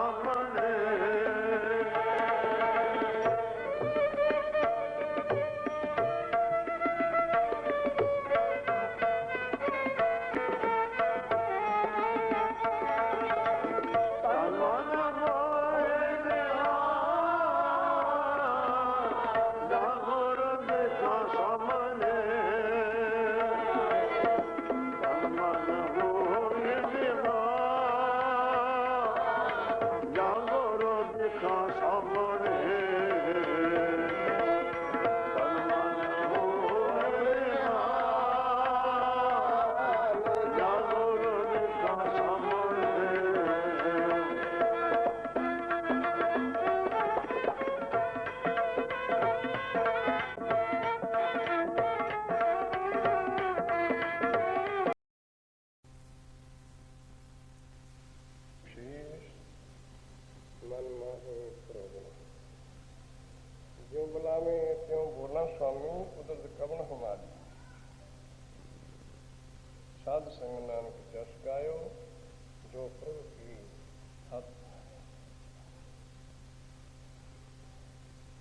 ਸਾਹਮਣੇ स्वामी कुदरत कवन हमारी साध संग नानक जस गायो जो प्रभु की हत।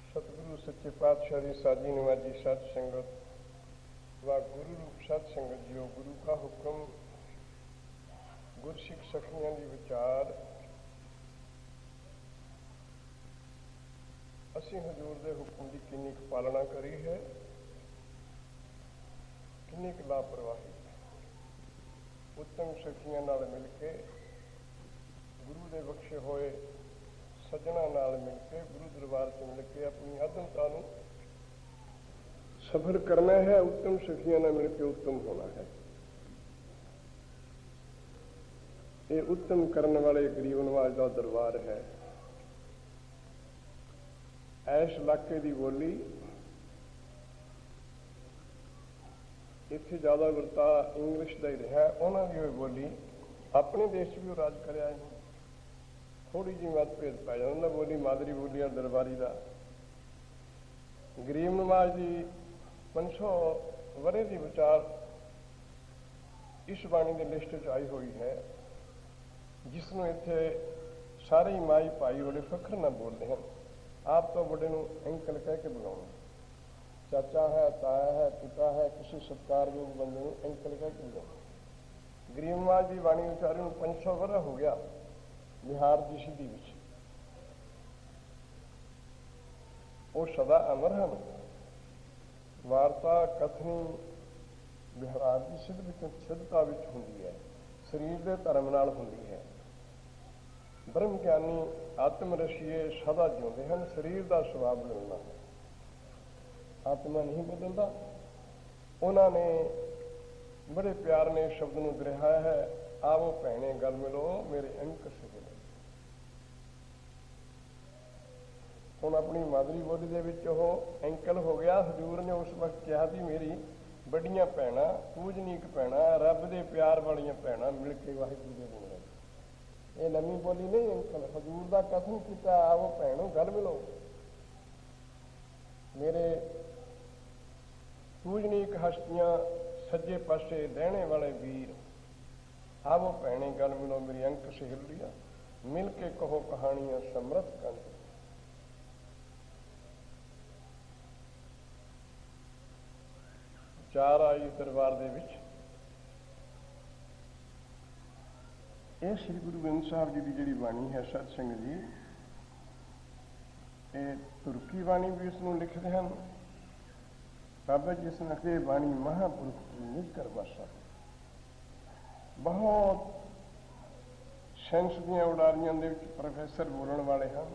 सतगुरु सच्चे पातशाह की साजी नवाजी सत संगत व गुरु रूप सत संगत जियो गुरु का हुक्म गुर सिख सखियां की विचार ਅਸੀਂ ਹਜ਼ੂਰ ਦੇ ਹੁਕਮ ਦੀ ਕਿੰਨੀ ਕੁ ਪਾਲਣਾ ਕਰੀ ਹੈ, ਕਿੰਨੀ ਕੁ ਲਾਪਰਵਾਹੀ। ਉੱਤਮ ਸਖੀਆਂ ਨਾਲ ਮਿਲ ਕੇ ਗੁਰੂ ਦੇ ਬਖਸ਼ੇ ਹੋਏ ਸੱਜਣਾ ਨਾਲ ਮਿਲ ਕੇ ਗੁਰੂ ਦਰਬਾਰ 'ਚ ਮਿਲ ਕੇ ਆਪਣੀ ਆਤਮਤਾ ਨੂੰ ਸਫਲ ਕਰਨਾ ਹੈ। ਉੱਤਮ ਸਖੀਆਂ ਨਾਲ ਮਿਲ ਕੇ ਉੱਤਮ ਹੋਣਾ ਹੈ। ਇਹ ਉੱਤਮ ਕਰਨ ਵਾਲੇ ਗਰੀਬ ਨਵਾਜ਼ ਦਾ ਦਰਬਾਰ ਹੈ। ਇਸ ਇਲਾਕੇ ਦੀ ਬੋਲੀ ਇੱਥੇ ਜ਼ਿਆਦਾ ਵਰਤਾ ਇੰਗਲਿਸ਼ ਦਾ ਹੀ ਰਿਹਾ। ਉਹਨਾਂ ਦੀ ਬੋਲੀ ਆਪਣੇ ਦੇਸ਼ 'ਚ ਵੀ ਉਹ ਰਾਜ ਕਰਿਆ ਹੈ। ਥੋੜ੍ਹੀ ਜਿਹੀ ਮਤਭੇਦ ਪੈ ਜਾਂਦਾ ਬੋਲੀ ਮਾਦਰੀ ਬੋਲੀ ਔਰ ਦਰਬਾਰੀ ਦਾ। ਗਰੀਬ ਨਵਾਜ਼ ਦੀ 500 ਵਰ੍ਹੇ ਦੀ ਵਿਚਾਰ ਇਸ ਬਾਣੀ ਦੇ ਲਿਸਟ 'ਚ ਆਈ ਹੋਈ ਹੈ, ਜਿਸ ਨੂੰ ਇੱਥੇ ਸਾਰੇ ਹੀ ਮਾਈ ਭਾਈ ਬੜੇ ਫਖਰ ਨਾਲ ਬੋਲਦੇ ਹਨ। आप तो बड़े ਨੂੰ अंकल कह के बुलाना, चाचा है, ताया है, पिता है, किसी सत्कारयोग बंदे ਨੂੰ अंकल कह के बुलाना। ਗਰੀਬ ਨਵਾਜ਼ ਦੀ ਬਾਣੀ ਵਿਚਾਰੇ ਨੂੰ 500 ਵਰ੍ਹਾ ਹੋ ਗਿਆ ਬਿਹਾਰ ਦੀ ਸਿੱਧੀ ਵਿੱਚ। ਉਹ ਸਦਾ ਅਮਰ ਹਨ। ਵਾਰਤਾ ਕਥਨੀ ਬਿਹਾਰ ਦੀ ਸਿੱਧ ਵਿੱਚ ਸਿੱਧਤਾ ਵਿੱਚ ਹੁੰਦੀ ਹੈ, ਸਰੀਰ ਦੇ ਧਰਮ ਨਾਲ ਹੁੰਦੀ ਹੈ। ਬ੍ਰਹਮ ਗਿਆਨੀ ਆਤਮ ਰਸ਼ੀਏ ਸਦਾ ਜਿਉਂਦੇ ਹਨ। ਸਰੀਰ ਦਾ ਸੁਭਾਅ ਬਦਲਣਾ ਹੈ, ਆਤਮਾ ਨਹੀਂ ਬਦਲਦਾ। ਉਹਨਾਂ ਨੇ ਬੜੇ ਪਿਆਰ ਨੇ ਸ਼ਬਦ ਨੂੰ ਗ੍ਰਹਿਆ ਹੈ, ਆਵੋ ਭੈਣੇ ਗਲ ਮਿਲੋ ਮੇਰੇ ਅੰਕ ਸਹਿਲੇ। ਹੁਣ ਆਪਣੀ ਮਾਦਰੀ ਬੋਲੀ ਦੇ ਵਿੱਚ ਉਹ ਅੰਕਲ ਹੋ ਗਿਆ। ਹਜ਼ੂਰ ਨੇ ਉਸ ਵਕਤ ਕਿਹਾ ਸੀ ਮੇਰੀ ਵੱਡੀਆਂ ਭੈਣਾਂ, ਪੂਜਨੀਕ ਭੈਣਾਂ, ਰੱਬ ਦੇ ਪਿਆਰ ਵਾਲੀਆਂ ਭੈਣਾਂ ਮਿਲ ਕੇ ਵਾਹਿਗੁਰੂ ਦੇ ਗੁਣ ਗਾਏ। ਇਹ ਨਵੀਂ ਬੋਲੀ ਨਹੀਂ ਅੰਕਲ, ਹਜ਼ੂਰ ਦਾ ਕਥਨ ਕੀਤਾ ਆਵੋ ਭੈਣੋ ਗੱਲ ਮਿਲੋ ਮੇਰੇ ਪੂਜਨੀਕ ਹਸਤੀਆਂ ਸੱਜੇ ਪਾਸੇ ਰਹਿਣੇ ਵਾਲੇ ਵੀਰ। ਆਵੋ ਭੈਣੇ ਗੱਲ ਮਿਲੋ ਮੇਰੀ ਅੰਕ ਸਹੇਲੀਆਂ, ਮਿਲ ਕੇ ਕਹੋ ਕਹਾਣੀਆਂ ਸਮਰਥ ਕੰਦ। ਚਾਰ ਆਈ ਦਰਬਾਰ ਦੇ ਵਿੱਚ ਇਹ ਸ੍ਰੀ ਗੁਰੂ ਗ੍ਰੰਥ ਸਾਹਿਬ ਜੀ ਦੀ ਜਿਹੜੀ ਬਾਣੀ ਹੈ ਸਤ ਸੰਗਤ ਜੀ, ਇਹ ਤੁਰਕੀ ਬਾਣੀ ਵੀ ਇਸ ਨੂੰ ਲਿਖਦੇ ਹਨ। ਬਾਬਾ ਜੀ ਇਸ ਨਖੇ ਬਾਣੀ ਮਹਾਂਪੁਰਖ ਕੀ ਨਿਜ ਕਰ ਬਾਸਾ। ਬਹੁਤ ਸਾਇੰਸ ਦੀਆਂ ਉਡਾਰੀਆਂ ਦੇ ਵਿੱਚ ਪ੍ਰੋਫੈਸਰ ਬੋਲਣ ਵਾਲੇ ਹਨ।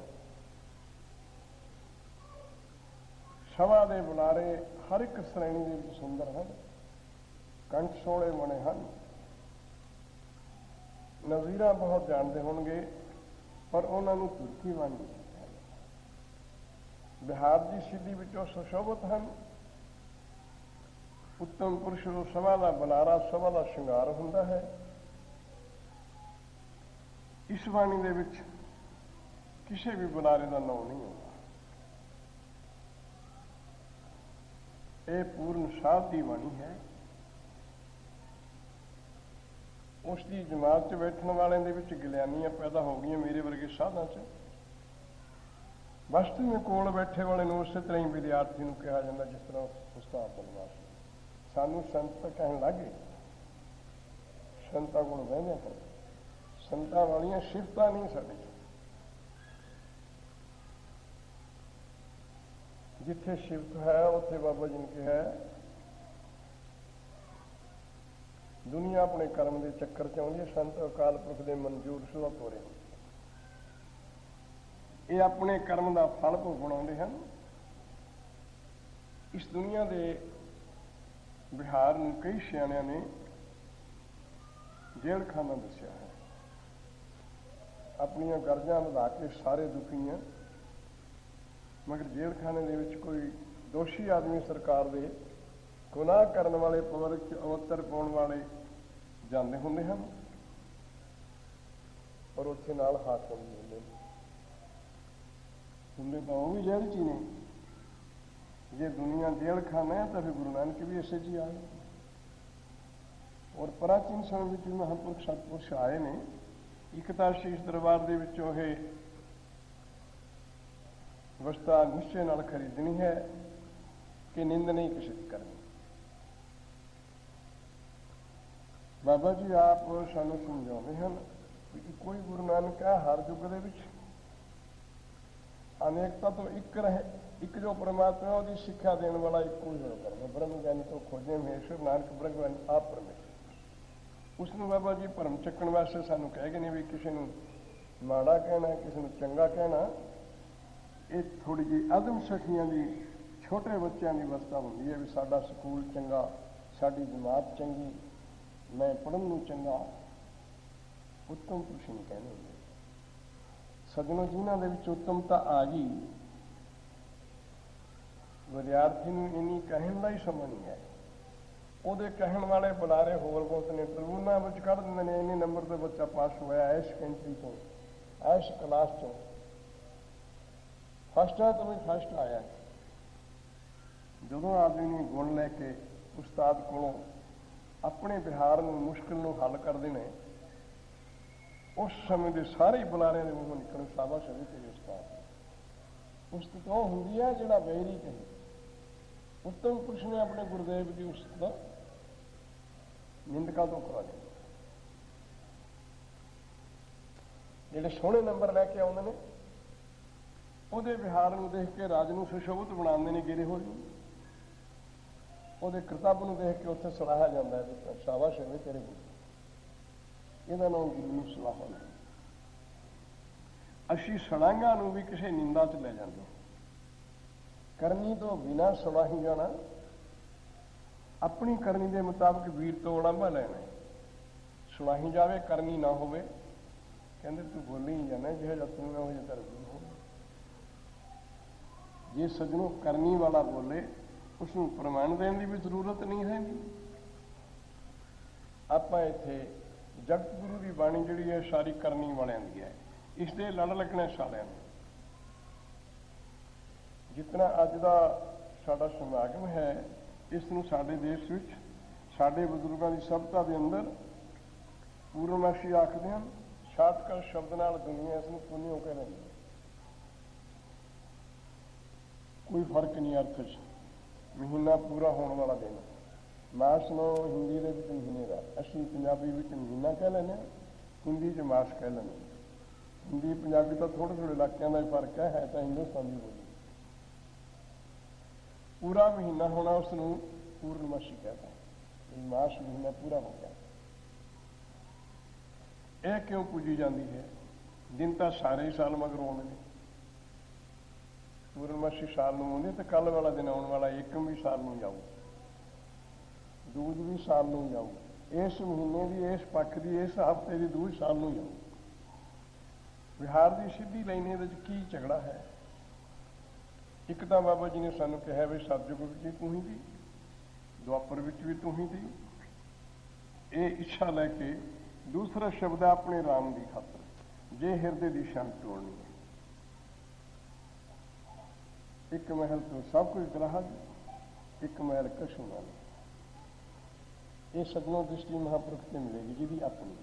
ਸਭਾ ਦੇ ਬੁਲਾਰੇ ਹਰ ਇੱਕ ਸ਼੍ਰੇਣੀ ਦੇ ਵਿੱਚ ਸੁੰਦਰ ਹਨ, ਕੰਠ ਸੋਹਣੇ ਬਣੇ ਹਨ। ਨਜ਼ੀਰਾ ਬਹੁਤ ਜਾਣਦੇ ਹੋਣਗੇ, ਪਰ ਉਹਨਾਂ ਨੂੰ ਤੁਰਕੀ ਬਾਣੀ ਹੈ। ਬਿਹਾਰ ਦੀ ਸਿੱਧੀ ਵਿੱਚੋਂ ਸੁਸ਼ੋਭਿਤ ਹਨ। ਉੱਤਮ ਪੁਰਸ਼ ਨੂੰ ਸਭਾ ਦਾ ਬੁਲਾਰਾ, ਸਭਾ ਦਾ ਸ਼ਿੰਗਾਰ ਹੁੰਦਾ ਹੈ। ਇਸ ਬਾਣੀ ਦੇ ਵਿੱਚ ਕਿਸੇ ਵੀ ਬੁਲਾਰੇ ਦਾ ਨਾਮ ਨਹੀਂ ਹੁੰਦਾ। ਇਹ ਪੂਰਨ ਸਾਧ ਦੀ ਬਾਣੀ ਹੈ। ਉਸ ਦੀ ਜਮਾਤ 'ਚ ਬੈਠਣ ਵਾਲਿਆਂ ਦੇ ਵਿੱਚ ਗਿਲਿਆਨੀਆਂ ਪੈਦਾ ਹੋ ਗਈਆਂ ਮੇਰੇ ਵਰਗੇ ਸਾਧਾਂ 'ਚ। ਵਸਤੂ ਕੋਲ ਬੈਠੇ ਵਾਲੇ ਨੂੰ ਉਸੇ ਤਰ੍ਹਾਂ ਹੀ ਵਿਦਿਆਰਥੀ ਨੂੰ ਕਿਹਾ ਜਾਂਦਾ ਜਿਸ ਤਰ੍ਹਾਂ ਉਸਤਾਦ ਬਦਮਾਸ਼। ਸਾਨੂੰ ਸੰਤ ਕਹਿਣ ਲੱਗੇ, ਸੰਤਾਂ ਕੋਲ ਬਹਿੰਦੇ ਹਨ, ਸੰਤਾਂ ਵਾਲੀਆਂ ਸਿਫਤਾਂ ਨਹੀਂ ਸਾਡੇ 'ਚ। ਜਿੱਥੇ ਸਿਫਤ ਹੈ ਉੱਥੇ ਬਾਬਾ ਜੀ ਨੇ ਕਿਹਾ ਦੁਨੀਆ ਆਪਣੇ ਕਰਮ ਦੇ ਚੱਕਰ 'ਚ ਆਉਂਦੀ ਹੈ, ਸੰਤ ਅਕਾਲ ਪੁਰਖ ਦੇ ਮਨਜ਼ੂਰ ਸ਼ੁਭਾ ਤੋਰੇ ਇਹ ਆਪਣੇ ਕਰਮ ਦਾ ਫਲ ਭੋਗਣਾਉਂਦੇ ਹਨ। ਇਸ ਦੁਨੀਆ ਦੇ ਵਿਹਾਰ ਨੂੰ ਕਈ ਸਿਆਣਿਆਂ ਨੇ ਜੇਲ੍ਹ ਖਾਨਾ ਦੱਸਿਆ ਹੈ। ਆਪਣੀਆਂ ਗਰਜਾਂ ਵਧਾ ਕੇ ਸਾਰੇ ਦੁਖੀਆਂ, ਮਗਰ ਜੇਲ੍ਹ ਖਾਨੇ ਦੇ ਵਿੱਚ ਕੋਈ ਦੋਸ਼ੀ ਆਦਮੀ ਸਰਕਾਰ ਦੇ ਗੁਨਾਹ ਕਰਨ ਵਾਲੇ ਪਵਿੱਤਰ 'ਚ ਅਵਤਰ ਪਾਉਣ ਵਾਲੇ ਜਾਂਦੇ ਹੁੰਦੇ ਹਨ, ਪਰ ਉੱਥੇ ਨਾਲ ਹਾਕਮ ਵੀ ਹੁੰਦੇ ਤਾਂ ਉਹ ਵੀ ਜੇਲ੍ਹ 'ਚ ਹੀ ਨੇ। ਜੇ ਦੁਨੀਆ ਜੇਲ੍ਹ ਖਾਨਾ ਹੈ ਤਾਂ ਫਿਰ ਗੁਰੂ ਨਾਨਕ ਵੀ ਇਸੇ 'ਚ ਹੀ ਆਏ। ਔਰ ਪ੍ਰਾਚੀਨ ਸਮੇਂ ਵਿੱਚ ਮਹਾਂਪੁਰਖ ਸਤਿਪੁਰਸ਼ ਆਏ ਨੇ। ਇੱਕ ਤਾਂ ਸ਼ੀਸ਼ ਦਰਬਾਰ ਦੇ ਵਿੱਚੋਂ ਇਹ ਵਸਤਾਂ ਨਿਸ਼ਚੇ ਨਾਲ ਖਰੀਦਣੀ ਹੈ ਕਿ ਨਿੰਦ ਨਹੀਂ ਕਿਸੇ ਦੀ ਕਰਨੀ। ਬਾਬਾ ਜੀ ਆਪ ਸਾਨੂੰ ਸਮਝਾਉਂਦੇ ਹਨ ਕਿ ਇੱਕੋ ਹੀ ਗੁਰੂ ਨਾਨਕ ਹੈ, ਹਰ ਯੁੱਗ ਦੇ ਵਿੱਚ ਅਨੇਕਤਾ ਤੋਂ ਇੱਕ ਰਹੇ, ਇੱਕ ਜੋ ਪਰਮਾਤਮਾ ਉਹਦੀ ਸਿੱਖਿਆ ਦੇਣ ਵਾਲਾ ਇੱਕੋ ਹੀ ਹੋਇਆ ਕਰਦਾ। ਬ੍ਰਹਮ ਗਿਆਨੀ ਤੋਂ ਖੋਜੇ ਮਹੇਸ਼ਵਰ, ਨਾਨਕ ਬ੍ਰਹਮ ਆਪ ਪਰਮੇਸ਼ਰ। ਉਸ ਨੂੰ ਬਾਬਾ ਜੀ ਭਰਮ ਚੱਕਣ ਵਾਸਤੇ ਸਾਨੂੰ ਕਹਿ ਗਏ ਨੇ ਵੀ ਕਿਸੇ ਨੂੰ ਮਾੜਾ ਕਹਿਣਾ, ਕਿਸੇ ਨੂੰ ਚੰਗਾ ਕਹਿਣਾ, ਇਹ ਥੋੜ੍ਹੀ ਜਿਹੀ ਅਦਮ ਸਖੀਆਂ ਦੀ, ਛੋਟੇ ਬੱਚਿਆਂ ਦੀ ਅਵਸਥਾ ਹੁੰਦੀ ਹੈ ਵੀ ਸਾਡਾ ਸਕੂਲ ਚੰਗਾ, ਸਾਡੀ ਜਮਾਤ ਚੰਗੀ, ਮੈਂ ਪੜ੍ਹਨ ਨੂੰ ਚੰਗਾ। ਉੱਤਮ ਪੁਰਸ਼ ਨਹੀਂ ਕਹਿੰਦੇ ਹੁੰਦੇ। ਸਜਣੋ, ਜਿਨ੍ਹਾਂ ਦੇ ਵਿੱਚ ਉੱਤਮਤਾ ਆ ਗਈ, ਵਿਦਿਆਰਥੀ ਨੂੰ ਇੰਨੀ ਕਹਿਣ ਦਾ ਹੀ ਸਮਾਂ ਨਹੀਂ ਹੈ। ਉਹਦੇ ਕਹਿਣ ਵਾਲੇ ਬੁਲਾਰੇ ਹੋਰ ਬਹੁਤ ਨੇ, ਟਰਬੂਨਾਂ ਵਿੱਚ ਕੱਢ ਦਿੰਦੇ ਨੇ ਇੰਨੇ ਨੰਬਰ ਤੇ ਬੱਚਾ ਪਾਸ ਹੋਇਆ, ਇਸ ਕੰਟਰੀ ਤੋਂ, ਇਸ ਕਲਾਸ ਚੋਂ, ਫਸਟਾਂ ਤੋਂ ਵੀ ਫਸਟ ਆਇਆ। ਜਦੋਂ ਆਦਮੀ ਨੇ ਗੁਣ ਲੈ ਕੇ ਉਸਤਾਦ ਕੋਲੋਂ ਆਪਣੇ ਵਿਹਾਰ ਨੂੰ, ਮੁਸ਼ਕਿਲ ਨੂੰ ਹੱਲ ਕਰਦੇ ਨੇ, ਉਸ ਸਮੇਂ ਦੇ ਸਾਰੇ ਹੀ ਬੁਲਾਰਿਆਂ ਦੇ ਮੂੰਹੋਂ ਨਿਕਲਣ ਸ਼ਾਬਾਸ਼ ਹੈ ਤੇਰੇ ਉਸਤਾਦ। ਉਸਤਤ ਉਹ ਹੁੰਦੀ ਹੈ ਜਿਹੜਾ ਵੈਰੀ ਕਹੇ। ਉੱਤਮ ਪੁਰਸ਼ ਨੇ ਆਪਣੇ ਗੁਰਦੇਵ ਦੀ ਉਸਤਤ ਨਿੰਦਕਾਂ ਤੋਂ ਕਰਾ ਲਈ। ਜਿਹੜੇ ਸੋਹਣੇ ਨੰਬਰ ਲੈ ਕੇ ਆਉਂਦੇ ਨੇ ਉਹਦੇ ਵਿਹਾਰ ਨੂੰ ਦੇਖ ਕੇ ਰਾਜ ਨੂੰ ਸੁਸ਼ੋਭਿਤ ਬਣਾਉਂਦੇ ਨੇ ਗਿਰੇ ਹੋਏ ਨੂੰ। ਉਹਦੇ ਕਰਤੱਵ ਨੂੰ ਦੇਖ ਕੇ ਉੱਥੇ ਸਲਾਹਿਆ ਜਾਂਦਾ ਹੈ ਕਿ ਸ਼ਾਬਾਸ਼ ਹੈ ਤੇਰੇ ਗੁਰੂ। ਇਹਦਾ ਨਾਮ ਗੁਰੂ ਨੂੰ ਸਲਾਹਣਾ। ਅਸੀਂ ਸੜਾਂਗਾ ਨੂੰ ਵੀ ਕਿਸੇ ਨਿੰਦਾ 'ਚ ਲੈ ਜਾਂਦੇ। ਕਰਨੀ ਤੋਂ ਬਿਨਾਂ ਸਲਾਹੀ ਜਾਣਾ, ਆਪਣੀ ਕਰਨੀ ਦੇ ਮੁਤਾਬਕ ਵੀਰ ਤੋਂ ਉਲਾਂਭਾ ਲੈਣਾ। ਸਲਾਹੀ ਜਾਵੇ, ਕਰਨੀ ਨਾ ਹੋਵੇ, ਕਹਿੰਦੇ ਤੂੰ ਬੋਲੀ ਹੀ ਜਾਣਾ, ਜਿਹੋ ਜਿਹਾ ਤੂੰ ਉਹ ਜਿਹਾ ਤੇਰਾ ਗੁਰੂ ਹੋਵੇ। ਜੇ ਸੱਜਣੋਂ ਕਰਨੀ ਵਾਲਾ ਬੋਲੇ, ਉਸਨੂੰ ਪ੍ਰਮਾਣ ਦੇਣ ਦੀ ਵੀ ਜ਼ਰੂਰਤ ਨਹੀਂ ਹੈਗੀ। ਆਪਾਂ ਇੱਥੇ ਜਗਤ ਗੁਰੂ ਦੀ ਬਾਣੀ ਜਿਹੜੀ ਹੈ ਸਾਰੀ ਕਰਨੀ ਵਾਲਿਆਂ ਦੀ ਹੈ, ਇਸ ਦੇ ਲੜ ਲੱਗਣੇ ਸਾਲਿਆਂ ਨੂੰ। ਜਿਤਨਾ ਅੱਜ ਦਾ ਸਾਡਾ ਸਮਾਗਮ ਹੈ, ਇਸ ਨੂੰ ਸਾਡੇ ਦੇਸ਼ ਵਿੱਚ ਸਾਡੇ ਬਜ਼ੁਰਗਾਂ ਦੀ ਸਭਤਾ ਦੇ ਅੰਦਰ ਪੂਰਨਮਾਸ਼ੀ ਆਖਦੇ ਹਨ। ਸ਼ਾਟਕਟ ਸ਼ਬਦ ਨਾਲ ਦੁਨੀਆ ਇਸ ਨੂੰ ਪੁੰਨਿਓ ਕਹਿ ਰਹੀ ਹੈ। ਕੋਈ ਫਰਕ ਨਹੀਂ ਅਰਥ 'ਚ। ਮਹੀਨਾ ਪੂਰਾ ਹੋਣ ਵਾਲਾ ਦਿਨ, ਮਾਸ ਨੂੰ ਹਿੰਦੀ ਦੇ ਵਿੱਚ ਮਹੀਨੇ ਦਾ, ਅਸੀਂ ਪੰਜਾਬੀ ਵਿੱਚ ਮਹੀਨਾ ਕਹਿ ਲੈਂਦੇ ਹਾਂ, ਹਿੰਦੀ 'ਚ ਮਾਸ ਕਹਿ ਲੈਂਦੇ ਹਾਂ। ਹਿੰਦੀ ਪੰਜਾਬੀ ਤਾਂ ਥੋੜ੍ਹੇ ਥੋੜ੍ਹੇ ਇਲਾਕਿਆਂ ਦਾ ਹੀ ਫਰਕ ਹੈ ਤਾਂ ਹਿੰਦੁਸਤਾਨੀ ਬੋਲੀ। ਪੂਰਾ ਮਹੀਨਾ ਹੋਣਾ ਉਸ ਨੂੰ ਪੂਰਨਮਾਸ਼ੀ ਕਹਿੰਦਾ। ਇਹ ਮਾਸ ਮਹੀਨਾ ਪੂਰਾ ਹੋ ਗਿਆ। ਇਹ ਕਿਉਂ ਪੂਜੀ ਜਾਂਦੀ ਹੈ? ਦਿਨ ਤਾਂ ਸਾਰੇ ਹੀ ਸਾਲ ਮਗਰ ਆਉਂਦੇ ਨੇ। ਪੂਰਨਮਾਸ਼ੀ ਸਾਲ ਨੂੰ ਆਉਂਦੀ ਤੇ ਕੱਲ੍ਹ ਵਾਲਾ ਦਿਨ ਆਉਣ ਵਾਲਾ ਏਕਮ ਵੀ ਸਾਲ ਨੂੰ ਜਾਊ, ਦੂਜ ਵੀ ਸਾਲ ਨੂੰ ਜਾਊ, ਇਸ ਮਹੀਨੇ ਦੀ, ਇਸ ਪੱਖ ਦੀ, ਇਸ ਹਫ਼ਤੇ ਦੀ ਦੂਜ ਸਾਲ ਨੂੰ ਜਾਊ। ਵਿਹਾਰ ਦੀ ਸਿੱਧੀ ਲੈਣੇ ਵਿੱਚ ਕੀ ਝਗੜਾ ਹੈ? ਇੱਕ ਤਾਂ ਬਾਬਾ ਜੀ ਨੇ ਸਾਨੂੰ ਕਿਹਾ ਵੀ ਸਤਿਯੁਗ ਵਿੱਚ ਵੀ ਤੂੰ ਹੀ ਦੀ, ਦੁਆਪਰ ਵਿੱਚ ਵੀ ਤੂੰ ਹੀ ਦੀ। ਇਹ ਇੱਛਾ ਲੈ ਕੇ ਦੂਸਰਾ ਸ਼ਬਦ ਹੈ ਆਪਣੇ ਰਾਮ ਦੀ ਖਾਤਰ, ਜੇ ਹਿਰਦੇ ਦੀ ਸ਼ਾਂਤ ਤੋੜਨੀ ਹੈ। ਇੱਕ ਮਹਿਲ ਤੋਂ ਸਭ ਕੁਝ ਗ੍ਰਾਹਕ, ਇੱਕ ਮਹਿਲ ਕਛੂ ਨਾ। ਇਹ ਸਗਲੋਂ ਦ੍ਰਿਸ਼ਟੀ ਮਹਾਂਪੁਰਖ ਤੇ ਮਿਲੇਗੀ ਜਿਹਦੀ ਆਪਣੀ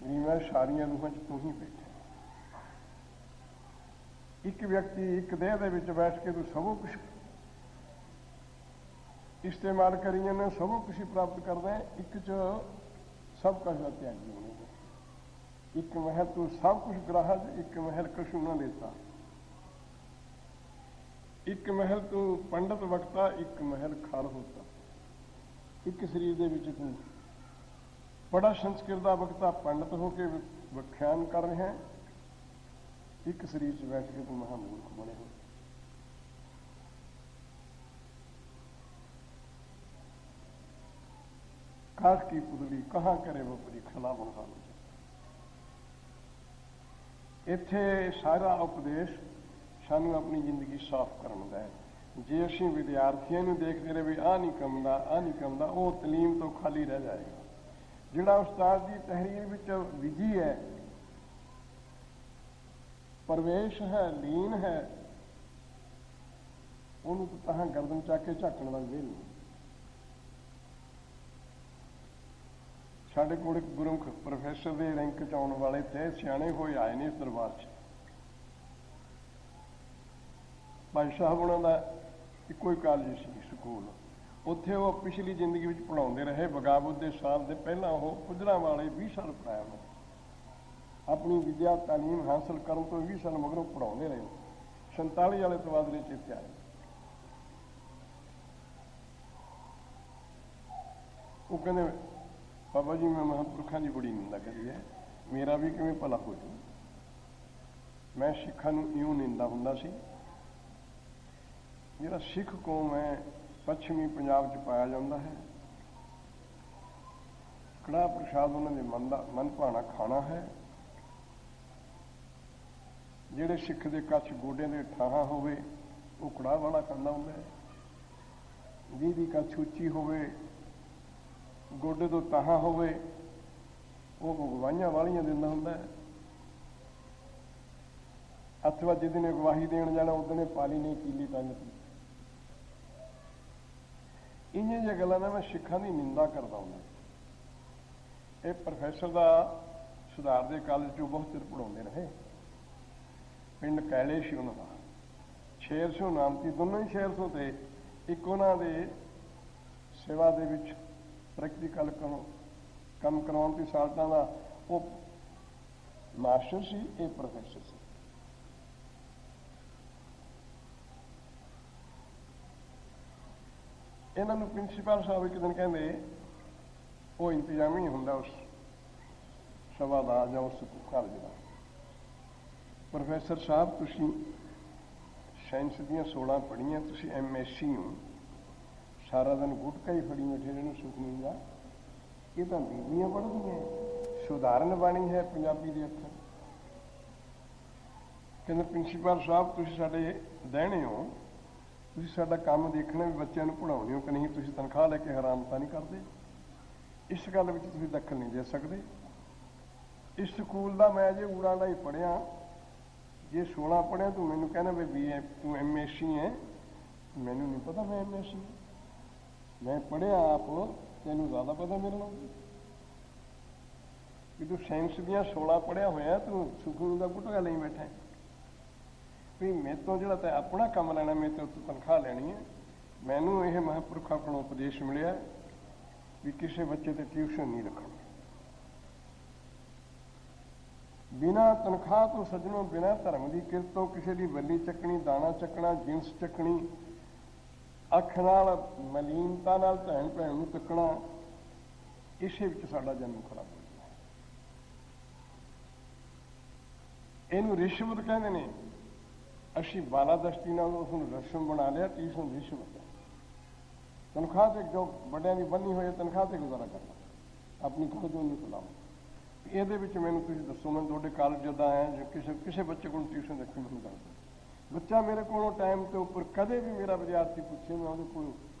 ਹੈ। ਮੈਂ ਸਾਰੀਆਂ ਰੂਹਾਂ 'ਚ ਤੂੰ ਹੀ ਬੈਠਾ। ਇੱਕ ਵਿਅਕਤੀ ਇੱਕ ਦੇਹ ਦੇ ਵਿੱਚ ਬੈਠ ਕੇ ਤੂੰ ਸਭੋ ਕੁਛ ਇਸਤੇਮਾਲ ਕਰੀ ਜਾਂਦਾ, ਸਭੋ ਕੁਛ ਪ੍ਰਾਪਤ ਕਰਦਾ। ਇੱਕ 'ਚ ਸਭ ਕੁਛ ਦਾ ਤਿਆਗੀ ਹੋਣੀ। ਇੱਕ ਮਹਿਲ ਤੂੰ ਸਭ ਕੁਛ ਗ੍ਰਾਹਜ, ਇੱਕ ਮਹਿਲ ਕਛੂ ਨਾ ਲੇਤਾ। ਇੱਕ ਮਹਿਲ ਤੂੰ ਪੰਡਤ ਵਕਤਾ, ਇੱਕ ਮਹਿਲ ਖਾਰ ਹੋਤਾ। ਇੱਕ ਸਰੀਰ ਦੇ ਵਿੱਚ ਤੂੰ ਬੜਾ ਸੰਸਕ੍ਰਿਤ ਦਾ ਵਕਤਾ ਪੰਡਤ ਹੋ ਕੇ ਵਿਖਿਆਨ ਕਰ ਰਿਹਾ, ਇੱਕ ਸਰੀਰ 'ਚ ਬੈਠ ਕੇ ਤੂੰ ਮਹਾਮੂਰਖ ਬਣੇ ਹੋ। ਕਾਸ਼ ਕੀ ਪੁਤਲੀ ਕਹਾਂ ਕਰੇ वो ਪਰੀਖਲਾ ਬਣਾ। ਇੱਥੇ ਸਾਰਾ ਉਪਦੇਸ਼ ਸਾਨੂੰ ਆਪਣੀ ਜ਼ਿੰਦਗੀ ਸਾਫ਼ ਕਰਨ ਦਾ ਹੈ। ਜੇ ਅਸੀਂ ਵਿਦਿਆਰਥੀਆਂ ਨੂੰ ਦੇਖਦੇ ਰਹੇ ਵੀ ਆਹ ਨਹੀਂ ਕੰਮਦਾ, ਆਹ ਨਹੀਂ ਕੰਮਦਾ, ਉਹ ਤਾਲੀਮ ਤੋਂ ਖਾਲੀ ਰਹਿ ਜਾਏਗਾ। ਜਿਹੜਾ ਉਸਤਾਦ ਦੀ ਤਹਿਰੀਰ ਵਿੱਚ ਵਿਧੀ ਹੈ, ਪ੍ਰਵੇਸ਼ ਹੈ, ਲੀਨ ਹੈ, ਉਹਨੂੰ ਤਾਂ ਗਰਦਨ ਚੱਕ ਕੇ ਝਾਕਣ ਦਾ ਵੇਲ ਨਹੀਂ। ਸਾਡੇ ਕੋਲ ਇੱਕ ਗੁਰਮੁਖ ਪ੍ਰੋਫੈਸਰ ਦੇ ਰੈਂਕ 'ਚ ਆਉਣ ਵਾਲੇ ਤੇ ਸਿਆਣੇ ਹੋਏ ਆਏ ਨੇ ਇਸ ਦਰਬਾਰ 'ਚ। ਭਾਈ ਸਾਹਿਬ ਉਹਨਾਂ ਦਾ ਇੱਕੋ ਹੀ ਕਾਲਜ ਸੀ, ਸਕੂਲ। ਉੱਥੇ ਉਹ ਪਿਛਲੀ ਜ਼ਿੰਦਗੀ ਵਿੱਚ ਪੜ੍ਹਾਉਂਦੇ ਰਹੇ। ਬਗਾਵਤ ਦੇ ਸਾਲ ਦੇ ਪਹਿਲਾਂ ਉਹ ਪੁੱਜਰਾਂ ਵਾਲੇ 20 ਸਾਲ ਪੜ੍ਹਾਇਆ ਉਹਨਾਂ। ਆਪਣੀ ਵਿਦਿਆ ਤਾਲੀਮ ਹਾਸਲ ਕਰਨ ਤੋਂ 20 ਸਾਲ ਮਗਰੋਂ ਪੜ੍ਹਾਉਂਦੇ ਰਹੇ। 47 ਵਾਲੇ ਤਬਾਦਲੇ 'ਚ ਇੱਥੇ ਆਏ। ਉਹ ਕਹਿੰਦੇ ਬਾਬਾ ਜੀ ਮੈਂ ਮਹਾਂਪੁਰਖਾਂ ਦੀ ਬੜੀ ਨਿੰਦਾ ਕਰੀ ਹੈ, ਮੇਰਾ ਵੀ ਕਿਵੇਂ ਭਲਾ ਹੋ ਜੂ। ਮੈਂ ਸਿੱਖਾਂ ਨੂੰ ਇਉਂ ਨਿੰਦਾ ਹੁੰਦਾ ਸੀ। ਜਿਹੜਾ ਸਿੱਖ ਕੌਮ ਹੈ ਪੱਛਮੀ ਪੰਜਾਬ 'ਚ ਪਾਇਆ ਜਾਂਦਾ ਹੈ। ਕੜਾਹ ਪ੍ਰਸ਼ਾਦ ਉਹਨਾਂ ਦੇ ਮਨ ਭਾਣਾ ਖਾਣਾ ਹੈ। ਜਿਹੜੇ ਸਿੱਖ ਦੇ ਕੱਛ ਗੋਡਿਆਂ ਦੇ ਠਾਹਾਂ ਹੋਵੇ ਉਹ ਕੜਾਹ ਵਾਲਾ ਖਾਂਦਾ ਹੁੰਦਾ ਹੈ। ਜਿਹਦੀ ਕੱਛ ਉੱਚੀ ਹੋਵੇ, ਗੋਡੇ ਤੋਂ ਤਾਹਾਂ ਹੋਵੇ, ਉਹ ਗਵਾਹੀਆਂ ਵਾਲੀਆਂ ਦਿੰਦਾ ਹੁੰਦਾ ਹੈ। ਅਥਵਾ ਜਿਹਦੇ ਨੇ ਗਵਾਹੀ ਦੇਣ ਜਾਣਾ ਉਹਦੇ ਪਾਲੀ ਨਹੀਂ ਪੀਲੀ ਟੰਗ ਤੀ। ਇੰਨੀਆਂ ਜਿਹੀਆਂ ਗੱਲਾਂ ਨਾਲ ਮੈਂ ਸਿੱਖਾਂ ਦੀ ਨਿੰਦਾ ਕਰਦਾ ਹੁੰਦਾ। ਇਹ ਪ੍ਰੋਫੈਸਰ ਦਾ ਸੁਧਾਰ ਦੇ ਕਾਲਜ 'ਚੋਂ ਬਹੁਤ ਚਿਰ ਪੜ੍ਹਾਉਂਦੇ ਰਹੇ। ਪਿੰਡ ਕੈਲੇ ਸੀ ਉਹਨਾਂ ਦਾ। 600 ਨਾਮ ਸੀ, ਦੋਨੋਂ ਹੀ 600 ਤੇ ਇੱਕ ਉਹਨਾਂ ਦੇ ਸੇਵਾ ਦੇ ਵਿੱਚ ਪ੍ਰੈਕਟੀਕਲ ਕੰਮ ਕਰਾਉਣ ਦੀ ਸਾਲਟਾਂ ਦਾ ਉਹ ਮਾਸਟਰ ਸੀ, ਇਹ ਪ੍ਰੋਫੈਸਰ ਸੀ। ਇਹਨਾਂ ਨੂੰ ਪ੍ਰਿੰਸੀਪਲ ਸਾਹਿਬ ਇੱਕ ਦਿਨ ਕਹਿੰਦੇ, ਉਹ ਇੰਤਜ਼ਾਮੀ ਹੁੰਦਾ ਉਸ ਸਭਾ ਦਾ ਜਾਂ ਉਸ ਕਾਲਜ ਦਾ, ਪ੍ਰੋਫੈਸਰ ਸਾਹਿਬ ਤੁਸੀਂ ਸਾਇੰਸ ਦੀਆਂ 16 ਪੜ੍ਹੀਆਂ, ਤੁਸੀਂ MSc ਹੋ, ਸਾਰਾ ਦਿਨ ਗੁਟਕਾ ਹੀ ਫੜੀ ਬੈਠੇ ਜਿਹਨੂੰ ਸੁੱਖ ਮਿਲਦਾ। ਇਹ ਤਾਂ ਬੀਬੀਆਂ ਪੜ੍ਹਦੀਆਂ, ਸੁਧਾਰਨ ਬਾਣੀ ਹੈ ਪੰਜਾਬੀ ਦੇ ਅੱਖਰ। ਕਹਿੰਦੇ ਪ੍ਰਿੰਸੀਪਲ ਸਾਹਿਬ ਤੁਸੀਂ ਸਾਡੇ ਦਹਿਣੇ ਹੋ, ਤੁਸੀਂ ਸਾਡਾ ਕੰਮ ਦੇਖਣਾ ਵੀ ਬੱਚਿਆਂ ਨੂੰ ਪੜ੍ਹਾਉਂਦੇ ਹੋ ਕਿ ਨਹੀਂ, ਤੁਸੀਂ ਤਨਖਾਹ ਲੈ ਕੇ ਹੈਰਾਨ ਤਾਂ ਨਹੀਂ ਕਰਦੇ। ਇਸ ਗੱਲ ਵਿੱਚ ਤੁਸੀਂ ਦਖਲ ਨਹੀਂ ਦੇ ਸਕਦੇ। ਇਸ ਸਕੂਲ ਦਾ ਮੈਂ ਜੇ ਊੜਾ ਦਾ ਹੀ ਪੜ੍ਹਿਆ, ਜੇ 16 ਪੜ੍ਹਿਆ ਤੂੰ ਮੈਨੂੰ ਕਹਿਣਾ ਵੀ BA ਤੂੰ MSc ਹੈ, ਮੈਨੂੰ ਨਹੀਂ ਪਤਾ ਮੈਂ MSc। ਮੈਂ ਪੜ੍ਹਿਆ ਆਪ, ਤੈਨੂੰ ਜ਼ਿਆਦਾ ਪਤਾ ਮੇਰੇ ਨਾਲ ਵੀ ਤੂੰ ਸਾਇੰਸ ਦੀਆਂ 16 ਪੜ੍ਹਿਆ ਹੋਇਆ, ਤੂੰ ਸਕੂਲ ਦਾ ਗੁਟਕਾ ਲਈ ਬੈਠਾ ਵੀ ਮੇਰੇ ਤੋਂ ਜਿਹੜਾ ਤੈਂ ਆਪਣਾ ਕੰਮ ਲੈਣਾ, ਮੇਰੇ ਤੋਂ ਤਨਖਾਹ ਲੈਣੀ ਹੈ। ਮੈਨੂੰ ਇਹ ਮਹਾਂਪੁਰਖਾਂ ਕੋਲੋਂ ਉਪਦੇਸ਼ ਮਿਲਿਆ ਵੀ ਕਿਸੇ ਬੱਚੇ ਤੇ ਟਿਊਸ਼ਨ ਨਹੀਂ ਰੱਖਣੀ। ਬਿਨਾਂ ਤਨਖਾਹ ਤੋਂ ਸੱਜਣੋਂ, ਬਿਨਾਂ ਧਰਮ ਦੀ ਕਿਰਤ ਤੋਂ ਕਿਸੇ ਦੀ ਬੱਲੀ ਚੱਕਣੀ, ਦਾਣਾ ਚੱਕਣਾ, ਜਿੰਸ ਚੱਕਣੀ, ਅੱਖ ਨਾਲ ਮਲੀਨਤਾ ਨਾਲ ਭੈਣ ਭੈਣ ਨੂੰ ਤੱਕਣਾ, ਇਸੇ ਵਿੱਚ ਸਾਡਾ ਜਨਮ ਖੜਾ ਹੋ ਗਿਆ। ਇਹਨੂੰ ਰਿਸ਼ਵਤ ਕਹਿੰਦੇ ਨੇ। ਅਸੀਂ ਬਾਲਾਦਸਤੀ ਨਾਲ ਉਸਨੂੰ ਰਸਮ ਬਣਾ ਲਿਆ, ਟਿਊਸ਼ਨ ਰਿਸ਼ਵਤ ਹੈ। ਤਨਖਾਹ ਤੇ ਜੋ ਵੱਡਿਆਂ ਦੀ ਬੰਨੀ ਹੋਈ ਤਨਖਾਹ ਤੇ ਗੁਜ਼ਾਰਾ ਕਰਨਾ, ਆਪਣੀ ਖੁਦ ਨੂੰ ਚਲਾਓ। ਇਹਦੇ ਵਿੱਚ ਮੈਨੂੰ ਤੁਸੀਂ ਦੱਸੋ, ਮੈਂ ਤੁਹਾਡੇ ਕਾਲਜ ਜਦੋਂ ਆਇਆ ਜਾਂ ਕਿਸੇ ਬੱਚੇ ਕੋਲ ਟਿਊਸ਼ਨ ਰੱਖੀ, ਮੈਨੂੰ ਦੱਸ ਦਿਓ। ਬੱਚਾ ਮੇਰੇ ਕੋਲੋਂ ਟਾਈਮ ਦੇ ਉੱਪਰ ਕਦੇ ਵੀ ਮੇਰਾ ਵਿਦਿਆਰਥੀ ਪੁੱਛੇ, ਮੈਂ ਉਹਦੇ ਕੋਲ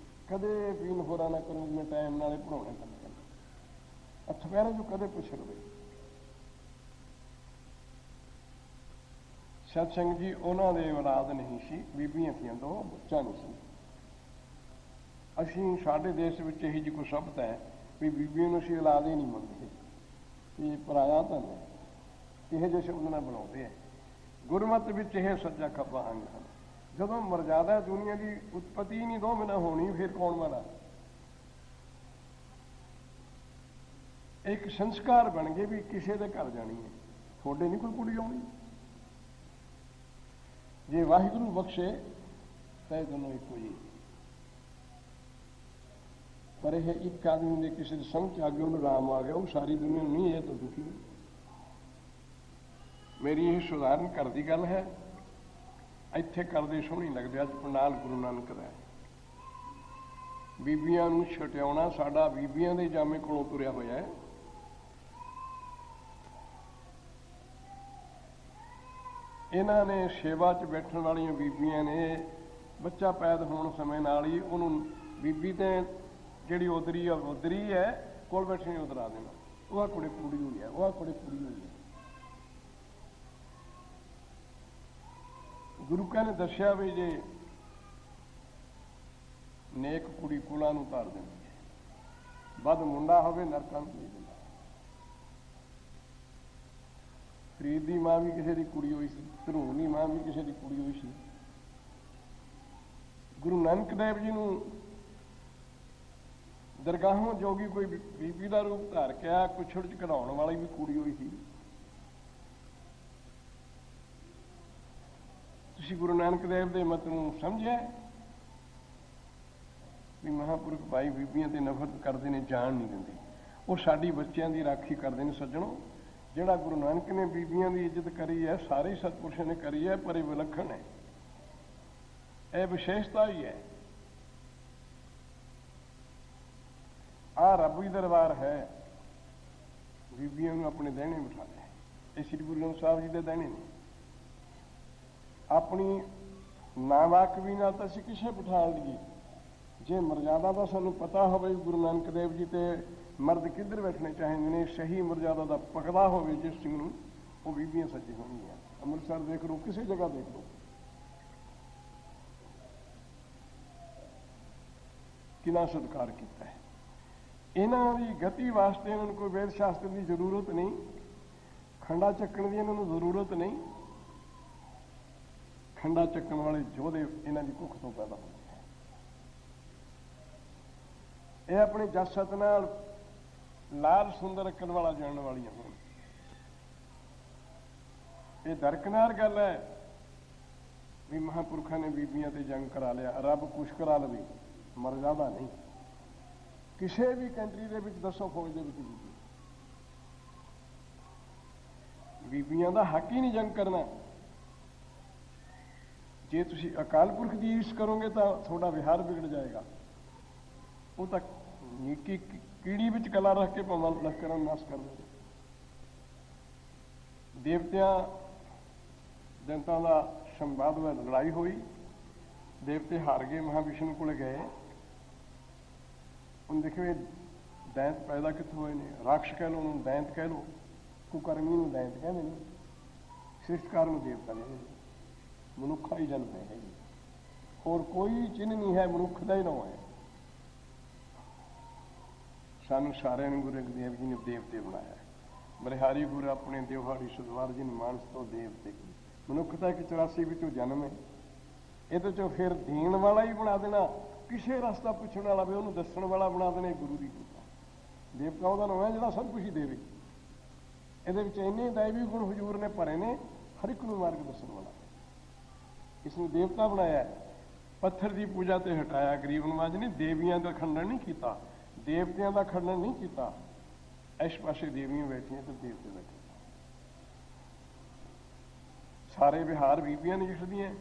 ਕਦੇ ਵੀ ਹੋਰਾ ਨਾ ਕਰੂੰ, ਮੈਂ ਟਾਈਮ ਨਾਲੇ ਪੜ੍ਹਾਉਣਾ ਕੰਮ ਕਰਨਾ। ਅਥਵਾਰੇ ਜੋ ਕਦੇ ਪੁੱਛ ਲਵੇ। ਸਤਸੰਗ ਜੀ ਉਹਨਾਂ ਦੇ ਔਲਾਦ ਨਹੀਂ ਸੀ, ਬੀਬੀਆਂ ਸੀਆਂ, ਦੋ ਬੱਚਾ ਨਹੀਂ ਸੀ। ਅਸੀਂ ਸਾਡੇ ਦੇਸ਼ ਵਿੱਚ ਇਹੀ ਜਿਹੀ ਕੋਈ ਸ਼ਬਦ ਹੈ ਵੀ ਬੀਬੀਆਂ ਨੂੰ ਅਸੀਂ ਔਲਾਦ ਹੀ ਨਹੀਂ ਮੰਨਦੇ, ਇਹ ਪਰਾਇਆ ਧਨ ਹੈ, ਇਹੋ ਜਿਹੇ ਸ਼ਬਦ ਨਾਲ ਬਣਾਉਂਦੇ ਹੈ। ਗੁਰਮਤਿ ਵਿੱਚ ਇਹ ਸੱਜਾ ਖੱਬਾ ਅੰਗ ਹਨ। ਜਦੋਂ ਮਰਜ਼ਾਦਾ ਦੁਨੀਆ ਦੀ ਉਤਪਤੀ ਹੀ ਨਹੀਂ ਦੋ ਬਿਨਾਂ ਹੋਣੀ, ਫਿਰ ਕੌਣ ਮਾਨਾ? ਇੱਕ ਸੰਸਕਾਰ ਬਣ ਗਏ ਵੀ ਕਿਸੇ ਦੇ ਘਰ ਜਾਣੀ ਹੈ, ਤੁਹਾਡੇ ਨਹੀਂ ਕੋਈ ਕੁੜੀ ਆਉਣੀ। ਜੇ ਵਾਹਿਗੁਰੂ ਬਖਸ਼ੇ ਤਾਂ ਦੋਨੋਂ ਇੱਕੋ ਹੀ। ਪਰ ਇਹ ਇੱਕ ਆਦਮੀ ਦੇ ਕਿਸੇ ਦੇ ਸਮਝ ਆ ਗਿਆ, ਉਹਨੂੰ ਰਾਮ ਆ ਗਿਆ, ਉਹ ਸਾਰੀ ਦੁਨੀਆ ਨੂੰ ਨਹੀਂ, ਇਹ ਤਾਂ ਦੁਖੀ। ਮੇਰੀ ਇਹ ਸੁਧਾਰਨ ਘਰ ਦੀ ਗੱਲ ਹੈ, ਇੱਥੇ ਕਰਦੇ ਸੋਹਣੀ ਲੱਗਦੇ। ਅੱਜ ਪੰਡਾਲ ਗੁਰੂ ਨਾਨਕ ਦਾ ਹੈ, ਬੀਬੀਆਂ ਨੂੰ ਛਟਿਆਉਣਾ ਸਾਡਾ ਬੀਬੀਆਂ ਦੇ ਜਾਮੇ ਕੋਲੋਂ ਤੁਰਿਆ ਹੋਇਆ ਹੈ। ਇਹਨਾਂ ਨੇ ਸੇਵਾ 'ਚ ਬੈਠਣ ਵਾਲੀਆਂ ਬੀਬੀਆਂ ਨੇ ਬੱਚਾ ਪੈਦਾ ਹੋਣ ਸਮੇਂ ਨਾਲ ਹੀ ਉਹਨੂੰ ਬੀਬੀ ਤੇ ਜਿਹੜੀ ਉਦਰੀ ਆ ਉਦਰੀ ਹੈ ਕੋਲ ਬੈਠੇ ਨਹੀਂ ਉਧਰ ਆ ਦੇਣਾ, ਉਹ ਕੁੜੀ ਕੁੜੀ ਹੋਈ ਹੈ, ਉਹ ਕੁੜੀ ਕੁੜੀ ਹੋਈ ਹੈ। ਗੁਰੂ ਕਾ ਨੇ ਦੱਸਿਆ ਵੀ ਜੇ ਨੇਕ ਕੁੜੀ ਕੁਲਾਂ ਨੂੰ ਤਾਰ ਦਿੰਦੀ ਹੈ, ਬਦ ਮੁੰਡਾ ਹੋਵੇ ਨਰਕਾਂ ਨੂੰ ਭੇਜ ਦਿੰਦਾ। ਫਰੀਦ ਦੀ ਮਾਂ ਵੀ ਕਿਸੇ ਦੀ ਕੁੜੀ ਹੋਈ ਸੀ, ਧਰੂਣ ਦੀ ਮਾਂ ਵੀ ਕਿਸੇ ਦੀ ਕੁੜੀ ਹੋਈ ਸੀ। ਗੁਰੂ ਨਾਨਕ ਦੇਵ ਜੀ ਨੂੰ ਦਰਗਾਹੋਂ ਜੋਗੀ ਕੋਈ ਬੀਬੀ ਦਾ ਰੂਪ ਧਾਰ ਕੇ ਆ, ਕੁਛੜ ਚ ਕਢਾਉਣ ਵਾਲੀ ਵੀ ਕੁੜੀ ਹੋਈ ਸੀ। ਤੁਸੀਂ ਗੁਰੂ ਨਾਨਕ ਦੇਵ ਦੇ ਮਤ ਨੂੰ ਸਮਝਿਆ ਵੀ ਮਹਾਂਪੁਰਖ ਭਾਈ ਬੀਬੀਆਂ ਤੇ ਨਫ਼ਰਤ ਕਰਦੇ ਨੇ, ਜਾਣ ਨਹੀਂ ਦਿੰਦੇ। ਉਹ ਸਾਡੀ ਬੱਚਿਆਂ ਦੀ ਰਾਖੀ ਕਰਦੇ ਨੇ। ਸੱਜਣੋ, ਜਿਹੜਾ ਗੁਰੂ ਨਾਨਕ ਨੇ ਬੀਬੀਆਂ ਦੀ ਇੱਜ਼ਤ ਕਰੀ ਹੈ, ਸਾਰੇ ਸਤਪੁਰਸ਼ਾਂ ਨੇ ਕਰੀ ਹੈ, ਪਰ ਇਹ ਵਿਲੱਖਣ ਹੈ, ਇਹ ਵਿਸ਼ੇਸ਼ਤਾ ਹੀ ਹੈ। ਆਹ ਰੱਬੀ ਦਰਬਾਰ ਹੈ, ਬੀਬੀਆਂ ਨੂੰ ਆਪਣੇ ਦਹਿਣੇ ਬਿਠਾ ਲਿਆ। ਇਹ ਸ੍ਰੀ ਗੁਰੂ ਗ੍ਰੰਥ ਸਾਹਿਬ ਜੀ ਦੇ ਦਹਿਣੇ ਨੇ। ਆਪਣੀ ਨਾਵਾਕਵੀ ਨਾਲ ਤਾਂ ਅਸੀਂ ਕਿਸੇ ਬਿਠਾ ਲਈਏ, ਜੇ ਮਰਜ਼ਾਦਾ ਦਾ ਸਾਨੂੰ ਪਤਾ ਹੋਵੇ ਗੁਰੂ ਨਾਨਕ ਦੇਵ ਜੀ ਤੇ ਮਰਦ ਕਿੱਧਰ ਬੈਠਣੇ ਚਾਹੀਦੇ ਨੇ, ਸਹੀ ਮਰਜ਼ਾਦਾ ਦਾ ਪਕਦਾ ਹੋਵੇ ਜਿਸ ਸਿੰਘ ਨੂੰ, ਉਹ ਬੀਬੀਆਂ ਸੱਜੀ ਹੋਣਗੀਆਂ। ਅੰਮ੍ਰਿਤਸਰ ਦੇਖ ਲਓ, ਕਿਸੇ ਜਗ੍ਹਾ ਦੇਖ ਲਓ, ਕਿੰਨਾ ਸਤਿਕਾਰ ਕੀਤਾ ਹੈ। ਇਹਨਾਂ ਦੀ ਗਤੀ ਵਾਸਤੇ ਇਹਨਾਂ ਨੂੰ ਕੋਈ ਵੇਦ ਸ਼ਾਸਤਰ ਦੀ ਜ਼ਰੂਰਤ ਨਹੀਂ, ਖੰਡਾ ਚੱਕਣ ਦੀ ਇਹਨਾਂ ਨੂੰ ਜ਼ਰੂਰਤ ਨਹੀਂ। ਖੰਡਾ ਚੱਕਣ ਵਾਲੇ ਯੋਧੇ ਇਹਨਾਂ ਦੀ ਕੁੱਖ ਤੋਂ ਪੈਦਾ ਹੁੰਦੇ ਹੈ। ਇਹ ਆਪਣੇ ਜਸਤ ਨਾਲ ਲਾਲ ਸੁੰਦਰ ਰੱਖਣ ਵਾਲਾ ਜਾਣਨ ਵਾਲੀਆਂ ਹੋਣ। ਇਹ ਦਰਕਨਾਰ ਗੱਲ ਹੈ ਵੀ ਮਹਾਂਪੁਰਖਾਂ ਨੇ ਬੀਬੀਆਂ ਤੇ ਜੰਗ ਕਰਾ ਲਿਆ, ਰੱਬ ਕੁਛ ਕਰਾ ਲਵੇ, ਮਰਜ਼ਾਦਾ ਨਹੀਂ। ਕਿਸੇ ਵੀ ਕੰਟਰੀ ਦੇ ਵਿੱਚ ਦੱਸੋ ਫੌਜ ਦੇ ਵਿੱਚ ਬੀਬੀਆਂ ਦਾ ਹੱਕ ਹੀ ਨਹੀਂ ਜੰਗ ਕਰਨਾ। ਜੇ ਤੁਸੀਂ ਅਕਾਲ ਪੁਰਖ ਦੀ ਈਰਸ਼ ਕਰੋਗੇ ਤਾਂ ਤੁਹਾਡਾ ਵਿਹਾਰ ਵਿਗੜ ਜਾਏਗਾ। ਉਹ ਤਾਂ ਨੀਕੀ ਕੀੜੀ ਵਿੱਚ ਕਲਾ ਰੱਖ ਕੇ ਭਾਵੇਂ ਲਸ਼ਕਰਾਂ ਨੂੰ ਨਾਸ਼ ਕਰ ਦਿੰਦੇ। ਦੇਵਤਿਆਂ ਜਨਤਾ ਦਾ ਸੰਵਾਦ ਵਿੱਚ ਲੜਾਈ ਹੋਈ, ਦੇਵਤੇ ਹਾਰ ਗਏ, ਮਹਾਂਵਿਸ਼ਨੂੰ ਕੋਲ ਗਏ। ਹੁਣ ਦੇਖੋ ਇਹ ਦੈਂਤ ਪੈਦਾ ਕਿੱਥੋਂ ਹੋਏ ਨੇ? ਰਾਖਸ਼ ਕਹਿ ਲਓ, ਉਹਨੂੰ ਦੈਂਤ ਕਹਿ ਲਓ, ਕੁਕਰਮੀ ਨੂੰ ਦੈਂਤ ਕਹਿੰਦੇ ਨੇ, ਸ੍ਰਿਸ਼ਟਕਾਰ ਨੂੰ ਦੇਵਤਾ ਨੇ। ਮਨੁੱਖਾ ਹੀ ਜਨਮ ਹੈ, ਹੋਰ ਕੋਈ ਚਿੰਨ੍ਹ ਨਹੀਂ ਹੈ, ਮਨੁੱਖ ਦਾ ਹੀ ਨਾਂ ਹੈ। ਸਾਨੂੰ ਸਾਰਿਆਂ ਨੂੰ ਗੁਰੂ ਅੰਗਦ ਦੇਵ ਜੀ ਨੇ ਦੇਵਤੇ ਬਣਾਇਆ। ਬਲਿਹਾਰੀ ਗੁਰੂ ਆਪਣੇ ਦਿਵਹਾੜੀ ਸੁਦਵਾਰ ਜੀ ਨੇ ਮਾਨਸ ਤੋਂ ਦੇਵਤੇ। ਮਨੁੱਖਤਾ ਇੱਕ 84 ਵਿੱਚੋਂ ਜਨਮ ਹੈ, ਇਹਦੇ ਚੋਂ ਫਿਰ ਦੇਣ ਵਾਲਾ ਹੀ ਬਣਾ ਦੇਣਾ, ਕਿਸੇ ਰਸਤਾ ਪੁੱਛਣ ਵਾਲਾ ਵੀ ਉਹਨੂੰ ਦੱਸਣ ਵਾਲਾ ਬਣਾ ਦੇਣਾ। ਗੁਰੂ ਦੀ ਕਿਰਪਾ। ਦੇਵਤਾ ਉਹਦਾ ਨਾਮ ਹੈ ਜਿਹੜਾ ਸਭ ਕੁਝ ਹੀ ਦੇਵੇ। ਇਹਦੇ ਵਿੱਚ ਇੰਨੇ ਦੈਵੀ ਗੁਣ ਹਜ਼ੂਰ ਨੇ ਭਰੇ ਨੇ, ਹਰ ਇੱਕ ਨੂੰ ਮਾਰਗ ਦੱਸਣ ਵਾਲਾ। ਇਸ ਨੂੰ ਦੇਵਤਾ ਬਣਾਇਆ। ਪੱਥਰ ਦੀ ਪੂਜਾ ਤੇ ਹਟਾਇਆ। ਗਰੀਬ ਨਵਾਜ ਨੇ ਦੇਵੀਆਂ ਦਾ ਖੰਡਨ ਨਹੀਂ ਕੀਤਾ, ਦੇਵਤਿਆਂ ਦਾ ਖੰਡਨ ਨਹੀਂ ਕੀਤਾ। ਇਸ ਪਾਸੇ ਦੇਵੀਆਂ ਬੈਠੀਆਂ ਤੇ ਦੇਵਤੇ ਬੈਠੇ। ਸਾਰੇ ਵਿਹਾਰ ਬੀਬੀਆਂ ਨੇ ਜਿੱਤਦੀਆਂ।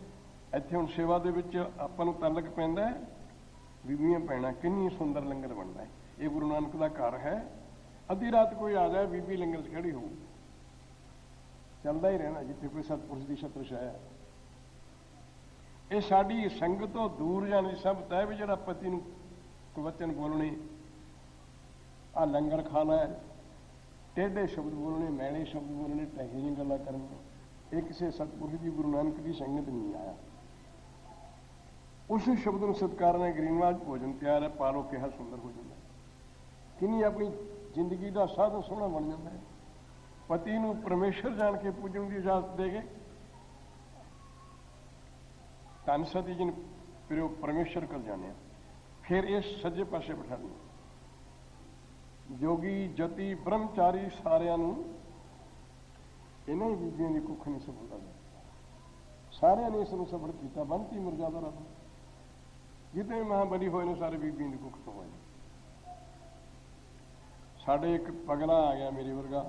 ਇੱਥੇ ਹੁਣ ਸੇਵਾ ਦੇ ਵਿੱਚ ਆਪਾਂ ਨੂੰ ਤਲਕ ਪੈਂਦਾ ਹੈ, ਬੀਬੀਆਂ ਪੈਣਾ। ਕਿੰਨੀ ਸੁੰਦਰ ਲੰਗਰ ਬਣਦਾ ਹੈ। ਇਹ ਗੁਰੂ ਨਾਨਕ ਦਾ ਘਰ ਹੈ। ਅੱਧੀ ਰਾਤ ਕੋਈ ਆ ਜਾਏ, ਬੀਬੀ ਲੰਗਰ 'ਚ ਖੜੀ ਹੋਊ, ਚੱਲਦਾ ਹੀ ਰਹਿਣਾ ਜਿੱਥੇ ਕੋਈ ਸਤਪੁਰਸ਼ ਦੀ ਛਤਰ ਛਾਇਆ। ਇਹ ਸਾਡੀ ਸੰਗਤ ਤੋਂ ਦੂਰ ਜਾਣ ਦੀ ਸਬਤ ਹੈ ਵੀ ਜਿਹੜਾ ਪਤੀ ਨੂੰ ਕੁਵਚਨ ਬੋਲਣੇ, ਆ ਲੰਗਰ ਖਾਣਾ, ਟੇਢੇ ਸ਼ਬਦ ਬੋਲਣੇ, ਮੈਲੇ ਸ਼ਬਦ ਬੋਲਣੇ, ਢਹੇ ਜਿਹੀਆਂ ਗੱਲਾਂ ਕਰਨੀਆਂ, ਇਹ ਕਿਸੇ ਸਤਪੁਰਸ਼ ਦੀ ਗੁਰੂ ਨਾਨਕ ਦੀ ਸੰਗਤ ਨਹੀਂ ਆਇਆ। उस शब्द ਨੂੰ ਸਤਿਕਾਰਨਾ ਗਰੀਨਵਾਜ ਭੋਜਨ ਤਿਆਰ ਹੈ, ਪਾ ਲਓ ਕਿਹਾ ਸੁੰਦਰ ਹੋ ਜਾਂਦਾ। ਕਿੰਨੀ ਆਪਣੀ ਜ਼ਿੰਦਗੀ ਦਾ ਸਾਧਨ ਸੋਹਣਾ ਬਣ ਜਾਂਦਾ ਹੈ। ਪਤੀ ਨੂੰ ਪਰਮੇਸ਼ਰ ਜਾਣ ਕੇ ਪੂਜਣ ਦੀ ਇਜਾਜ਼ਤ ਦੇ ਗਏ। ਧੰਨ ਸਤੀ ਜਿਨ ਫਿਰ ਉਹ ਪਰਮੇਸ਼ਰ ਕਰ ਜਾਣਿਆ। ਫਿਰ ਇਹ ਸੱਜੇ ਪਾਸੇ ਬਿਠਾ ਦਿਓ। ਜੋਗੀ ਜਤੀ ਬ੍ਰਹਮਚਾਰੀ ਸਾਰਿਆਂ ਨੂੰ ਇਹਨਾਂ ਹੀ ਬੀਬੀਆਂ ਦੀ ਕੁੱਖ ਨਹੀਂ ਸਫਲਤਾ ਦਿੱਤੀ। ਸਾਰਿਆਂ ਨੇ ਇਸ ਨੂੰ ਸਫਲ ਕੀਤਾ। ਬੰਤੀ ਮਰਜ਼ਾਦਾ ਰੱਬ ਜਿਤਨੇ ਮਹਾਬਲੀ ਹੋਏ ਨੇ ਸਾਰੇ ਬੀਬੀਆਂ ਦੀ ਕੁੱਖ ਤੋਂ ਹੋਏ ਨੇ। ਸਾਡੇ ਇੱਕ ਪਗਲਾ ਆ ਗਿਆ ਮੇਰੇ ਵਰਗਾ,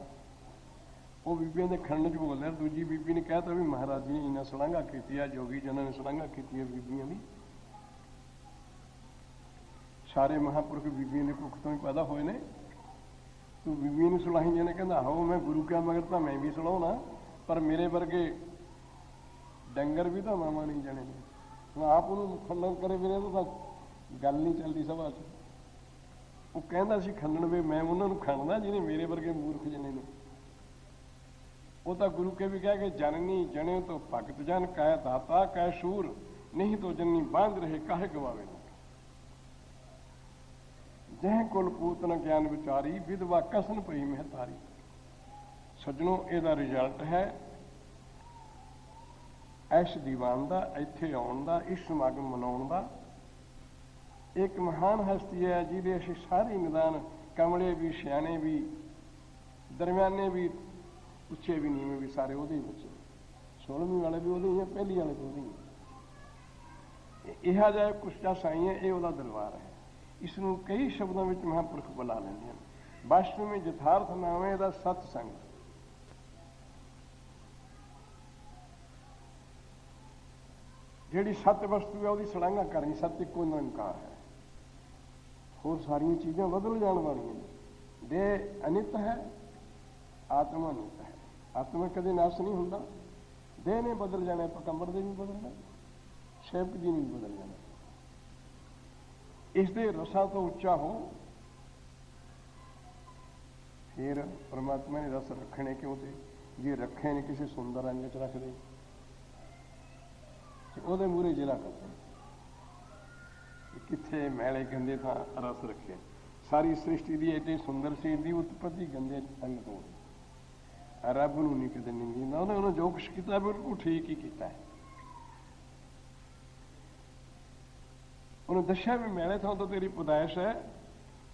ਉਹ ਬੀਬੀਆਂ ਦੇ ਖੰਡ 'ਚ ਬੋਲਦਾ। ਦੂਜੀ ਬੀਬੀ ਨੇ ਕਹਿਤਾ ਵੀ ਮਹਾਰਾਜ ਜੀ ਨੇ ਇੰਨਾ ਸਲਾਘਾ ਕੀਤੀ ਆ, ਜੋਗੀ ਜਨਾਂ ਨੇ ਸਲਾਘਾ ਕੀਤੀ ਹੈ ਬੀਬੀਆਂ ਦੀ। ਸਾਰੇ ਮਹਾਂਪੁਰਖ ਬੀਬੀਆਂ ਦੇ ਕੁੱਖ ਤੋਂ ਹੀ ਪੈਦਾ ਹੋਏ ਨੇ। ਤੂੰ ਬੀਬੀਆਂ ਨੂੰ ਸਲਾਹੀ ਜਿਹਨੇ ਕਹਿੰਦਾ ਆਹੋ ਮੈਂ ਗੁਰੂ ਕਿਆ ਮਗਰ ਤਾਂ ਮੈਂ ਵੀ ਸਲਾਹੁਣਾ, ਪਰ ਮੇਰੇ ਵਰਗੇ ਡੰਗਰ ਵੀ ਤਾਂ ਮਾਵਾਂ ਨਹੀਂ ਜਾਣੇ ਨੇ। ਹੁਣ ਆਪ ਉਹਨੂੰ ਖੰਡਨ ਕਰੇ ਵੀਰੇ ਤਾਂ ਗੱਲ ਨਹੀਂ ਚੱਲਦੀ ਸਭਾ 'ਚ। ਉਹ ਕਹਿੰਦਾ ਸੀ ਖੰਡਨ ਵੀ ਮੈਂ ਉਹਨਾਂ ਨੂੰ ਖੰਡਦਾ ਜਿਹਨੇ ਮੇਰੇ ਵਰਗੇ ਮੂਰਖ ਜਣੇ ਨੇ। ਉਹ ਤਾਂ ਗੁਰੂ ਕੇ ਵੀ ਕਹਿ ਕੇ ਜਨਨੀ ਜਣੇ ਤੋਂ ਭਗਤ ਜਨ ਕਹਿ ਦਾਤਾ ਕਹਿ ਸ਼ੂਰ, ਨਹੀਂ ਤੋਂ ਜਨਨੀ ਬਾਂਧ ਰਹੇ ਕਾਹੇ ਗਵਾਵੇ। ਜਹ ਕੁਲ ਪੂਤਨ ਗਿਆਨ ਵਿਚਾਰੀ, ਵਿਧਵਾ ਕਸਨ ਪਈ ਮਹਿਤਾਰੀ। ਸੱਜਣੋ ਇਹਦਾ ਰਿਜ਼ਲਟ ਹੈ ਐਸ਼ ਦੀਵਾਨ ਦਾ, ਇੱਥੇ ਆਉਣ ਦਾ, ਇਸ ਸਮਾਗਮ ਮਨਾਉਣ ਦਾ। ਇੱਕ ਮਹਾਨ ਹਸਤੀ ਹੈ ਜਿਹਦੇ ਅਸੀਂ ਸਾਰੇ ਨਿਦਾਨ, ਕਮਲੇ ਵੀ ਸਿਆਣੇ ਵੀ ਦਰਮਿਆਨੇ ਵੀ ਉੱਚੇ ਵੀ ਨੀਵੇਂ ਵੀ ਸਾਰੇ ਉਹਦੇ ਹੀ ਬੱਚੇ। 16ਵੀਂ ਵਾਲੇ ਵੀ ਉਹਦੇ ਹੀ ਆ, ਪਹਿਲੀ ਵਾਲੇ ਵੀ ਉਹਦੇ ਹੀ। ਇਹੋ ਜਿਹਾ ਕੁਸ਼ਚਾ ਸਾਈ ਹੈ, ਇਹ ਉਹਦਾ ਦਰਬਾਰ ਹੈ। ਇਸ ਨੂੰ ਕਈ ਸ਼ਬਦਾਂ ਵਿੱਚ ਮਹਾਂਪੁਰਖ ਬੁਲਾ ਲੈਂਦੇ ਹਨ। ਵਾਸਤਵ ਵਿੱਚ ਯਥਾਰਥ ਨਾਮ ਹੈ ਇਹਦਾ ਸਤਸੰਗ। ਜਿਹੜੀ ਸੱਤ ਵਸਤੂ ਹੈ ਉਹਦੀ ਸਲਾਘਾ ਕਰਨੀ। ਸੱਤ ਇੱਕੋ ਨਿਰੰਕਾਰ ਹੈ, ਹੋਰ ਸਾਰੀਆਂ ਚੀਜ਼ਾਂ ਬਦਲ ਜਾਣ ਵਾਲੀਆਂ ਨੇ। ਦੇਹ ਅਨਿੱਤ ਹੈ, ਆਤਮਾ ਅਨਿੱਤ ਹੈ। ਆਤਮਾ ਕਦੇ ਨਾਸ ਨਹੀਂ ਹੁੰਦਾ। ਦੇਹ ਨੇ ਬਦਲ ਜਾਣਾ, ਪਕੰਬਰ ਦੇ ਵੀ ਬਦਲਣਾ, ਸੇਵਕ ਜੀ ਨੇ ਵੀ ਬਦਲ ਜਾਣਾ। ਇਸ ਦੇ ਰਸਾਂ ਤੋਂ ਉੱਚਾ ਹੋ। ਫਿਰ ਪਰਮਾਤਮਾ ਨੇ ਰਸ ਰੱਖਣੇ ਕਿਉਂ ਤੇ? ਜੇ ਰੱਖੇ ਨੇ ਕਿਸੇ ਸੁੰਦਰ ਰੰਗ 'ਚ ਰੱਖਦੇ ਤੇ ਉਹਦੇ ਮੂਹਰੇ ਜ਼ਿਲ੍ਹਾ ਕਰਦੇ ਕਿੱਥੇ ਮੈਲੇ ਗੰਦੇ ਥਾਂ ਰਸ ਰੱਖੇ। ਸਾਰੀ ਸ੍ਰਿਸ਼ਟੀ ਦੀ ਏਡੀ ਸੁੰਦਰ ਸੀ, ਦੀ ਉਤਪਤੀ ਗੰਦੇ ਅੰਗ ਤੋਂ। ਰੱਬ ਨੂੰ ਨਹੀਂ ਕਿਤੇ ਨਿੰਦੀ। ਉਹਨੇ ਜੋ ਕੁਛ ਕੀਤਾ ਬਿਲਕੁਲ ਠੀਕ ਹੀ ਕੀਤਾ ਹੈ। ਉਹਨੇ ਦੱਸਿਆ ਵੀ ਮੈਲੇ ਥਾਂ ਤੋਂ ਤੇਰੀ ਪੈਦਾਇਸ਼ ਹੈ,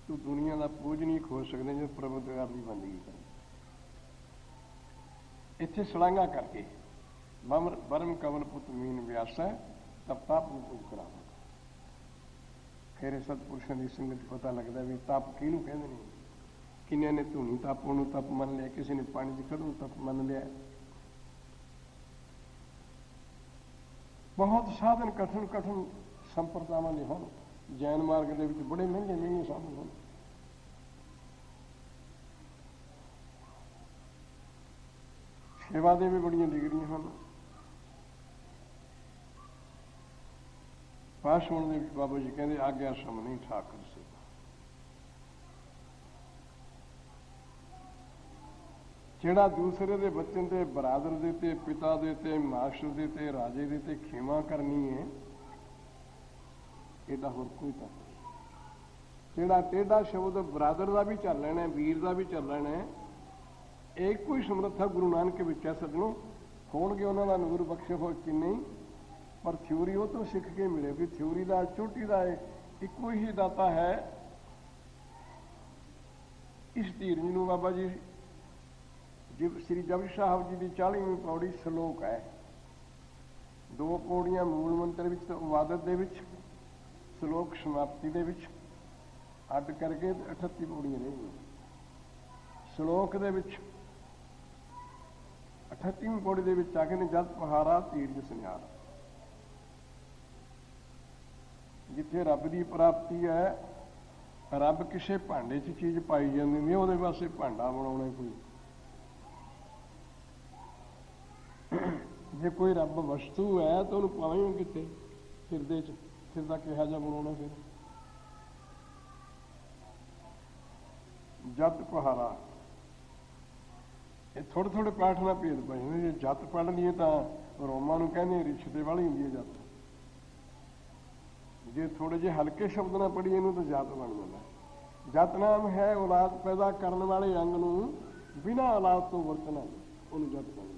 ਤੂੰ ਦੁਨੀਆ ਦਾ ਪੂਜਨੀਕ ਹੋ ਸਕਦੇ ਜੇ ਪਰਮੇਸ਼ਰ ਦੀ ਬੰਦਗੀ ਕਰੇ। ਇੱਥੇ ਸਲਾਘਾ ਕਰਕੇ ਬਰਮ ਕਵਲ ਪੁੱਤ ਮੀਨ ਵਿਆਸਾ ਤਪ ਤਪ ਨੂੰ ਪੂਜ ਕਰਾਵਾਂ। ਫਿਰ ਸਤਿਪੁਰਸ਼ਾਂ ਦੀ ਸੰਗਤ ਪਤਾ ਲੱਗਦਾ ਵੀ ਤਪ ਕਿਹਨੂੰ ਕਹਿੰਦੇ ਨੇ। ਕਿੰਨਿਆਂ ਨੇ ਧੂਣੀ ਤਪ ਨੂੰ ਤਪ ਮੰਨ ਲਿਆ, ਕਿਸੇ ਨੇ ਪਾਣੀ 'ਚ ਖੜ੍ਹਨ ਤਪ ਮੰਨ ਲਿਆ। ਬਹੁਤ ਸਾਧਨ ਕਠਿਨ ਸੰਪਰਦਾਵਾਂ ਦੇ ਹਨ। ਜੈਨ ਮਾਰਗ ਦੇ ਵਿੱਚ ਬੜੇ ਮਹਿੰਗੇ ਸਾਧਨ ਹਨ। ਸੇਵਾ ਦੇ ਵੀ ਬੜੀਆਂ ਡਿਗਰੀਆਂ ਹਨ। ਪਾਸ਼ਵਣ ਦੇ ਵਿੱਚ ਬਾਬਾ ਜੀ ਕਹਿੰਦੇ ਆਗਿਆ ਸਮ ਨਹੀਂ ਠਾਕੁਰ ਸੇ। ਜਿਹੜਾ ਦੂਸਰੇ ਦੇ ਬੱਚੇ ਤੇ, ਬਰਾਦਰ ਦੇ ਤੇ, ਪਿਤਾ ਦੇ ਤੇ, ਮਾਸਟਰ ਦੇ ਤੇ, ਰਾਜੇ ਦੇ ਤੇ ਖੇਮਾ ਕਰਨੀ ਹੈ, ਇਹਦਾ ਹੋਰ ਕੋਈ ਤਾਂ। ਜਿਹੜਾ ਟੇਢਾ ਸ਼ਬਦ ਬਰਾਦਰ ਦਾ ਵੀ ਚੱਲ ਲੈਣਾ, ਵੀਰ ਦਾ ਵੀ ਚੱਲ ਲੈਣਾ, ਇਹ ਕੋਈ ਸਮਰੱਥਾ ਗੁਰੂ ਨਾਨਕ ਵਿੱਚ ਹੈ। ਸੱਜਣੋ ਹੋਣਗੇ ਉਹਨਾਂ ਦਾ ਨੂਰ ਬਖਸ਼ੇ ਹੋਏ ਕਿ ਨਹੀਂ, ਪਰ ਥਿਊਰੀ ਉਹ ਤੋਂ ਸਿੱਖ ਕੇ ਮਿਲੇ ਵੀ ਥਿਊਰੀ ਦਾ ਚੋਟੀ ਦਾ ਇੱਕੋ ਹੀ ਦਾਤਾ ਹੈ। ਇਸ ਧੀਰਜ ਨੂੰ ਬਾਬਾ ਜੀ ਸ੍ਰੀ ਜਪਜੀ ਸਾਹਿਬ ਜੀ ਦੀ 40ਵੀਂ ਪੌੜੀ ਸ਼ਲੋਕ ਹੈ। 2 ਪੌੜੀਆਂ ਮੂਲ ਮੰਤਰ ਵਿੱਚ ਤੇ ਇਬਾਦਤ ਦੇ ਵਿੱਚ, ਸ਼ਲੋਕ ਸਮਾਪਤੀ ਦੇ ਵਿੱਚ ਅੱਡ ਕਰਕੇ 38 ਪੌੜੀਆਂ ਨੇ। ਸ਼ਲੋਕ ਦੇ ਵਿੱਚ 38ਵੀਂ ਪੌੜੀ ਦੇ ਵਿੱਚ ਆ ਕੇ ਨੇ ਜਦ ਪਹਾਰਾ ਧੀਰਜ ਸੁਨਿਆਰ। ਜਿੱਥੇ ਰੱਬ ਦੀ ਪ੍ਰਾਪਤੀ ਹੈ, ਰੱਬ ਕਿਸੇ ਭਾਂਡੇ 'ਚ ਚੀਜ਼ ਪਾਈ ਜਾਂਦੀ ਨਹੀਂ, ਉਹਦੇ ਵਾਸਤੇ ਭਾਂਡਾ ਬਣਾਉਣਾ ਕੋਈ। ਜੇ ਕੋਈ ਰੱਬ ਵਸਤੂ ਹੈ ਤਾਂ ਉਹਨੂੰ ਪਾਵੇਂ ਕਿਤੇ ਫਿਰਦੇ 'ਚ, ਫਿਰਦਾ ਕਿਹਾ ਜਾ ਬਣਾਉਣਾ। ਫਿਰ ਜਤ ਪਹਾਰਾ, ਇਹ ਥੋੜੇ ਪਾਠ ਨਾਲ ਭੇਦ ਪਏ ਨੇ। ਜੇ ਜਤ ਪੜ੍ਹ ਲਈਏ ਤਾਂ ਰੋਮਾਂ ਨੂੰ ਕਹਿੰਦੇ ਰਿਸ਼ਤੇ ਵਾਲੀ ਹੁੰਦੀ ਹੈ ਜਤ। ਜੇ ਥੋੜੇ ਜਿਹੇ ਹਲਕੇ ਸ਼ਬਦ ਨਾਲ ਪੜ੍ਹੀਏ ਇਹਨੂੰ ਤਾਂ ਜਤ ਬਣ ਜਾਂਦਾ। ਜਤਨਾਮ ਹੈ ਔਲਾਦ ਪੈਦਾ ਕਰਨ ਵਾਲੇ ਅੰਗ ਨੂੰ ਬਿਨਾਂ ਔਲਾਦ ਤੋਂ ਵਰਤਣਾ, ਉਹਨੂੰ ਜਤ ਕਹਿੰਦੇ।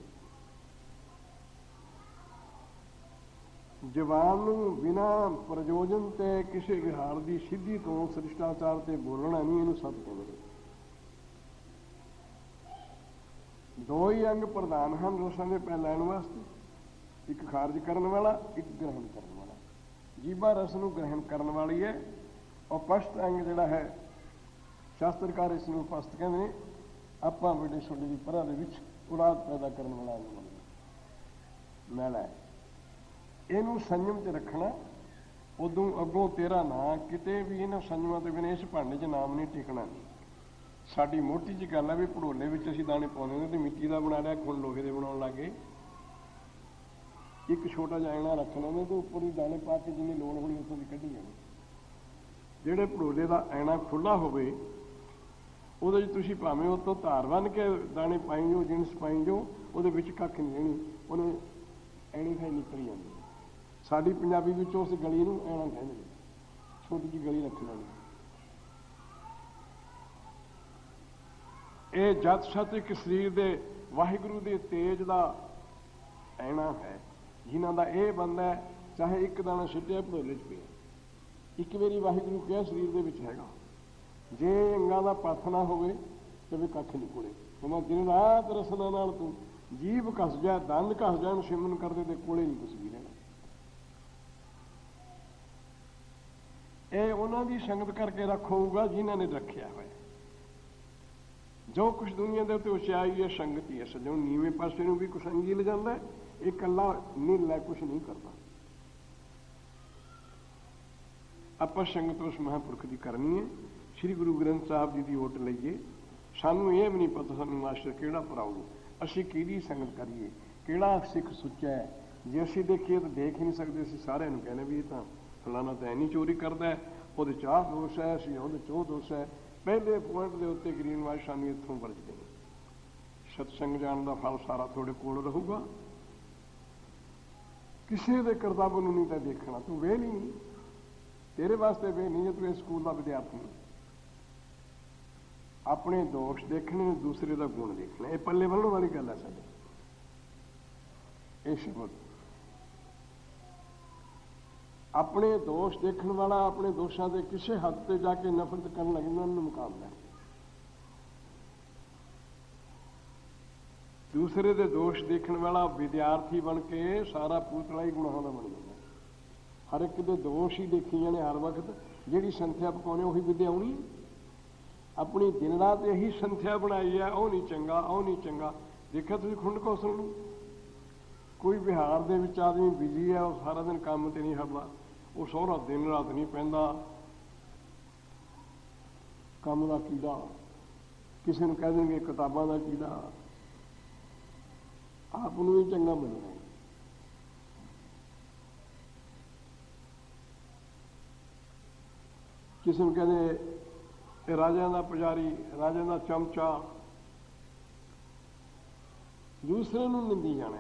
ਜਵਾਨ ਨੂੰ ਬਿਨਾਂ ਪ੍ਰਯੋਜਨ ਤੇ ਕਿਸੇ ਵਿਹਾਰ ਦੀ ਸਿੱਧੀ ਤੋਂ ਸ੍ਰਿਸ਼ਟਾਚਾਰ ਤੇ ਬੋਲਣਾ ਨਹੀਂ, ਇਹਨੂੰ ਸਤ ਕਹਿੰਦੇ। ਦੋ ਹੀ ਅੰਗ ਪ੍ਰਧਾਨ ਹਨ ਰਸਾਂ ਦੇ ਪੈ ਲੈਣ ਵਾਸਤੇ, ਇੱਕ ਖਾਰਜ ਕਰਨ ਵਾਲਾ, ਇੱਕ ਗ੍ਰਹਿਣ ਕਰਨ ਵਾਲਾ। ਜੀਭਾ ਰਸ ਨੂੰ ਗ੍ਰਹਿਣ ਕਰਨ ਵਾਲੀ ਹੈ। ਉਪਸਥ ਅੰਗ ਜਿਹੜਾ ਹੈ, ਸ਼ਾਸਤਰਕਾਰ ਇਸ ਨੂੰ ਉਪਸਥ ਕਹਿੰਦੇ ਨੇ। ਆਪਾਂ ਵੱਡੇ ਛੋਟੇ ਦੀ ਪਰਾਂ ਦੇ ਵਿੱਚ ਔਲਾਦ ਪੈਦਾ ਕਰਨ ਵਾਲਾ ਅੰਗ ਮੰਨਦੇ ਮੈਲਾ ਹੈ। ਇਹਨੂੰ ਸੰਯਮ 'ਚ ਰੱਖਣਾ। ਉਦੋਂ ਅੱਗੋਂ ਤੇਰਾ ਨਾਂ ਕਿਤੇ ਵੀ ਇਹਨਾਂ ਸੰਯਮਾਂ ਤੋਂ ਬਿਨਾਂ ਇਸ ਭਾਂਡੇ 'ਚ ਨਾਮ ਨਹੀਂ ਟਿਕਣਾ। ਨਹੀਂ, ਸਾਡੀ ਮੋਟੀ ਜਿਹੀ ਗੱਲ ਹੈ ਵੀ ਭੜੋਲੇ ਵਿੱਚ ਅਸੀਂ ਦਾਣੇ ਪਾਉਂਦੇ ਹੁੰਦੇ ਤੇ ਮਿੱਟੀ ਦਾ ਬਣਾ ਲਿਆ, ਹੁਣ ਲੋਹੇ ਦੇ ਬਣਾਉਣ ਲੱਗੇ। ਇੱਕ ਛੋਟਾ ਜਿਹਾ ਐਣਾ ਰੱਖ ਲੈਂਦੇ ਤੇ ਉੱਪਰ ਦੀ ਦਾਣੇ ਪਾ ਕੇ ਜਿੰਨੀ ਲੋੜ ਹੋਣੀ ਉੱਥੋਂ ਦੀ ਕੱਢੀ ਜਾਣੀ। ਜਿਹੜੇ ਭੜੋਲੇ ਦਾ ਐਣਾ ਖੁੱਲ੍ਹਾ ਹੋਵੇ ਉਹਦੇ 'ਚ ਤੁਸੀਂ ਭਾਵੇਂ ਉੱਤੋਂ ਧਾਰ ਬੰਨ੍ਹ ਕੇ ਦਾਣੇ ਪਾਈ ਜਾਓ, ਜਿਣਸ ਪਾਈ ਜਾਓ, ਉਹਦੇ ਵਿੱਚ ਕੱਖ ਨਹੀਂ ਰਹਿਣੀ, ਉਹਨੇ ਐਣੀ ਖਾਈ ਨਿਕਲ ਜਾਂਦੀ। ਸਾਡੀ ਪੰਜਾਬੀ ਵਿੱਚ ਉਸ ਗਲੀ ਨੂੰ ਐਣਾ ਕਹਿੰਦੇ ਨੇ। ਛੋਟੀ ਜਿਹੀ ਗਲੀ ਰੱਖ ਲੈਣੀ। ਇਹ ਜਤ ਸਤ ਇੱਕ ਸਰੀਰ ਦੇ ਵਾਹਿਗੁਰੂ ਦੇ ਤੇਜ ਦਾ ਐਣਾ ਹੈ, ਜਿਨ੍ਹਾਂ ਦਾ ਇਹ ਬੰਦਾ ਚਾਹੇ ਇੱਕ ਦਾਣਾ ਸਿੱਟਿਆ ਭੜੋਲੇ 'ਚ ਪਿਆ, ਇੱਕ ਵਾਰੀ ਵਾਹਿਗੁਰੂ ਕਿਹਾ ਸਰੀਰ ਦੇ ਵਿੱਚ ਹੈਗਾ। ਜੇ ਅੰਗਾਂ ਦਾ ਪੱਥ ਨਾ ਹੋਵੇ ਤੇ ਵੀ ਕੱਖ ਨਹੀਂ ਕੋਲੇ। ਭਾਵੇਂ ਦਿਨ ਰਾਤ ਰਸਨਾ ਨਾਲ ਤੂੰ ਜੀਭ ਘਸ ਜਾ, ਦੰਦ ਘਸ ਜਾਣ, ਸਿਮਰਨ ਕਰਦੇ ਤੇ ਕੋਲੇ ਨਹੀਂ ਕੁਛ ਵੀ ਰਹਿਣਾ। ਇਹ ਉਹਨਾਂ ਦੀ ਸੰਗਤ ਕਰਕੇ ਰੱਖੋਗਾ ਜਿਨ੍ਹਾਂ ਨੇ ਰੱਖਿਆ ਹੋਇਆ। ਜੋ ਕੁਛ ਦੁਨੀਆ ਦੇ ਉੱਤੇ ਉਚਾਈ ਹੈ ਸੰਗਤ ਹੀ ਹੈ। ਸਜੋਂ ਨੀਵੇਂ ਪਾਸੇ ਨੂੰ ਵੀ ਕੁਛ ਅੰਗੀ ਲਿਜਾਂਦਾ, ਇਹ ਇਕੱਲਾ ਨੀਲਾ ਕੁਛ ਨਹੀਂ ਕਰਦਾ। ਆਪਾਂ ਸੰਗਤ ਉਸ ਮਹਾਂਪੁਰਖ ਦੀ ਕਰਨੀ ਹੈ। ਸ੍ਰੀ ਗੁਰੂ ਗ੍ਰੰਥ ਸਾਹਿਬ ਜੀ ਦੀ ਓਟ ਲਈਏ। ਸਾਨੂੰ ਇਹ ਵੀ ਨਹੀਂ ਪਤਾ ਸਾਨੂੰ ਮਾਸਟਰ ਕਿਹੜਾ ਪਰਾਊ, ਅਸੀਂ ਕਿਹਦੀ ਸੰਗਤ ਕਰੀਏ, ਕਿਹੜਾ ਸਿੱਖ ਸੁੱਚਾ ਹੈ। ਜੇ ਅਸੀਂ ਦੇਖੀਏ ਤਾਂ ਦੇਖ ਹੀ ਨਹੀਂ ਸਕਦੇ। ਅਸੀਂ ਸਾਰਿਆਂ ਨੂੰ ਕਹਿੰਦੇ ਵੀ ਇਹ ਤਾਂ ਫਲਾਣਾ ਤਾਂ ਐਨੀ ਚੋਰੀ ਕਰਦਾ, ਉਹਦੇ 'ਚ ਆਹ ਦੋਸ਼ ਹੈ, ਅਸੀਂ ਉਹਦੇ 'ਚ ਉਹ ਦੋਸ਼ ਹੈ। ਪਹਿਲੇ ਪੁਆਇੰਟ ਦੇ ਉੱਤੇ ਗਰੀਨਵਾਜ ਸਾਨੂੰ ਇੱਥੋਂ ਵਰਜਦੇ ਨੇ। ਸਤਸੰਗ ਜਾਣ ਦਾ ਫਲ ਸਾਰਾ ਤੁਹਾਡੇ ਕੋਲ ਰਹੂਗਾ। ਕਿਸੇ ਦੇ ਕਰਤੱਵ ਨੂੰ ਨਹੀਂ ਤਾਂ ਦੇਖਣਾ। ਤੂੰ ਵੇਹ ਨਹੀਂ, ਤੇਰੇ ਵਾਸਤੇ ਵੇਹ ਨਹੀਂ ਜੇ ਤੂੰ ਇਸ ਸਕੂਲ ਦਾ ਵਿਦਿਆਰਥੀ ਨਹੀਂ। ਆਪਣੇ ਦੋਸ਼ ਦੇਖਣੇ, ਦੂਸਰੇ ਦਾ ਗੁਣ ਦੇਖਣਾ, ਇਹ ਪੱਲੇ ਬੰਨ੍ਹਣ ਵਾਲੀ ਗੱਲ ਹੈ ਸਾਡੇ। ਇਹ ਸ਼ਬਦ ਆਪਣੇ ਦੋਸ਼ ਦੇਖਣ ਵਾਲਾ ਆਪਣੇ ਦੋਸ਼ਾਂ ਦੇ ਕਿਸੇ ਹੱਦ ਤੇ ਜਾ ਕੇ ਨਫ਼ਰਤ ਕਰਨ ਲੱਗ ਜਾਂਦਾ, ਉਹਨੂੰ ਮੁਕਾਬਲਾ ਹੈ। ਦੂਸਰੇ ਦੇ ਦੋਸ਼ ਦੇਖਣ ਵਾਲਾ ਵਿਦਿਆਰਥੀ ਬਣ ਕੇ ਸਾਰਾ ਪੂਤਲਾ ਹੀ ਗੁਨਾਹਾਂ ਦਾ ਬਣ ਜਾਂਦਾ। ਹਰ ਇੱਕ ਦੇ ਦੋਸ਼ ਹੀ ਦੇਖੀ ਜਾਣੇ ਹਰ ਵਕਤ। ਜਿਹੜੀ ਸੰਥਿਆ ਪਕਾਉਣੇ ਉਹੀ ਵਿਦਿਆ ਆਉਣੀ। ਆਪਣੀ ਦਿਨ ਰਾਤ ਇਹੀ ਸੰਥਿਆ ਬਣਾਈ ਹੈ, ਉਹ ਨਹੀਂ ਚੰਗਾ, ਉਹ ਨਹੀਂ ਚੰਗਾ। ਦੇਖਿਆ ਤੁਸੀਂ ਖੁੰਡ ਕੌਸਲ ਨੂੰ? ਕੋਈ ਵਿਹਾਰ ਦੇ ਵਿੱਚ ਆਦਮੀ ਬਿਜੀ ਹੈ, ਉਹ ਸਾਰਾ ਦਿਨ ਕੰਮ ਤੇ ਨਹੀਂ ਹਟਦਾ, ਉਹ ਸਹੁਰਾ ਦਿਨ ਰਾਤ ਨਹੀਂ ਪੈਂਦਾ, ਕੰਮ ਦਾ ਕੀੜਾ। ਕਿਸੇ ਨੂੰ ਕਹਿ ਦੇਣਗੇ ਕਿਤਾਬਾਂ ਦਾ ਕੀੜਾ, ਆਪ ਨੂੰ ਵੀ ਚੰਗਾ ਮੰਨਣਾ। ਕਿਸੇ ਨੂੰ ਕਹਿੰਦੇ ਇਹ ਰਾਜਿਆਂ ਦਾ ਪੁਜਾਰੀ, ਰਾਜਿਆਂ ਦਾ ਚਮਚਾ, ਦੂਸਰੇ ਨੂੰ ਨਿੰਦੀ ਜਾਣਾ।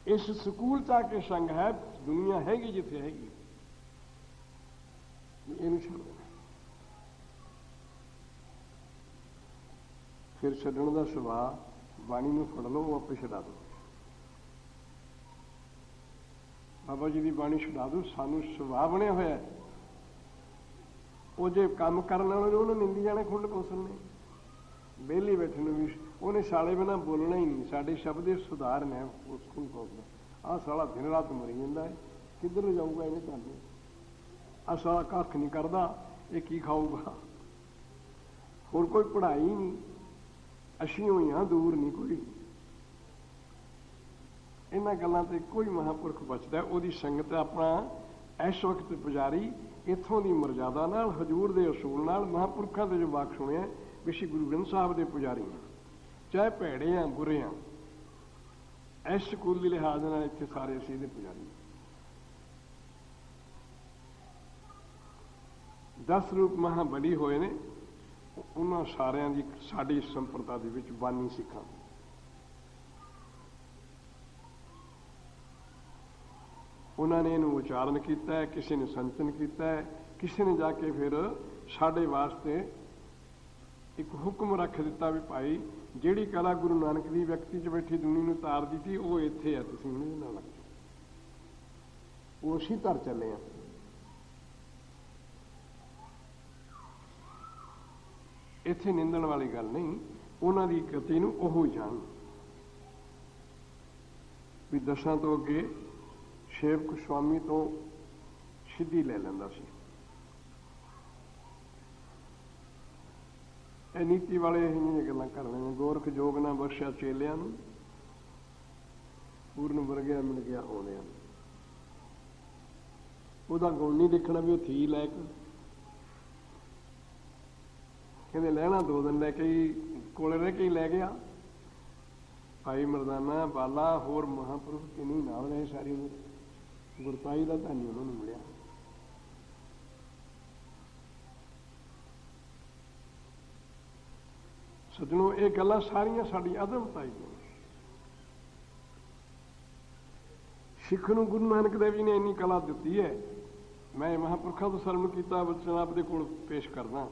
ਇਸ ਸਕੂਲ 'ਚ ਆ ਕੇ ਸੰਗ ਹੈ, ਦੁਨੀਆ ਹੈਗੀ ਜਿੱਥੇ ਹੈਗੀ, ਇਹਨੂੰ ਛੱਡ ਦੇਣਾ। ਫਿਰ ਛੱਡਣ ਦਾ ਸੁਭਾਅ, ਬਾਣੀ ਨੂੰ ਫੜ ਲਓ, ਉਹ ਆਪੇ ਛਡਾ ਦਿਓ। ਬਾਬਾ ਜੀ ਦੀ ਬਾਣੀ ਛਡਾ ਦਿਓ। ਸਾਨੂੰ ਸੁਭਾਅ ਬਣਿਆ ਹੋਇਆ। ਉਹ ਜੇ ਕੰਮ ਕਰਨ ਵਾਲੇ ਨੂੰ ਉਹਨੂੰ ਨਿੰਦੀ ਜਾਣੇ ਖੁੰਡ ਕੌਸਲ ਨੇ। ਵਿਹਲੀ ਬੈਠੇ ਨੂੰ ਵੀ ਉਹਨੇ ਸਾਲੇ ਬਿਨਾਂ ਬੋਲਣਾ ਹੀ ਨਹੀਂ। ਸਾਡੇ ਸ਼ਬਦ ਦੇ ਸੁਧਾਰ ਨੇ ਉਸ ਖੁੰਡ ਕੌਸਲ। ਆਹ ਸਾਲਾ ਦਿਨ ਰਾਤ ਮਰੀ ਜਾਂਦਾ ਹੈ, ਕਿੱਧਰ ਜਾਊਗਾ ਇਹਨੇ ਤੁਹਾਨੂੰ? ਆਹ ਸਾਲਾ ਕੱਖ ਨਹੀਂ ਕਰਦਾ, ਇਹ ਕੀ ਖਾਊਗਾ? ਹੋਰ ਕੋਈ ਪੜ੍ਹਾਈ ਨਹੀਂ, ਅਸੀਂ ਹੋਈ ਹਾਂ, ਦੂਰ ਨਹੀਂ ਕੋਈ। ਇਹਨਾਂ ਗੱਲਾਂ ਤੇ ਕੋਈ ਮਹਾਂਪੁਰਖ ਬਚਦਾ, ਉਹਦੀ ਸੰਗਤ ਆਪਣਾ ਇਸ ਵਕਤ ਪੁਜਾਰੀ ਇੱਥੋਂ ਦੀ ਮਰਜ਼ਾਦਾ ਨਾਲ, ਹਜ਼ੂਰ ਦੇ ਅਸੂਲ ਨਾਲ, ਮਹਾਂਪੁਰਖਾਂ ਦੇ ਜੋ ਵਾਕ ਸੁਣਿਆ ਵੀ ਅਸੀਂ ਗੁਰੂ ਗ੍ਰੰਥ ਸਾਹਿਬ ਦੇ ਪੁਜਾਰੀ ਹਾਂ, ਚਾਹੇ ਭੈੜੇ ਹਾਂ, ਬੁਰੇ ਹਾਂ। ਇਸ ਸਕੂਲ ਦੇ ਲਿਹਾਜ਼ ਨਾਲ ਇੱਥੇ ਸਾਰੇ ਅਸੀਂ ਇਹਦੇ ਪੁਜਾਰੀ। 10 ਰੂਪ ਮਹਾਂ ਬਲੀ ਹੋਏ ਨੇ, ਉਹਨਾਂ ਸਾਰਿਆਂ ਦੀ ਸਾਡੀ ਸੰਪਰਦਾ ਦੇ ਵਿੱਚ ਬਾਨੀ ਸਿੱਖਾਂ। ਉਹਨਾਂ ਨੇ ਇਹਨੂੰ ਉਚਾਰਨ ਕੀਤਾ ਹੈ, ਕਿਸੇ ਨੇ ਸੰਚਨ ਕੀਤਾ ਹੈ, ਕਿਸੇ ਨੇ ਜਾ ਕੇ ਫਿਰ ਸਾਡੇ ਵਾਸਤੇ ਇੱਕ ਹੁਕਮ ਰੱਖ ਦਿੱਤਾ ਵੀ ਭਾਈ ਜਿਹੜੀ ਕਲਾ ਗੁਰੂ ਨਾਨਕ ਦੀ ਵਿਅਕਤੀ 'ਚ ਬੈਠੀ ਦੁਨੀਆ ਨੂੰ ਤਾਰ ਦਿੱਤੀ ਉਹ ਇੱਥੇ ਆ, ਤੁਸੀਂ ਉਹਦੇ ਨਾਲ ਲੱਗ ਜਾਓ। ਉਹ ਅਸੀਂ ਧਰ ਚੱਲੇ ਆ। ਇੱਥੇ ਨਿੰਦਣ ਵਾਲੀ ਗੱਲ ਨਹੀਂ, ਉਹਨਾਂ ਦੀ ਗਤੀ ਨੂੰ ਉਹ ਹੀ ਜਾਣ ਵੀ ਦਸਾਂ ਤੋਂ ਅੱਗੇ ਸੇਵਕ ਸੁਆਮੀ ਤੋਂ ਸਿੱਧੀ ਲੈ ਲੈਂਦਾ ਸੀ। ਇਹ ਨੀਤੀ ਵਾਲੇ ਇਹ ਨਹੀਂ ਗੱਲਾਂ ਕਰ ਰਹੇ ਨੇ। ਗੋਰਖ ਜੋਗ ਨਾ ਬਖਸ਼ਿਆ ਚੇਲਿਆਂ ਨੂੰ, ਪੂਰਨ ਵਰਗਿਆ ਮਿਲ ਗਿਆ ਆਉਂਦਿਆਂ ਨੂੰ। ਉਹਦਾ ਗੁਣ ਨਹੀਂ ਦੇਖਣਾ ਵੀ ਉਹ ਥੀ ਲਾਇਕ। ਕਹਿੰਦੇ ਲੈਣਾ 2 ਦਿਨ ਲੈ ਕੇ ਹੀ ਕੋਲੇ ਰਹਿ ਕੇ ਹੀ ਲੈ ਗਿਆ। ਭਾਈ ਮਰਦਾਨਾ ਬਾਲਾ ਹੋਰ ਮਹਾਂਪੁਰਖ ਕਿੰਨੀ ਨਾਲ ਰਹੇ ਸਾਰੀ ਉਮਰ। ਗੁਰਤਾਈ ਦਾ ਧਨ ਉਹਨਾਂ ਨੂੰ ਮਿਲਿਆ। ਸੱਜਣੋ, ਇਹ ਗੱਲਾਂ ਸਾਰੀਆਂ ਸਾਡੀ ਅਦਮਤਾ ਹੀ ਨੇ। ਸਿੱਖ ਨੂੰ ਗੁਰੂ ਨਾਨਕ ਦੇਵ ਜੀ ਨੇ ਇੰਨੀ ਕਲਾ ਦਿੱਤੀ ਹੈ। ਮੈਂ ਮਹਾਂਪੁਰਖਾਂ ਤੋਂ ਸਰਵਣ ਕੀਤਾ ਵਚਨ ਆਪ ਦੇ ਕੋਲ ਪੇਸ਼ ਕਰਦਾ।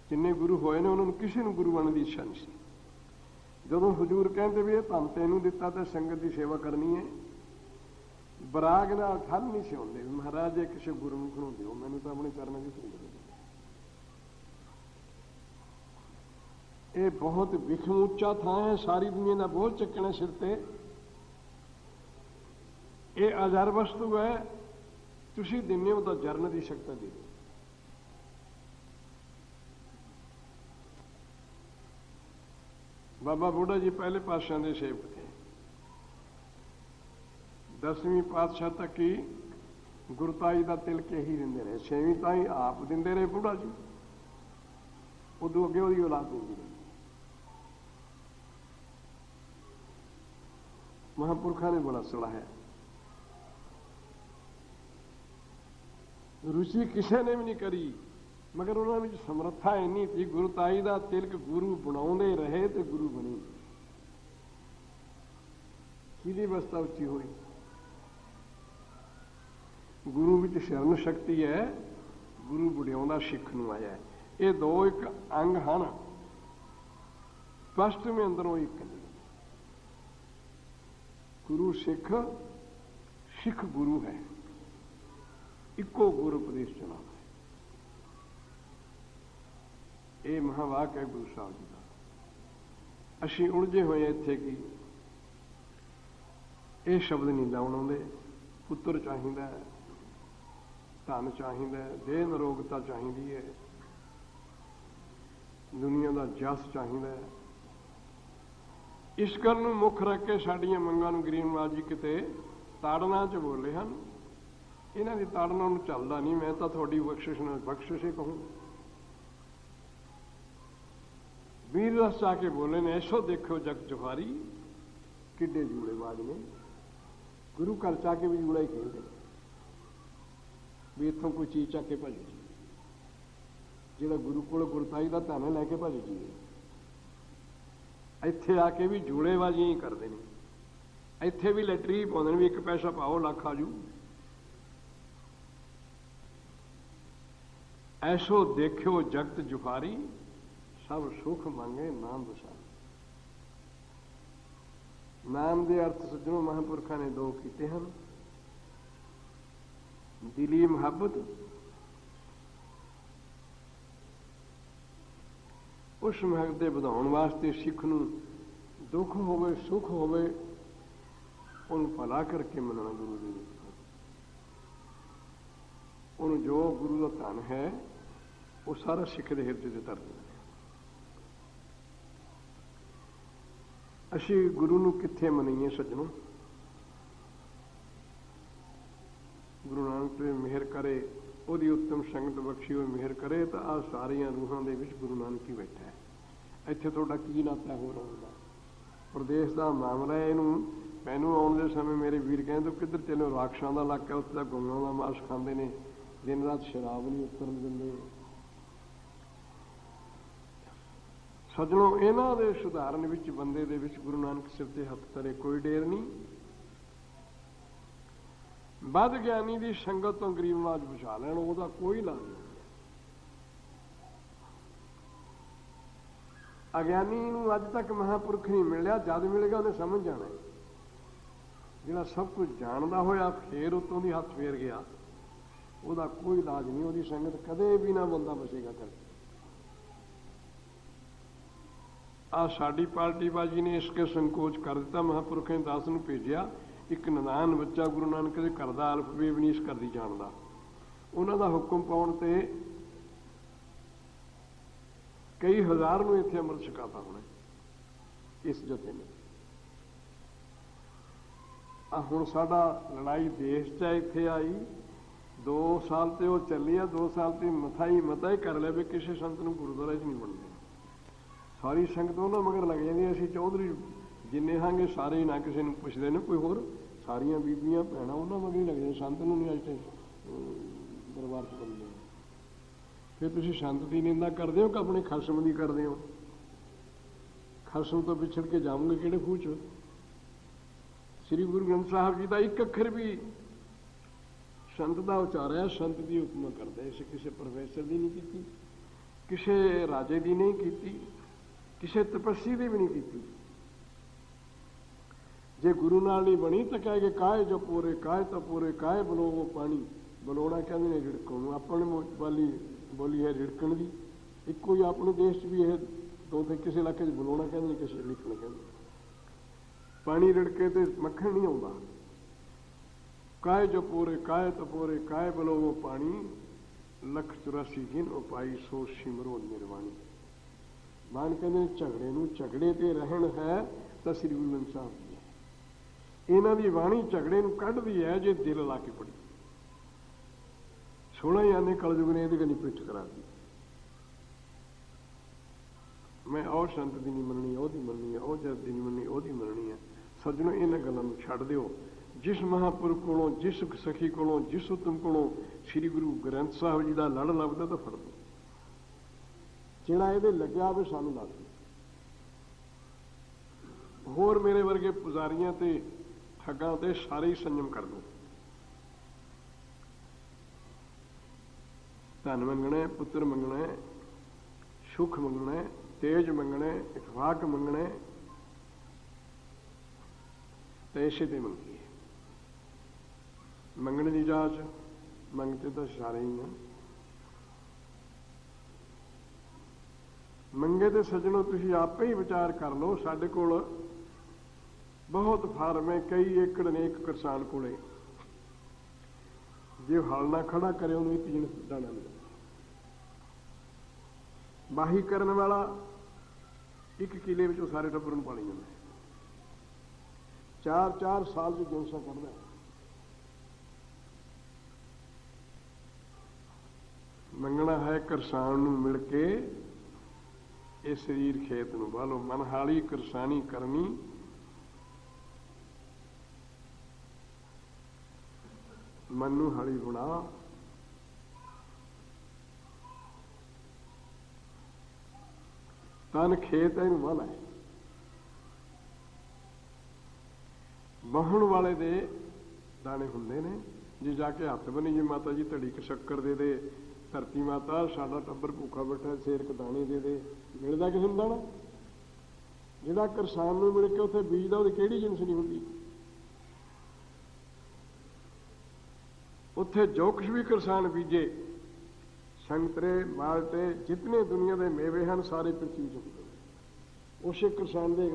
ਜਿੰਨੇ ਗੁਰੂ ਹੋਏ ਨੇ ਉਹਨਾਂ ਨੂੰ ਕਿਸੇ ਨੂੰ ਗੁਰੂ ਬਣਨ ਦੀ ਇੱਛਾ ਨਹੀਂ ਸੀ। ਜਦੋਂ ਹਜ਼ੂਰ ਕਹਿੰਦੇ ਵੀ ਇਹ ਧੰਨ ਤੈਨੂੰ ਦਿੱਤਾ ਤੇ ਸੰਗਤ ਦੀ ਸੇਵਾ ਕਰਨੀ ਹੈ, ਬਰਾਗ ਨਾਲ ਠੱਲ ਨਹੀਂ ਸੀ ਹੁੰਦੇ। ਮਹਾਰਾਜ ਜੇ ਕਿਸੇ ਗੁਰੂ ਨੂੰ ਖੜਾਉਂਦੇ ਹੋ, ਮੈਨੂੰ ਤਾਂ ਆਪਣੇ ਚਰਨਾਂ ਦੀ ਸੰਗਤ ਦੇ। ਇਹ ਬਹੁਤ ਵਿਖਮ ਉੱਚਾ ਥਾਂ ਹੈ। ਸਾਰੀ ਦੁਨੀਆ ਦਾ ਬੋਝ ਚੱਕਣਾ ਸਿਰ ਤੇ। ਇਹ ਆਜ਼ਾਰ ਵਸਤੂ ਹੈ। ਤੁਸੀਂ ਦਿੰਦੇ ਹੋ ਤਾਂ ਜਰਨ ਦੀ ਸ਼ਕਤੀ ਦੇ ਦਿਓ। ਬਾਬਾ ਬੁੱਢਾ ਜੀ ਪਹਿਲੇ ਪਾਤਸ਼ਾਹ ਦੇ ਸੇਵਕ ਥੇ। 10ਵੀਂ ਪਾਤਸ਼ਾਹ ਤੱਕ ਹੀ ਗੁਰਤਾਈ ਦਾ ਤਿਲਕ ਹੀ ਦਿੰਦੇ ਰਹੇ। 6ਵੀਂ ਤਾਈਂ ਆਪ ਦਿੰਦੇ ਰਹੇ ਬੁੱਢਾ ਜੀ। ਉਦੋਂ ਅੱਗੇ ਉਹਦੀ ਔਲਾਦ ਦਿੰਦੀ ਰਹੀ। ਮਹਾਂਪੁਰਖਾਂ ਨੇ ਬੜਾ ਸਲਾਹਿਆ। ਰੁਚੀ ਕਿਸੇ ਨੇ ਵੀ ਨਹੀਂ ਕਰੀ, ਮਗਰ ਉਹਨਾਂ ਵਿੱਚ ਸਮਰੱਥਾ ਇੰਨੀ ਸੀ। ਗੁਰਤਾਈ ਦਾ ਤਿਲਕ ਗੁਰੂ ਬਣਾਉਂਦੇ ਰਹੇ ਤੇ ਗੁਰੂ ਬਣੇ। ਕਿਹਦੀ ਅਵਸਥਾ ਉੱਚੀ ਹੋਈ? ਗੁਰੂ ਵਿੱਚ ਸ਼ਰਨ ਸ਼ਕਤੀ ਹੈ। ਗੁਰੂ ਵਡਿਆਉਂਦਾ ਸਿੱਖ ਨੂੰ ਆਇਆ। ਇਹ ਦੋ ਇੱਕ ਅੰਗ ਹਨ, ਸਪਸ਼ਟਵੇਂ ਅੰਦਰੋਂ ਇੱਕ ਨਹੀਂ। ਗੁਰੂ ਸਿੱਖ, ਸਿੱਖ ਗੁਰੂ ਹੈ। ਇੱਕੋ ਗੁਰੂ ਉਪਦੇਸ਼ ਚਲਾਉਂਦਾ। ਇਹ ਮਹਾਵਾਕ ਹੈ ਗੁਰੂ ਸਾਹਿਬ ਜੀ ਦਾ। ਅਸੀਂ ਉਲਝੇ ਹੋਏ ਇੱਥੇ ਕਿ ਇਹ ਸ਼ਬਦ ਨਹੀਂ ਲਾਉਣ ਆਉਂਦੇ। ਪੁੱਤਰ ਚਾਹੀਦਾ, ਧਨ ਚਾਹੀਦਾ, ਦੇਹ ਨਿਰੋਗਤਾ ਚਾਹੀਦੀ ਹੈ, ਦੁਨੀਆ ਦਾ ਜਸ ਚਾਹੀਦਾ ਹੈ। ਇਸ ਗੱਲ ਨੂੰ ਮੁੱਖ ਰੱਖ ਕੇ ਸਾਡੀਆਂ ਮੰਗਾਂ ਨੂੰ ਗਰੀਬਨਾਥ ਜੀ ਕਿਤੇ ਤਾੜਨਾ 'ਚ ਬੋਲੇ ਹਨ। ਇਹਨਾਂ ਦੀ ਤਾੜਨਾ ਨੂੰ ਚੱਲਦਾ ਨਹੀਂ। ਮੈਂ ਤਾਂ ਤੁਹਾਡੀ ਬਖਸ਼ਿਸ਼ ਨਾਲ ਬਖਸ਼ਿਸ਼ੇ ਕਹੂੰ। ਵੀਰ ਰਸ ਚਾ ਕੇ ਬੋਲੇ ਨੇ, ਐਸੋ ਦੇਖੋ ਜਗ ਜੁਹਾਰੀ, ਕਿੱਡੇ ਜੂੜੇਬਾਜ਼ ਨੇ। ਗੁਰੂ ਘਰ ਚਾ ਕੇ ਵੀ ਜੂੜਾ ਹੀ ਖੇਡਦੇ ਵੀ ਇੱਥੋਂ ਕੋਈ ਚੀਜ਼ ਚੱਕ ਕੇ ਭੱਜ ਜੀ। ਜਿਹੜਾ ਗੁਰੂ ਕੋਲ ਗੁਰਤਾਈ ਦਾ ਧਨ ਲੈ ਕੇ ਭੱਜ ਜੀ। ਇੱਥੇ ਆ ਕੇ ਵੀ ਜੂੜੇਬਾਜ਼ੀਆਂ ਹੀ ਕਰਦੇ ਨੇ। ਇੱਥੇ ਵੀ ਲੈਟਰੀ ਪਾਉਂਦੇ ਨੇ ਵੀ 1 ਪੈਸਾ ਪਾਓ ਲੱਖ ਆ ਜੂ। ਐਸੋ ਦੇਖਿਓ ਜਗਤ ਜੁਹਾਰੀ, ਸਭ ਸੁਖ ਮੰਗੇ ਨਾਮ ਵਸਾਰੀ। ਨਾਮ ਦੇ ਅਰਥ ਸੱਜਣੋਂ ਮਹਾਂਪੁਰਖਾਂ ਨੇ 2 ਕੀਤੇ ਹਨ। ਦਿਲੀ ਮੁਹੱਬਤ, ਉਸ ਮੁਹੱਬਤ ਦੇ ਵਧਾਉਣ ਵਾਸਤੇ ਸਿੱਖ ਨੂੰ ਦੁੱਖ ਹੋਵੇ ਸੁੱਖ ਹੋਵੇ ਉਹਨੂੰ ਭਲਾ ਕਰਕੇ ਮੰਨਣਾ ਗੁਰੂ ਦੇ ਵਿੱਚ। ਉਹਨੂੰ ਜੋ ਗੁਰੂ ਦਾ ਧਨ ਹੈ ਉਹ ਸਾਰਾ ਸਿੱਖ ਦੇ ਹਿਰਦੇ ਤੇ ਧਰ ਦੇਣਾ। ਅਸੀਂ ਗੁਰੂ ਨੂੰ ਕਿੱਥੇ ਮਨਾਈਏ ਸੱਜਣੋਂ? ਗੁਰੂ ਨਾਨਕ ਦੇਵ ਮਿਹਰ ਕਰੇ, ਉਹਦੀ ਉੱਤਮ ਸੰਗਤ ਬਖਸ਼ੀ ਹੋਈ ਮਿਹਰ ਕਰੇ ਤਾਂ ਆਹ ਸਾਰੀਆਂ ਰੂਹਾਂ ਦੇ ਵਿੱਚ ਗੁਰੂ ਨਾਨਕ ਹੀ ਬੈਠਾ ਹੈ। ਇੱਥੇ ਤੁਹਾਡਾ ਕੀ ਨਾਤਾ ਹੋ ਰਿਹਾ? ਪ੍ਰਦੇਸ਼ ਦਾ ਮਾਮਲਾ ਹੈ। ਇਹਨੂੰ ਮੈਨੂੰ ਆਉਣ ਦੇ ਸਮੇਂ ਮੇਰੇ ਵੀਰ ਕਹਿੰਦੇ ਕਿੱਧਰ ਚੱਲੋ? ਰਾਖਸ਼ਾਂ ਦਾ ਇਲਾਕਾ, ਉੱਥੇ ਤਾਂ ਗਊਆਂ ਦਾ ਮਾਸ ਖਾਂਦੇ ਨੇ, ਦਿਨ ਰਾਤ ਸ਼ਰਾਬ ਨਹੀਂ ਉਤਰਨ ਦਿੰਦੇ। ਸੱਜਣੋਂ, ਇਹਨਾਂ ਦੇ ਸੁਧਾਰਨ ਵਿੱਚ ਬੰਦੇ ਦੇ ਵਿੱਚ ਗੁਰੂ ਨਾਨਕ ਸਿਰ ਤੇ ਹੱਥ ਧਰੇ ਕੋਈ ਡੇਰ ਨਹੀਂ। ਵੱਧ ਗਿਆਨੀ ਦੀ ਸੰਗਤ ਤੋਂ ਗਰੀਬ ਨਵਾਜ ਬਚਾ ਲੈਣ, ਉਹਦਾ ਕੋਈ ਇਲਾਜ ਨਹੀਂ। ਅਗਿਆਨੀ ਨੂੰ ਅੱਜ ਤੱਕ ਮਹਾਂਪੁਰਖ ਨਹੀਂ ਮਿਲਿਆ, ਜਦ ਮਿਲੇਗਾ ਉਹਨੇ ਸਮਝ ਜਾਣਾ। ਜਿਹੜਾ ਸਭ ਕੁਝ ਜਾਣਦਾ ਹੋਇਆ ਫੇਰ ਉਤੋਂ ਦੀ ਹੱਥ ਫੇਰ ਗਿਆ, ਉਹਦਾ ਕੋਈ ਇਲਾਜ ਨਹੀਂ, ਉਹਦੀ ਸੰਗਤ ਕਦੇ ਵੀ ਨਾ ਬੰਦਾ ਬਚੇਗਾ। ਕਰ ਆ ਸਾਡੀ ਪਾਰਟੀ ਬਾਜੀ ਨੇ ਇਸ ਕੇ ਸੰਕੋਚ ਕਰ ਦਿੱਤਾ। ਮਹਾਂਪੁਰਖ ਨੇ 10 ਨੂੰ ਭੇਜਿਆ, ਇੱਕ ਨਨਾਨ ਬੱਚਾ ਗੁਰੂ ਨਾਨਕ ਦੇ ਘਰ ਦਾ ਅਲਫਬੇ ਵੀ ਨਹੀਂ ਇਸ ਕਰਦੀ ਜਾਣਦਾ। ਉਹਨਾਂ ਦਾ ਹੁਕਮ ਪਾਉਣ ਤੇ ਕਈ ਹਜ਼ਾਰ ਨੂੰ ਇੱਥੇ ਅੰਮ੍ਰਿਤ ਛਕਾਤਾ ਹੋਣਾ ਇਸ ਜਥੇ ਨੇ। ਆ ਹੁਣ ਸਾਡਾ ਲੜਾਈ ਦੇਸ਼ 'ਚ ਇੱਥੇ ਆਈ, 2 ਸਾਲ ਤੇ ਉਹ ਚੱਲੀ ਆ, 2 ਸਾਲ ਤੇ ਮਤਾ ਹੀ ਕਰ ਲਿਆ ਵੀ ਕਿਸੇ ਸੰਤ ਨੂੰ ਗੁਰਦੁਆਰੇ 'ਚ ਨਹੀਂ ਬਣਦੇ। ਸਾਰੀ ਸੰਗਤ ਉਹਨਾਂ ਮਗਰ ਲੱਗ ਜਾਂਦੀ, ਅਸੀਂ ਚੌਧਰੀ ਜਿੰਨੇ ਹਾਂਗੇ ਸਾਰੇ ਨਾ ਕਿਸੇ ਨੂੰ ਪੁੱਛਦੇ ਨੇ, ਕੋਈ ਹੋਰ ਸਾਰੀਆਂ ਬੀਬੀਆਂ ਭੈਣਾਂ ਉਹਨਾਂ ਮਗਰ ਹੀ ਲੱਗ ਜਾਂਦੇ, ਸੰਤ ਨੂੰ ਨਹੀਂ ਅੱਜ ਤੇ ਦਰਬਾਰ 'ਚ ਬੰਦੇ। ਫਿਰ ਤੁਸੀਂ ਸੰਤ ਦੀ ਨਿੰਦਾ ਕਰਦੇ ਹੋ ਕਿ ਆਪਣੇ ਖਸਮ ਦੀ ਕਰਦੇ ਹੋ? ਖਸਮ ਤੋਂ ਵਿਛੜ ਕੇ ਜਾਵੋਗੇ ਕਿਹੜੇ ਖੂਹ 'ਚ? ਸ੍ਰੀ ਗੁਰੂ ਗ੍ਰੰਥ ਸਾਹਿਬ ਜੀ ਦਾ ਇੱਕ ਅੱਖਰ ਵੀ ਸੰਤ ਦਾ ਉਚਾਰਿਆ, ਸੰਤ ਦੀ ਉਪਮਾ ਕਰਦਾ। ਇਸ ਕਿਸੇ ਪ੍ਰੋਫੈਸਰ ਦੀ ਨਹੀਂ ਕੀਤੀ, ਕਿਸੇ ਰਾਜੇ ਦੀ ਨਹੀਂ ਕੀਤੀ, ਕਿਸੇ ਤਪੱਸੀ ਦੀ ਵੀ ਨਹੀਂ ਕੀਤੀ। ਜੇ ਗੁਰੂ ਨਾਲ ਨਹੀਂ ਬਣੀ ਤਾਂ ਕਹੇਗੇ ਕਾਏ ਜੋ ਪੂਰੇ ਕਾਏ ਤਾਂ ਪੂਰੇ ਕਾਏ ਬਲੋਵੋ ਪਾਣੀ। ਬਲੋੜਾ ਕਹਿੰਦੇ ਨੇ ਰਿੜਕਣ ਨੂੰ, ਆਪਣੇ ਵਾਲੀ ਬੋਲੀ ਹੈ ਰਿੜਕਣ ਦੀ। ਇੱਕੋ ਹੀ ਆਪਣੇ ਦੇਸ਼ 'ਚ ਵੀ ਇਹ ਦੋ ਤੇ ਕਿਸੇ ਇਲਾਕੇ 'ਚ ਬਲੋੜਾ ਕਹਿੰਦੇ ਨੇ, ਕਿਸੇ ਰਿੜਕਣ ਕਹਿੰਦੇ। ਪਾਣੀ ਰਿੜਕੇ ਤੇ ਮੱਖਣ ਨਹੀਂ ਆਉਂਦਾ। ਕਾਏ ਜੋ ਪੂਰੇ ਕਾਏ ਤਾਂ ਪੂਰੇ ਕਾਏ ਬਲੋਵੋ ਪਾਣੀ, 184 ਜਿਨ ਉਪਾਈ ਸੋ ਸਿਮਰੋ ਨਿਰਵਾਣੀ। ਬਾਣ ਕਹਿੰਦੇ ਨੇ ਝਗੜੇ ਨੂੰ ਝਗੜੇ ਤੇ ਰਹਿਣ ਹੈ ਤਾਂ ਸ੍ਰੀ ਗੁਰੂ ਗ੍ਰੰਥ ਸਾਹਿਬ ਜੀ ਹੈ। ਇਹਨਾਂ ਦੀ ਬਾਣੀ ਝਗੜੇ ਨੂੰ ਕੱਢਦੀ ਹੈ ਜੇ ਦਿਲ ਲਾ ਕੇ ਪੜੀ। 16 ਯਾਨੇ ਕਲਯੁਗ ਨੇ ਇਹਦੀ ਗਨੀ ਪਿੱਠ ਕਰਾ ਦਿੱਤੀ। ਮੈਂ ਉਹ ਸੰਤ ਦੀ ਨਹੀਂ ਮੰਨਣੀ, ਉਹਦੀ ਮੰਨਣੀ ਹੈ, ਉਹ ਜਦ ਦੀ ਨਹੀਂ ਮੰਨਣੀ, ਉਹਦੀ ਮੰਨਣੀ ਹੈ। ਸੱਜਣੋ, ਇਹਨਾਂ ਗੱਲਾਂ ਨੂੰ ਛੱਡ ਦਿਓ। ਜਿਸ ਮਹਾਂਪੁਰਖ ਕੋਲੋਂ, ਜਿਸ ਸਖੀ ਕੋਲੋਂ, ਜਿਸ ਉਤਮ ਕੋਲੋਂ ਸ੍ਰੀ ਗੁਰੂ ਗ੍ਰੰਥ ਸਾਹਿਬ ਜੀ ਦਾ ਲੜ ਲੱਭਦਾ ਤਾਂ ਫੜ ਲਓ। ਜਿਹੜਾ ਇਹਦੇ ਲੱਗਿਆ ਵੀ ਸਾਨੂੰ ਦੱਸ ਦਿਓ। ਹੋਰ ਮੇਰੇ ਵਰਗੇ ਪੁਜਾਰੀਆਂ ਤੇ ਠੱਗਾਂ ਤੇ ਸਾਰੇ ਹੀ ਸੰਜਮ ਕਰ ਦਿਓ। ਧਨ ਮੰਗਣਾ, ਪੁੱਤਰ ਮੰਗਣਾ, ਸੁਖ ਮੰਗਣਾ, ਤੇਜ ਮੰਗਣਾ, ਇਤਫਾਕ ਮੰਗਣਾ, ਤੇ ਇਸੇ ਤੇ ਮੰਗੀਏ। ਮੰਗਣ ਦੀ ਜਾਚ ਮੰਗਤੇ ਤਾਂ ਸਾਰੇ ਹੀ ਆ। ਮੰਗੇ ਤੇ ਸੱਜਣੋ ਤੁਸੀਂ ਆਪੇ ਹੀ ਵਿਚਾਰ ਕਰ ਲਓ। ਸਾਡੇ ਕੋਲ ਬਹੁਤ ਫਾਰਮ ਹੈ, ਕਈ ਏਕੜ ਨੇ ਇੱਕ ਕਿਸਾਨ ਕੋਲੇ। ਜੇ ਹਲ ਨਾ ਖੜਾ ਕਰੇ ਉਹਨੂੰ 1 ਜਿਣਸ ਦਾਣਾ ਮਿਲੇ। ਵਾਹੀ ਕਰਨ ਵਾਲਾ 1 ਕਿੱਲੇ ਵਿੱਚੋਂ ਸਾਰੇ ਟੱਬਰ ਨੂੰ ਪਾਣੀ ਜਾਂਦਾ। 4-4 ਸਾਲ ਦੀ ਜਿਣਸਾਂ ਕੱਢਦਾ। ਮੰਗਣਾ ਹੈ ਕਿਸਾਨ ਨੂੰ ਮਿਲ ਕੇ, ਇਹ ਸਰੀਰ ਖੇਤ ਨੂੰ ਵਾਲੋ। ਮਨਹਾਲੀ ਕਿਰਸਾਨੀ ਕਰਨੀ, ਮਨ ਨੂੰ ਹਲੀ ਬਣਾ। ਤਨ ਖੇਤ ਇਹਨੂੰ ਵਾਲਾ ਹੈ। ਵਾਹਣ ਵਾਲੇ ਦੇ ਦਾਣੇ ਹੁੰਦੇ ਨੇ। ਜੇ ਜਾ ਕੇ ਹੱਥ ਬਣੀ, ਜੇ ਮਾਤਾ ਜੀ ਧੜੀ ਕ ਸ਼ੱਕਰ ਦੇ ਦੇ, ਧਰਤੀ ਮਾਤਾ ਸਾਡਾ ਟੱਬਰ ਭੁੱਖਾ ਬੈਠਾ, ਸੇਰ ਕ ਦਾਣੇ ਦੇ ਦੇ, ਮਿਲਦਾ ਕਿਸੇ ਨੂੰ ਦਾਣਾ? ਜਿਹੜਾ ਕਿਸਾਨ ਨੂੰ ਮਿਲ ਕੇ ਉੱਥੇ ਬੀਜਦਾ, ਉਹਦੀ ਕਿਹੜੀ ਜਿਣਸ ਨਹੀਂ ਹੁੰਦੀ। ਉੱਥੇ ਜੋ ਕੁਛ ਵੀ ਕਿਸਾਨ ਬੀਜੇ, ਸੰਤਰੇ, ਮਾਲਟੇ, ਜਿਤਨੇ ਦੁਨੀਆ ਦੇ ਮੇਵੇ ਹਨ, ਸਾਰੇ ਪ੍ਰਿਥਵੀ 'ਚ ਹੁੰਦੇ ਨੇ। ਉਸੇ ਕਿਸਾਨ ਦੇ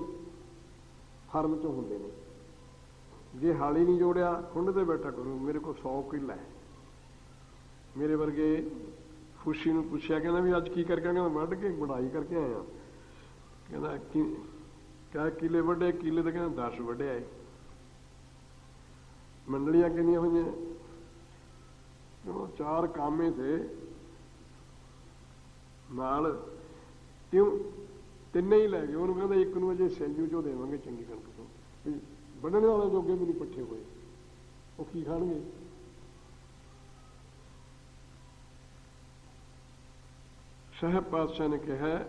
ਫਾਰਮ 'ਚੋਂ ਹੁੰਦੇ ਨੇ। ਜੇ ਹਾਲੀ ਨਹੀਂ ਜੋੜਿਆ, ਖੁੰਡ ਤੇ ਬੈਠਾ ਕਰੂ, ਮੇਰੇ ਕੋਲ 100 ਕਿੱਲਾ ਹੈ। ਮੇਰੇ ਵਰਗੇ ਫੁੱਸ਼ੀ ਨੂੰ ਪੁੱਛਿਆ, ਕਹਿੰਦਾ ਵੀ ਅੱਜ ਕੀ ਕਰਕੇ? ਕਹਿੰਦਾ ਵੱਢ ਕੇ ਵਢਾਈ ਕਰਕੇ ਆਇਆ। ਕਹਿੰਦਾ ਕਿਆ ਕਿੱਲੇ ਵੱਢੇ? ਕਿੱਲੇ ਤਾਂ ਕਹਿੰਦਾ 10 ਵੱਢਿਆ ਹੈ। ਮੰਡਲੀਆਂ ਕਿੰਨੀਆਂ ਹੋਈਆਂ? 4 ਕਾਮੇ ਤੇ ਨਾਲ ਕਿਉਂ 3 ਹੀ ਲੈ ਗਏ। ਉਹਨੂੰ ਕਹਿੰਦਾ 1 ਨੂੰ ਅਜੇ ਸੈਂਜੂ 'ਚੋਂ ਦੇਵਾਂਗੇ ਚੰਗੀ ਕਣਕ ਤੋਂ। ਵੀ ਵੱਢਣ ਵਾਲੇ ਜੋਗੇ ਵੀ ਨਹੀਂ ਪੱਠੇ ਹੋਏ, ਉਹ ਕੀ ਖਾਣਗੇ? ਸਾਹਿਬ ਪਾਤਸ਼ਾਹ ਨੇ ਕਿਹਾ,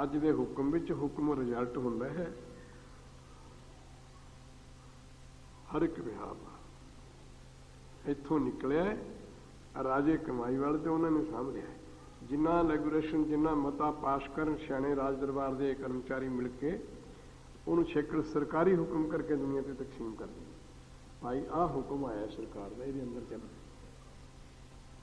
ਅੱਜ ਦੇ ਹੁਕਮ ਵਿੱਚ ਹੁਕਮ ਰਿਜ਼ਲਟ ਹੁੰਦਾ ਹੈ। ਹਰ ਇੱਕ ਵਿਹਾਰ ਦਾ। ਇੱਥੋਂ ਨਿਕਲਿਆ ਰਾਜੇ ਕਮਾਈ ਵਾਲੇ ਤੇ ਉਹਨਾਂ ਨੇ ਸਾਂਭ ਲਿਆ। ਜਿੰਨਾ ਰੈਗੂਲੇਸ਼ਨ, ਜਿੰਨਾ ਮਤਾ ਪਾਸ ਕਰਨ ਸਿਆਣੇ ਰਾਜ ਦਰਬਾਰ ਦੇ ਕਰਮਚਾਰੀ ਮਿਲ ਕੇ ਉਹਨੂੰ ਛੇਕੜ ਸਰਕਾਰੀ ਹੁਕਮ ਕਰਕੇ ਦੁਨੀਆ ਤੇ ਤਕਸੀਮ ਕਰ ਦਿੱਤੀ। ਭਾਈ ਆਹ ਹੁਕਮ ਆਇਆ ਸਰਕਾਰ ਦਾ, ਇਹਦੇ ਅੰਦਰ ਚੱਲ।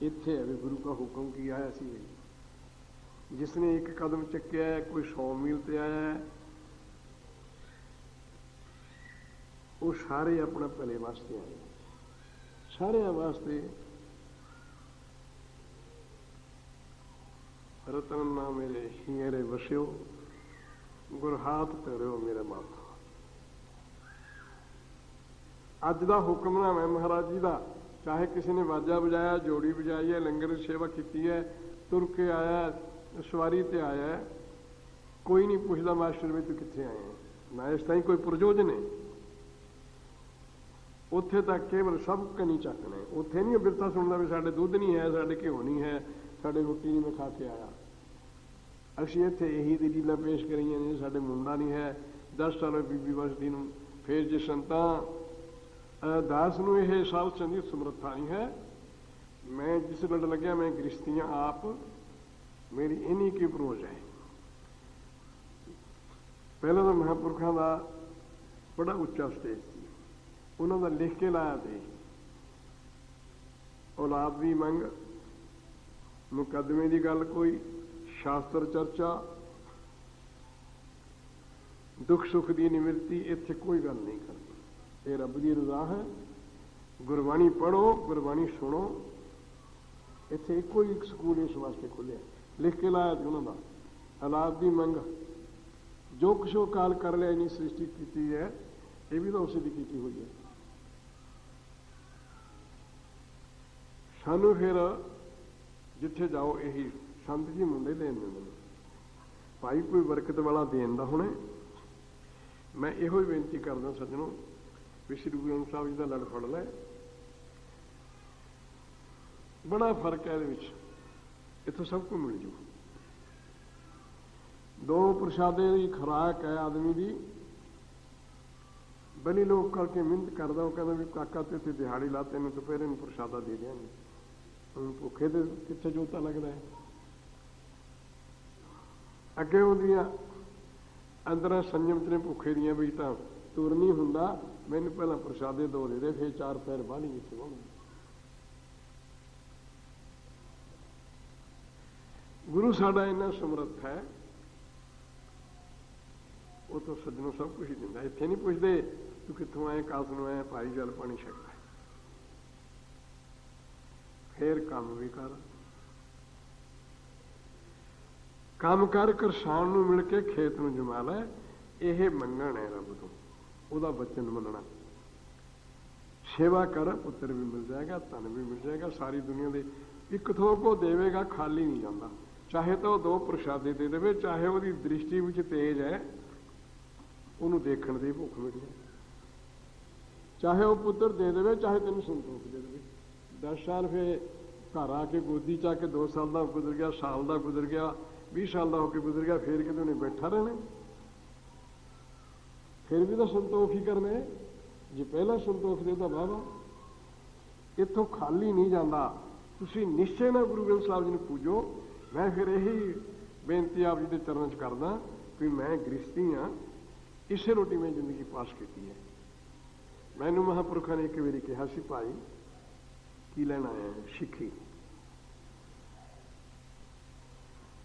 ਇੱਥੇ ਹੈ ਵੀ ਗੁਰੂ ਦਾ ਹੁਕਮ ਕੀ ਆਇਆ ਸੀ ਵੀ ਜਿਸਨੇ ਇੱਕ ਕਦਮ ਚੱਕਿਆ ਕੋਈ 100 ਮੀਲ ਤੇ ਆਇਆ, ਉਹ ਸਾਰੇ ਆਪਣਾ ਭਲੇ ਵਾਸਤੇ ਆਏ, ਸਾਰਿਆਂ ਵਾਸਤੇ। ਰਤਨ ਨਾ ਮੇਰੇ ਹੀਰੇ ਵਸਿਓ, ਗੁਰ ਹਾਥ ਧਰਿਓ ਮੇਰੇ ਮਾਥਾ। ਅੱਜ ਦਾ ਹੁਕਮਨਾਮਾ ਹੈ ਮਹਾਰਾਜ ਜੀ ਦਾ। ਚਾਹੇ ਕਿਸੇ ਨੇ ਵਾਜਾ ਵਜਾਇਆ, ਜੋੜੀ ਵਜਾਈ ਹੈ, ਲੰਗਰ ਦੀ ਸੇਵਾ ਕੀਤੀ ਹੈ, ਤੁਰ ਕੇ ਆਇਆ, ਸਵਾਰੀ ਤੇ ਆਇਆ, ਕੋਈ ਨਹੀਂ ਪੁੱਛਦਾ ਮਾਸਟਰ ਵੀ ਤੂੰ ਕਿੱਥੇ ਆਏ ਹੈ, ਨਾ ਇਸ ਤਾਈਂ ਕੋਈ ਪ੍ਰਯੋਜਨ ਹੈ। ਉੱਥੇ ਤੱਕ ਕੇਵਲ ਸਭ ਕਨੀ ਚੱਕਣੇ। ਉੱਥੇ ਨਹੀਂ ਬਿਰਤਾ ਸੁਣਦਾ ਵੀ ਸਾਡੇ ਦੁੱਧ ਨਹੀਂ ਹੈ, ਸਾਡੇ ਘਿਓ ਨਹੀਂ ਹੈ, ਸਾਡੇ ਰੋਟੀ ਨਹੀਂ ਮੈਂ ਖਾ ਕੇ ਆਇਆ। ਅਸੀਂ ਇੱਥੇ ਇਹੀ ਦੀ ਲੀਲਾ ਪੇਸ਼ ਕਰੀਆਂ ਨੇ, ਸਾਡੇ ਮੁੰਡਾ ਨਹੀਂ ਹੈ, 10 ਸਾਲ ਬੀਬੀ ਵਸਦੀ ਨੂੰ। ਫਿਰ ਜੇ ਸੰਤਾਂ ਦਾਸ ਨੂੰ ਇਹ ਸਾਲ ਚੰਦੀ ਸਮਰੱਥਾ ਨਹੀਂ ਹੈ, ਮੈਂ ਜਿਸ ਲੜ ਲੱਗਿਆ ਮੈਂ ਗ੍ਰਸਤੀਆਂ ਆਪ ਮੇਰੀ ਇੰਨੀ ਕੀ ਪਰੋਜ ਹੈ। ਪਹਿਲਾਂ ਤਾਂ ਮਹਾਂਪੁਰਖਾਂ ਦਾ ਬੜਾ ਉੱਚਾ ਸਟੇਜ ਸੀ, ਉਹਨਾਂ ਦਾ ਲਿਖ ਕੇ ਲਾਇਆ ਤੇ ਔਲਾਦ ਦੀ ਮੰਗ, ਮੁਕੱਦਮੇ ਦੀ ਗੱਲ ਕੋਈ, ਸ਼ਾਸਤਰ ਚਰਚਾ, ਦੁੱਖ ਸੁੱਖ ਦੀ ਨਿਵਰਤੀ, ਇੱਥੇ ਕੋਈ ਗੱਲ ਨਹੀਂ ਕਰਨੀ। ਇਹ ਰੱਬ ਦੀ ਰਜ਼ਾ ਹੈ। ਗੁਰਬਾਣੀ ਪੜ੍ਹੋ, ਗੁਰਬਾਣੀ ਸੁਣੋ। ਇੱਥੇ ਇੱਕੋ ਹੀ ਇੱਕ ਸਕੂਲ ਇਸ ਵਾਸਤੇ ਖੁੱਲਿਆ, ਲਿਖ ਕੇ ਲਾਇਆ ਸੀ ਉਹਨਾਂ ਦਾ। ਔਲਾਦ ਦੀ ਮੰਗ, ਜੋ ਕੁਛ ਉਹ ਕਾਲ ਕਰ ਲਿਆ, ਇੰਨੀ ਸ੍ਰਿਸ਼ਟੀ ਕੀਤੀ ਹੈ, ਇਹ ਵੀ ਤਾਂ ਉਸੇ ਦੀ ਕੀਤੀ ਹੋਈ ਹੈ। ਸਾਨੂੰ ਫਿਰ ਜਿੱਥੇ ਜਾਓ ਇਹੀ ਸੰਤ ਜੀ ਮੁੰਡੇ ਦੇਣ ਦਿੰਦੇ ਨੇ। ਭਾਈ ਕੋਈ ਬਰਕਤ ਵਾਲਾ ਦੇਣ ਦਾ ਹੁਣੇ ਮੈਂ ਇਹੋ ਹੀ ਬੇਨਤੀ ਕਰਦਾ ਸੱਜਣੋ ਵੀ ਸ੍ਰੀ ਗੁਰੂ ਗ੍ਰੰਥ ਸਾਹਿਬ ਜੀ ਦਾ ਲੜ ਫੜ ਲੈ। ਬੜਾ ਫਰਕ ਹੈ ਇਹਦੇ ਵਿੱਚ, ਇੱਥੋਂ ਸਭ ਕੁਝ ਮਿਲ ਜੂ। 2 ਪ੍ਰਸ਼ਾਦੇ ਦੀ ਖੁਰਾਕ ਹੈ ਆਦਮੀ ਦੀ। ਬਲੀ ਲੋਕ ਕਰਕੇ ਮਿਹਨਤ ਕਰਦਾ, ਉਹ ਕਹਿੰਦਾ ਵੀ ਕਾਕਾ ਤੇ ਇੱਥੇ ਦਿਹਾੜੀ ਲਾ, ਤੈਨੂੰ ਦੁਪਹਿਰੇ ਨੂੰ ਪ੍ਰਸ਼ਾਦਾ ਦੇ ਦਿਆਂਗੇ। ਹੁਣ ਭੁੱਖੇ ਤੇ ਕਿੱਥੇ ਜੋਤਾ ਲੱਗਦਾ ਹੈ। ਅੱਗੇ ਉਹਦੀਆਂ ਅੰਦਰਾਂ ਸੰਯਮ ਚ ਨੇ ਭੁੱਖੇ ਦੀਆਂ ਵੀ ਤਾਂ ਤੁਰ ਨਹੀਂ ਹੁੰਦਾ, ਮੈਨੂੰ ਪਹਿਲਾਂ ਪ੍ਰਸ਼ਾਦੇ 2 ਦੇ ਦੇ, ਫਿਰ 4 ਪੈਰ ਬਾਹਲੀ ਜਿੱਥੇ ਹੋਣਗੇ। ਗੁਰੂ ਸਾਡਾ ਇੰਨਾ ਸਮਰੱਥ ਹੈ, ਉਹ ਤਾਂ ਸੱਜਣੋਂ ਸਭ ਕੁਝ ਹੀ ਦਿੰਦਾ। ਇੱਥੇ ਨਹੀਂ ਪੁੱਛਦੇ ਤੂੰ ਕਿੱਥੋਂ ਆਏ, ਕਾਸ ਨੂੰ ਆਏ, ਭਾਈ ਜਲ ਪਾਣੀ ਛਕਦਾ। ਫੇਰ ਕੰਮ ਵੀ ਕਰ, ਕੰਮ ਕਰ, ਕਿਸਾਨ ਨੂੰ ਮਿਲ ਕੇ ਖੇਤ ਨੂੰ ਜਮਾ ਲੈ। ਇਹ ਮੰਗਣ ਹੈ ਰੱਬ ਤੋਂ, ਉਹਦਾ ਬਚਨ ਮੰਨਣਾ। ਸੇਵਾ ਕਰ, ਪੁੱਤਰ ਵੀ ਮਿਲ ਜਾਏਗਾ, ਧਨ ਵੀ ਮਿਲ ਜਾਏਗਾ, ਸਾਰੀ ਦੁਨੀਆ ਦੇ ਇੱਕ ਥੋਕ ਉਹ ਦੇਵੇਗਾ, ਖਾਲੀ ਨਹੀਂ ਜਾਂਦਾ। ਚਾਹੇ ਤਾਂ ਉਹ 2 ਪ੍ਰਸ਼ਾਦੇ ਦੇ ਦੇਵੇ, ਚਾਹੇ ਉਹਦੀ ਦ੍ਰਿਸ਼ਟੀ ਵਿੱਚ ਤੇਜ ਹੈ, ਉਹਨੂੰ ਦੇਖਣ ਦੀ ਭੁੱਖ ਮਿਲ ਜਾਏ। ਚਾਹੇ ਉਹ ਪੁੱਤਰ ਦੇ ਦੇਵੇ, ਚਾਹੇ ਤੈਨੂੰ ਸੰਤੋਖ ਦੇ ਦੇਵੇ। 10 ਸਾਲ ਫਿਰ ਘਰ ਆ ਕੇ ਗੋਦੀ ਚਾ ਕੇ 2 ਸਾਲ ਦਾ ਗੁਜ਼ਰ ਗਿਆ, ਸਾਲ ਦਾ ਗੁਜ਼ਰ ਗਿਆ, 20 ਸਾਲ ਦਾ ਹੋ ਕੇ ਗੁਜ਼ਰ ਗਿਆ, ਫੇਰ ਕਿਤੇ ਉਹਨੇ ਬੈਠਾ ਰਹਿਣਾ, ਫਿਰ ਵੀ ਤਾਂ ਸੰਤੋਖ ਹੀ ਕਰਨੇ। ਜੇ ਪਹਿਲਾਂ ਸੰਤੋਖ ਦੇ ਤਾਂ ਵਾਹਵਾ। ਇੱਥੋਂ ਖਾਲੀ ਨਹੀਂ ਜਾਂਦਾ। ਤੁਸੀਂ ਨਿਸ਼ਚੈ ਨਾਲ ਗੁਰੂ ਗ੍ਰੰਥ ਸਾਹਿਬ ਜੀ ਨੂੰ ਪੂਜੋ। ਮੈਂ ਫਿਰ ਇਹੀ ਬੇਨਤੀ ਆਪ ਜੀ ਦੇ ਚਰਨਾਂ 'ਚ ਕਰਦਾ ਵੀ ਮੈਂ ਗ੍ਰਸਤੀ ਹਾਂ, ਇਸੇ ਰੋਟੀ ਮੈਂ ਜ਼ਿੰਦਗੀ ਪਾਸ ਕੀਤੀ ਹੈ। ਮੈਨੂੰ ਮਹਾਂਪੁਰਖਾਂ ਨੇ ਇੱਕ ਵਾਰੀ ਕਿਹਾ ਸੀ, ਭਾਈ ਕੀ ਲੈਣ ਆਇਆ? ਸਿੱਖੀ।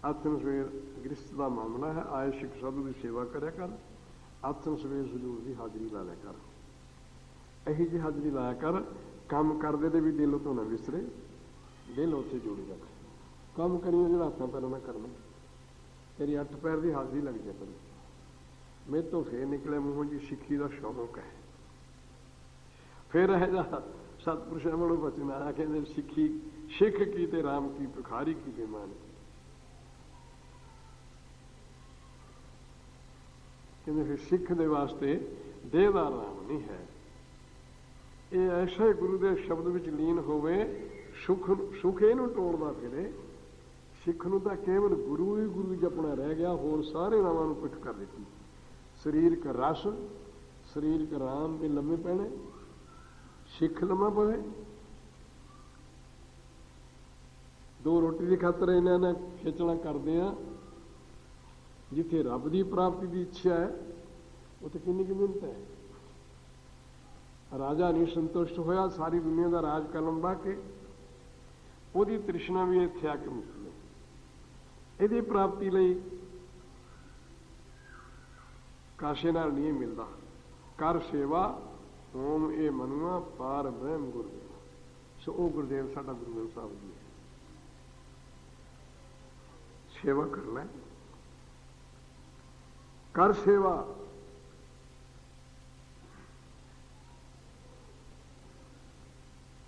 ਆਥਣ ਸਵੇਰ ਗ੍ਰਸਤ ਦਾ ਮਾਮਲਾ ਹੈ, ਆਏ ਸਿੱਖ ਸਾਧੂ ਦੀ ਸੇਵਾ ਕਰਿਆ ਕਰ, ਆਥਣ ਸਵੇਰ ਹਜ਼ੂਰ ਦੀ ਹਾਜ਼ਰੀ ਲਾ ਲਿਆ ਕਰ। ਇਹੀ ਜਿਹੀ ਹਾਜ਼ਰੀ ਲਾਇਆ ਕਰ, ਕੰਮ ਕਰਦੇ ਦੇ ਵੀ ਦਿਲ ਤੋਂ ਨਾ ਵਿਸਰੇ, ਦਿਲ ਉੱਥੇ ਜੁੜ ਜਾਵੇ। ਕੰਮ ਕਰੀਏ ਜਿਹੜਾ ਹੱਥਾਂ ਪੈਰਾਂ ਨਾਲ ਕਰਨਾ, ਤੇਰੀ 8 ਪੈਰ ਦੀ ਹਾਜ਼ਰੀ ਲੱਗ ਜਾ ਕਰੀ। ਮੇਰੇ ਤੋਂ ਫੇਰ ਨਿਕਲੇ ਮੂੰਹੋਂ ਜੀ ਸਿੱਖੀ ਦਾ ਸ਼ੌਕ ਹੈ। ਫਿਰ ਇਹ ਜਾ ਸਤਿਪੁਰਸ਼ਾਂ ਵੱਲੋਂ ਬਚਨ ਆਇਆ, ਕਹਿੰਦੇ ਸਿੱਖੀ ਸਿੱਖ ਕੀ ਤੇ ਰਾਮ ਕੀ ਭਿਖਾਰੀ ਕੀ ਬੇਮਾਨ। ਕਹਿੰਦੇ ਫਿਰ ਸਿੱਖ ਦੇ ਵਾਸਤੇ ਦੇਹ ਦਾ ਰਾਮ ਨਹੀਂ ਹੈ। ਇਹ ਐਸੇ ਗੁਰੂ ਦੇ ਸ਼ਬਦ ਵਿੱਚ ਲੀਨ ਹੋਵੇ, ਸੁਖ ਇਹਨੂੰ ਟੋਲਦਾ ਫਿਰੇ। ਸਿੱਖ ਨੂੰ ਤਾਂ ਕੇਵਲ ਗੁਰੂ ਹੀ ਗੁਰੂ ਜਪਣਾ ਰਹਿ ਗਿਆ, ਹੋਰ ਸਾਰੇ ਨਾਮਾਂ ਨੂੰ ਪਿੱਠ ਕਰ ਦਿੱਤੀ। ਸਰੀਰਕ ਰਸ, ਸਰੀਰਕ ਰਾਮ ਦੇ ਲੰਮੇ ਪੈਣੇ, ਸਿੱਖ ਲਵਾਂ ਪਵੇ। ਦੋ ਰੋਟੀ ਦੀ ਖਾਤਰ ਇਹਨਾਂ ਨਾਲ ਖੇਚਲਾਂ ਕਰਦੇ ਆ। ਜਿੱਥੇ ਰੱਬ ਦੀ ਪ੍ਰਾਪਤੀ ਦੀ ਇੱਛਾ ਹੈ ਉੱਥੇ ਕਿੰਨੀ ਕੁ ਮਿਹਨਤ ਹੈ। ਰਾਜਾ ਨਹੀਂ ਸੰਤੁਸ਼ਟ ਹੋਇਆ, ਸਾਰੀ ਦੁਨੀਆ ਦਾ ਰਾਜ ਕਰਨ ਬਾ ਕੇ ਉਹਦੀ ਤ੍ਰਿਸ਼ਨਾ ਵੀ ਇੱਥੇ ਆ ਕੇ ਮੁੱਕੀ ਹੈ। ਇਹਦੀ ਪ੍ਰਾਪਤੀ ਲਈ ਕਾਸ਼ੇ ਨਾਲ ਨਹੀਂ ਮਿਲਦਾ। ਕਰ ਸੇਵਾ ਹੋਮ ਇਹ ਮਨੁਆ ਪਾਰ ਬ੍ਰਹਮ ਗੁਰਦੇਵ। ਸੋ ਉਹ ਗੁਰਦੇਵ ਸਾਡਾ ਗੁਰੂ ਗ੍ਰੰਥ ਸਾਹਿਬ ਜੀ ਹੈ। ਸੇਵਾ ਕਰ ਲੈ, ਕਰ ਸੇਵਾ।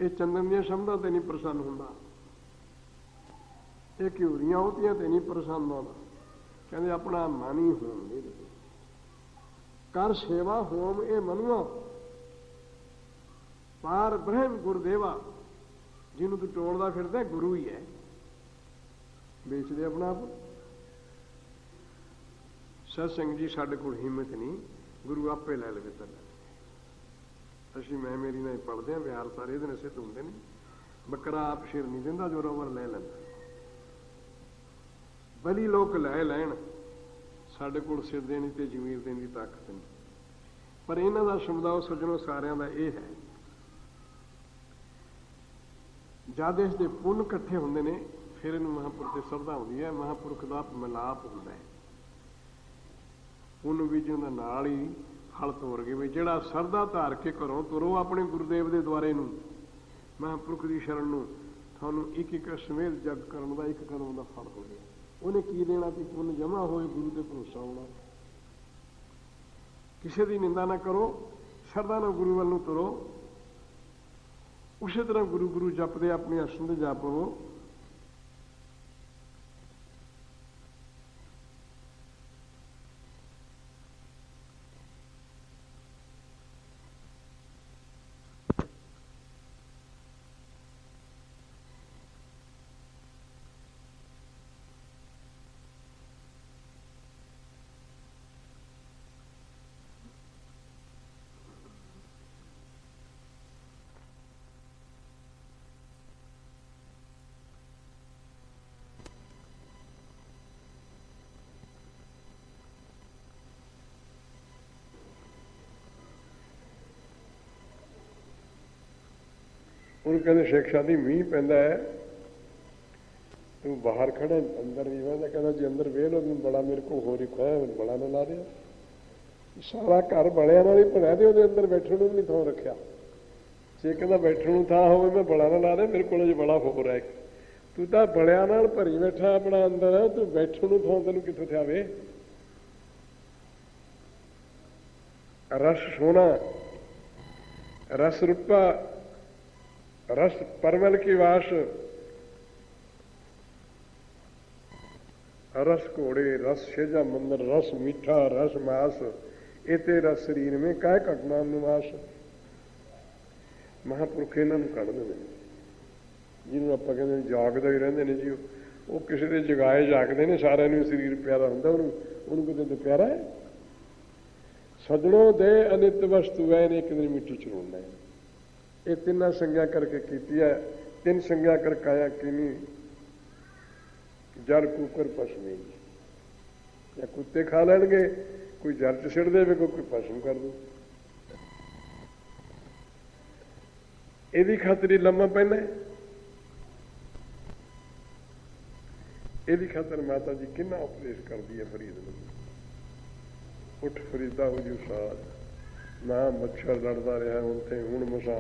ਇਹ ਚੰਦਨ ਦੀਆਂ ਸ਼ਬਦਾਂ ਤੇ ਨਹੀਂ ਪ੍ਰਸੰਨ ਹੁੰਦਾ, ਇਹ ਘਿਉਰੀਆਂ ਉਹਦੀਆਂ ਤੇ ਨਹੀਂ ਪ੍ਰਸੰਨ ਆਉਂਦਾ। ਕਹਿੰਦੇ ਆਪਣਾ ਮਨ ਹੀ ਹੋਮ ਦੇ ਦੇ। ਕਰ ਸੇਵਾ ਹੋਮ ਇਹ ਮਨੁਆ ਪਾਰ ਬ੍ਰਹਮ ਗੁਰਦੇਵਾ। ਜਿਹਨੂੰ ਤੂੰ ਟੋਲਦਾ ਫਿਰਦਾ ਗੁਰੂ ਹੀ ਹੈ। ਵੇਚਦੇ ਆਪਣਾ ਆਪ। ਸਤਸੰਗ ਜੀ ਸਾਡੇ ਕੋਲ ਹਿੰਮਤ ਨਹੀਂ, ਗੁਰੂ ਆਪੇ ਲੈ ਲਵੇ ਤਾਂ। ਅਸੀਂ ਮੈਂ ਮੇਰੀ ਨਾਲ ਪੜ੍ਹਦੇ ਹਾਂ, ਵਿਹਾਰ ਸਾਰੇ ਇਹਦੇ ਨਾਲ ਸਿੱਧ ਹੁੰਦੇ ਨੇ। ਬੱਕਰਾ ਆਪ ਸਿਰ ਨਹੀਂ ਦਿੰਦਾ, ਜ਼ੋਰਾਵਰ ਲੈ ਲੈਂਦਾ। ਬਲੀ ਲੋਕ ਲੈ ਲੈਣ, ਸਾਡੇ ਕੋਲ ਸਿਰ ਦੇਣੀ ਤੇ ਜ਼ਮੀਰ ਦੇਣ ਦੀ ਤਾਕਤ ਨਹੀਂ। ਪਰ ਇਹਨਾਂ ਦਾ ਸਮਝਾਓ ਸੱਜਣੋ ਸਾਰਿਆਂ ਦਾ ਇਹ ਹੈ, ਜਦ ਇਸ ਦੇ ਪੁੰਨ ਇਕੱਠੇ ਹੁੰਦੇ ਨੇ ਫਿਰ ਇਹਨੂੰ ਮਹਾਂਪੁਰਖ ਤੇ ਸ਼ਰਧਾ ਹੁੰਦੀ ਹੈ। ਮਹਾਂਪੁਰਖ ਦਾ ਮਿਲਾਪ ਹੁੰਦਾ ਹੈ। ਪੁੰਨ ਬੀਜਣ ਦੇ ਨਾਲ ਹੀ ਹਲ ਤੋਰ ਗਏ ਵੀ ਜਿਹੜਾ ਸ਼ਰਧਾ ਧਾਰ ਕੇ ਘਰੋਂ ਤੁਰੋ ਆਪਣੇ ਗੁਰਦੇਵ ਦੇ ਦੁਆਰੇ ਨੂੰ, ਮਹਾਂਪੁਰਖ ਦੀ ਸ਼ਰਨ ਨੂੰ, ਤੁਹਾਨੂੰ ਇੱਕ ਇੱਕ ਸਮੇਤ ਜਗ ਕਰਨ ਦਾ, ਇੱਕ ਕਰਮ ਦਾ ਫਲ ਹੋ ਗਿਆ। ਉਹਨੇ ਕੀ ਦੇਣਾ ਕਿ ਪੁੰਨ ਜਮਾ ਹੋਏ, ਗੁਰੂ ਤੇ ਭਰੋਸਾ ਹੋਣਾ। ਕਿਸੇ ਦੀ ਨਿੰਦਾ ਨਾ ਕਰੋ, ਸ਼ਰਧਾ ਨਾਲ ਗੁਰੂ ਵੱਲ ਨੂੰ ਤੁਰੋ। ਉਸੇ ਤਰ੍ਹਾਂ ਗੁਰੂ ਗੁਰੂ ਜਪਦੇ ਆਪਣੇ ਅਸਲ ਦੇ ਜਪ ਲਵੋ। ਉਹਨੂੰ ਕਹਿੰਦੇ ਸਿੱਖਿਆ ਦੀ ਮੀਂਹ ਪੈਂਦਾ ਹੈ, ਤੂੰ ਬਾਹਰ ਖੜਾ ਅੰਦਰ ਨਹੀਂ ਵਹਿੰਦਾ। ਕਹਿੰਦਾ ਜੇ ਅੰਦਰ ਵੇਹ ਲੋ ਤੈਨੂੰ ਬੜਾ ਮੇਰੇ ਕੋਲ ਹੋਰ ਹੀ ਖੋਇਆ, ਮੈਨੂੰ ਬੜਾ ਨਾ ਲਾ ਦਿਓ। ਸਾਰਾ ਘਰ ਬੜਿਆਂ ਨਾਲ ਹੀ ਬਣਿਆ ਤੇ ਉਹਦੇ ਅੰਦਰ ਬੈਠਣ ਨੂੰ ਵੀ ਨਹੀਂ ਥਾਂ ਰੱਖਿਆ। ਜੇ ਕਹਿੰਦਾ ਬੈਠਣ ਨੂੰ ਥਾਂ ਹੋਵੇ ਮੈਂ ਬੜਾ ਨਾ ਲਾ ਦੇ, ਮੇਰੇ ਕੋਲ ਜੇ ਬੜਾ ਹੋਰ ਹੈ। ਤੂੰ ਤਾਂ ਬੜਿਆਂ ਨਾਲ ਭਰੀ ਬੈਠਾ ਆਪਣਾ ਅੰਦਰ, ਤੂੰ ਬੈਠਣ ਨੂੰ ਥਾਂ ਤੈਨੂੰ ਕਿੱਥੋਂ ਥਿਆਵੇ। ਰਸ ਸੋਹਣਾ, ਰਸ ਰੂਪਾ, रस परमल की वास, रस घोड़े, रस सेजा मंदिर, रस मीठा, रस मास, ये तेरा शरीर में काहे घटना निवास। महापुरख इन्हां नूं कढदे ने, जिन्होंने आपां कहंदे जागदे ही रहिंदे ने जी। वो किसी दे जगाए जागदे ने, सारिआं नूं शरीर प्यारा हुंदा, उहनूं किते ते प्यारा है। सजणों दे अनित वस्तु है, एक दिन मिट्टी च रोलना है। ये तिना संज्ञा करके की है। तीन संज्ञा कर काया कीनी, जड़ कुकर पशु नहीं। या कुत्ते खा लैणगे, कोई जड़ च सिड़ देवे, कोई पशु कर दो। इहदी खातिर ही लम्मा पैंदा है। इहदी खातिर माता जी किन्ना उपदेश करदी है फरीद नूं। उठ फरीदा हो जू साज, ना मच्छर लड़दा रहा उत्थे, हुण मसां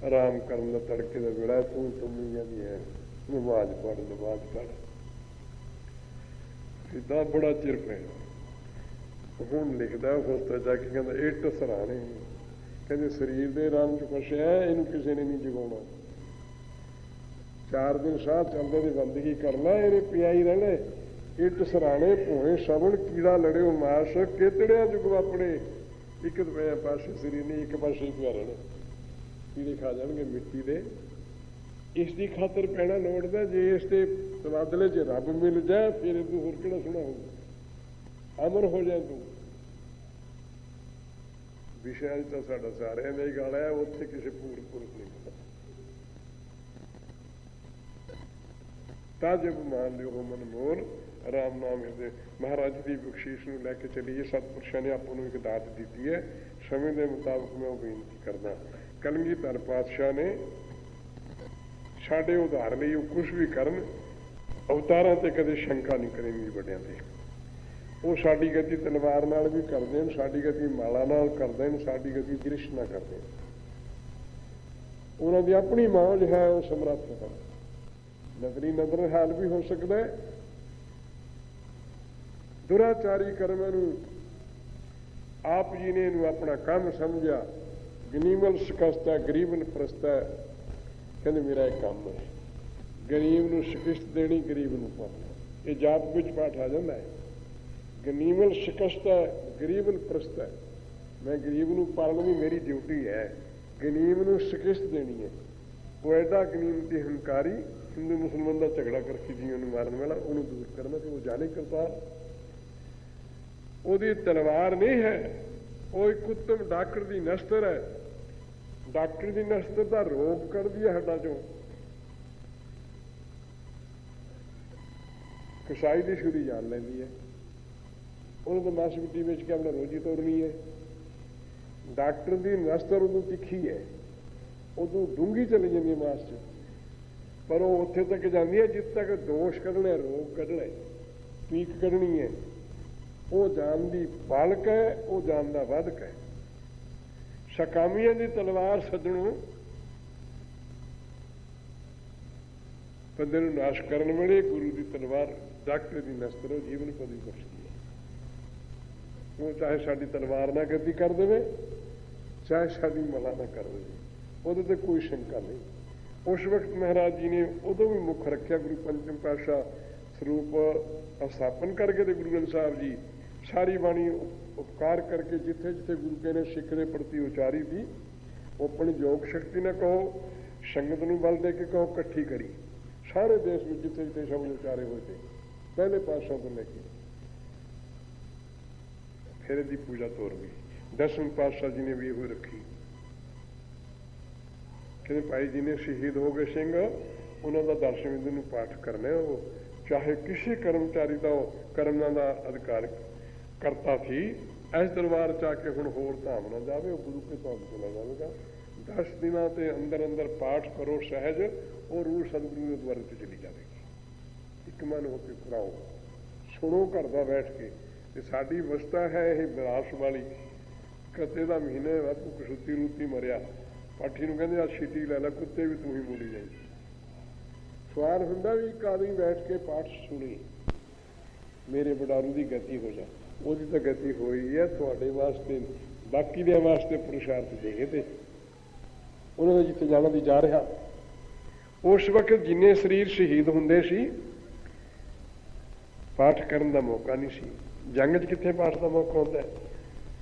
आराम करन दा तड़के दा वेला, तूं तुमी जांदी है नमाज पढ़, नमाज पढ़। फरीदा बड़ा चिर पिया, हुण लिखदा होस्ता जाके कहंदा इट सराणे, कहंदे शरीर दे रंग च फसिया, इहनूं किसी ने नहीं जगाउणा। 4 दिन साह चलदे दी बंदगी करना, इहने पियाई रहणे। इट सराणे भोए सवण, कीड़ा लड़िओ मास, केतड़ियां जुग वापड़े। एक पासे शरीर ने, एक पासे पिया रहना, कीड़े खा जाएंगे मिट्टी दे। इसकी खातर पैना लोड़दा, जे इसके तबादले च रब मिल जाए फिर तू होर किहड़ा सोहना होगा, अमर हो जाए तू। ਵਿਸ਼ਿਆਂ 'ਚ ਤਾਂ ਸਾਡਾ ਸਾਰਿਆਂ ਦਾ ਹੀ ਗਾਲ ਹੈ, ਉੱਥੇ ਕਿਸੇ ਪੂਰ ਪੁਰਖ ਨਹੀਂ ਹੁੰਦਾ। ਤਾਂ ਜਬ ਮਾਨ ਲਿਓ ਮਨ ਮੋਰ ਰਾਮ ਨਾਮ ਹਿਰਦੇ। ਮਹਾਰਾਜ ਦੀ ਬਖਸ਼ੀਸ਼ ਨੂੰ ਲੈ ਕੇ ਚੱਲੀਏ। ਸਤਿਪੁਰਸ਼ਾਂ ਨੇ ਆਪਾਂ ਨੂੰ ਇੱਕ ਦਾਤ ਦਿੱਤੀ ਹੈ, ਸਮੇਂ ਦੇ ਮੁਤਾਬਕ ਮੈਂ ਉਹ ਬੇਨਤੀ ਕਰਦਾ। ਕਲਗੀਧਰ ਪਾਤਸ਼ਾਹ ਨੇ ਸਾਡੇ ਉਧਾਰ ਲਈ ਉਹ ਕੁਛ ਵੀ ਕਰਨ, ਅਵਤਾਰਾਂ ਤੇ ਕਦੇ ਸ਼ੰਕਾ ਨਹੀਂ ਕਰੇਗੀ ਵੱਡਿਆਂ ਤੇ। ਉਹ ਸਾਡੀ ਗਤੀ ਤਲਵਾਰ ਨਾਲ ਵੀ ਕਰਦੇ ਨੇ, ਸਾਡੀ ਗਤੀ ਮਾਲਾ ਨਾਲ ਕਰਦੇ ਨੇ, ਸਾਡੀ ਗਤੀ ਦ੍ਰਿਸ਼ ਨਾਲ ਕਰਦੇ ਨੇ। ਉਹਨਾਂ ਦੀ ਆਪਣੀ ਮੌਜ ਹੈ, ਉਹ ਸਮਰੱਥ ਹੈ। ਨਜ਼ਰੀ ਨਜ਼ਰ ਹਾਲ ਵੀ ਹੋ ਸਕਦਾ ਹੈ। ਦੁਰਾਚਾਰੀ ਕਰਮਾਂ ਨੂੰ ਆਪ ਜੀ ਨੇ ਇਹਨੂੰ ਆਪਣਾ ਕੰਮ ਸਮਝਿਆ। ਗਨੀਮਲ ਸ਼ਿਕਸਤਾ ਗਰੀਬਨ ਪ੍ਰਸਤਾ, ਕਹਿੰਦੇ ਮੇਰਾ ਇੱਕ ਕੰਮ ਹੈ, ਗਰੀਬ ਨੂੰ ਸ਼ਿਕਸਤ ਦੇਣੀ, ਗਰੀਬ ਨੂੰ ਪਾਲਣਾ। ਇਹ ਜਾਪ ਵਿੱਚ ਪਾਠ ਆ ਜਾਂਦਾ ਹੈ। ਗਨੀਮਲ ਸ਼ਿਕਸਤਾ ਗਰੀਬਨ ਪ੍ਰਸਤਾ, ਮੈਂ ਗਰੀਬ ਨੂੰ ਪਾਲਣੀ ਮੇਰੀ ਡਿਊਟੀ ਹੈ, ਗਨੀਮ ਨੂੰ ਸ਼ਿਕਸਤ ਦੇਣੀ ਹੈ। ਉਹ ਐਡਾ ਗਨੀਮ ਤੇ ਹੰਕਾਰੀ ਹਿੰਦੂ ਮੁਸਲਮਾਨ ਦਾ ਝਗੜਾ ਕਰਕੇ ਜੀ ਉਹਨੂੰ ਮਾਰਨ ਵਾਲਾ, ਉਹਨੂੰ ਦੂਰ ਕਰਨਾ। ਤੇ ਉਹ ਜਾਣੇ ਕਰਤਾਰ, ਉਹਦੀ ਤਲਵਾਰ ਨਹੀਂ ਹੈ, ਉਹ ਇੱਕ ਉੱਤਮ ਡਾਕਟਰ ਦੀ ਨਸਤਰ ਹੈ। ਡਾਕਟਰ ਦੀ ਨਸਤਰ ਦਾ ਰੋਗ ਕੱਢਦੀ ਹੈ ਹੱਡਾਂ ਚੋਂ। ਕਸਾਈ ਦੀ ਛੁਰੀ ਜਾਣ ਲੈਂਦੀ ਹੈ, ਉਹਨੂੰ ਤਾਂ ਨਸ ਮਿੱਟੀ ਵੇਚ ਕੇ ਆਪਣਾ ਰੋਜੀ ਤੋੜਨੀ ਹੈ। ਡਾਕਟਰ ਦੀ ਨਸਤਰ ਉਦੋਂ ਤਿੱਖੀ ਹੈ, ਉਦੋਂ ਡੂੰਘੀ ਚਲੀ ਜਾਂਦੀ ਹੈ ਮਾਸ 'ਚ, ਪਰ ਉਹ ਉੱਥੇ ਤੱਕ ਜਾਂਦੀ ਹੈ ਜਿੱਥੇ ਤੱਕ ਦੋਸ਼ ਕੱਢਣੇ, ਰੋਗ ਕੱਢਣੇ, ਪੀਕ ਕੱਢਣੀ ਹੈ। ਉਹ ਜਾਨ ਦੀ ਬਾਲਕ ਹੈ, ਉਹ ਜਾਨ ਦਾ ਵਧਕ ਹੈ। ਸ਼ਕਾਮੀਆਂ ਦੀ ਤਲਵਾਰ ਸੱਜਣੋਂ ਬੰਦੇ ਨੂੰ ਨਾਸ਼ ਕਰਨ ਵੇਲੇ, ਗੁਰੂ ਦੀ ਤਲਵਾਰ ਡਾਕਟਰ ਦੀ ਨਸਤਰ ਉਹ ਜੀਵਨ ਕਦੀ ਬਖਸ਼ਦੀ ਹੈ। ਉਹ ਚਾਹੇ ਸਾਡੀ ਤਲਵਾਰ ਨਾਲ ਗਤੀ ਕਰ ਦੇਵੇ, ਚਾਹੇ ਸਾਡੀ ਮਲਾ ਨਾ ਕਰ ਦੇਵੇ, ਉਹਦੇ ਤੇ ਕੋਈ ਸ਼ੰਕਾ ਨਹੀਂ। ਉਸ ਵਕਤ ਮਹਾਰਾਜ ਜੀ ਨੇ ਉਦੋਂ ਵੀ ਮੁੱਖ ਰੱਖਿਆ। ਗੁਰੂ ਪੰਚਮ ਪਾਤਸ਼ਾਹ ਸਰੂਪ ਸਥਾਪਨ ਕਰਕੇ ਤੇ ਗੁਰੂ ਗ੍ਰੰਥ ਸਾਹਿਬ ਜੀ ਸਾਰੀ ਬਾਣੀ ਉਪਕਾਰ ਕਰਕੇ ਜਿੱਥੇ ਜਿੱਥੇ ਗੁਰੂ ਕੇ ਨੇ ਸਿੱਖ ਦੇ ਪ੍ਰਤੀ ਉਚਾਰੀ ਸੀ, ਉਹ ਆਪਣੀ ਯੋਗ ਸ਼ਕਤੀ ਨਾਲ ਕਹੋ, ਸੰਗਤ ਨੂੰ ਬਲ ਦੇ ਕੇ ਕਹੋ, ਇਕੱਠੀ ਕਰੀ। ਸਾਰੇ ਦੇਸ਼ ਵਿੱਚ ਜਿੱਥੇ ਜਿੱਥੇ ਸ਼ਬਦ ਉਚਾਰੇ ਹੋਏ ਤੇ ਪਹਿਲੇ ਪਾਤਸ਼ਾਹ ਤੋਂ ਲੈ ਕੇ ਫਿਰ ਇਹਦੀ ਪੂਜਾ ਤੋਰ ਗਈ। 10ਵੇਂ ਪਾਤਸ਼ਾਹ ਜੀ ਨੇ ਵੀ ਇਹੋ ਰੱਖੀ। ਕਹਿੰਦੇ ਭਾਈ ਜੀ ਨੇ ਸ਼ਹੀਦ ਹੋ ਗਏ ਸਿੰਘ, ਉਹਨਾਂ ਦਾ ਦਰਸ਼ਨ ਬਿੰਦੂ ਨੂੰ ਪਾਠ ਕਰਨਾ। ਉਹ ਚਾਹੇ ਕਿਸੇ ਕਰਮਚਾਰੀ ਦਾ ਕਰਮਾਂ ਦਾ ਅਧਿਕਾਰ ਕਰਤਾ ਸੀ, ਇਸ ਦਰਬਾਰ 'ਚ ਆ ਕੇ ਹੁਣ ਹੋਰ ਧਾਮ ਨਾ ਜਾਵੇ, ਉਹ ਗੁਰੂ ਕੇ ਧਾਮ ਚਲਾ ਜਾਵੇਗਾ। 10 ਦਿਨਾਂ ਤੇ ਅੰਦਰ ਅੰਦਰ ਪਾਠ ਕਰੋ ਸਹਿਜ, ਉਹ ਰੂਹ ਸਤਿਗੁਰੂ ਦੇ ਦੁਆਰੇ ਤੇ ਚਲੀ ਜਾਵੇਗੀ। ਇੱਕ ਮਨ ਹੋ ਕੇ ਕਰਾਓ, ਸੁਣੋ ਘਰ ਦਾ ਬੈਠ ਕੇ। ਤੇ ਸਾਡੀ ਅਵਸਥਾ ਹੈ ਇਹ ਵਿਰਾਸ ਵਾਲੀ। ਕਦੇ ਦਾ ਮਹੀਨੇ ਵਾਧੂ ਕਸੂਤੀ ਰੂਤੀ ਮਰਿਆ, ਪਾਠੀ ਨੂੰ ਕਹਿੰਦੇ ਆ ਛਿੱਟੀ ਲੈ ਲੈ, ਕੁੱਤੇ ਵੀ ਤੂੰ ਹੀ ਮੋੜੀ ਜਾਈ। ਸਵਾਲ ਹੁੰਦਾ ਵੀ ਇੱਕ ਆਦਮੀ ਬੈਠ ਕੇ ਪਾਠ ਸੁਣੀ, ਮੇਰੇ ਵਡਾਰੂ ਦੀ ਗਤੀ ਹੋ ਜਾ। ਉਹਦੀ ਤਾਂ ਗਤੀ ਹੋਈ ਹੈ, ਤੁਹਾਡੇ ਵਾਸਤੇ ਬਾਕੀ ਦੇ ਵਾਸਤੇ ਪੁਰਸ਼ਾਰਥ ਦੇਗੇ ਤੇ ਉਹਨਾਂ ਦਾ ਜਿੱਥੇ ਜਾਣਾ ਦੀ ਜਾ ਰਿਹਾ। ਉਸ ਵਕਤ ਜਿੰਨੇ ਸਰੀਰ ਸ਼ਹੀਦ ਹੁੰਦੇ ਸੀ, ਪਾਠ ਕਰਨ ਦਾ ਮੌਕਾ ਨਹੀਂ ਸੀ। ਜੰਗ 'ਚ ਕਿੱਥੇ ਪਾਠ ਦਾ ਮੌਕਾ ਹੁੰਦਾ ਹੈ?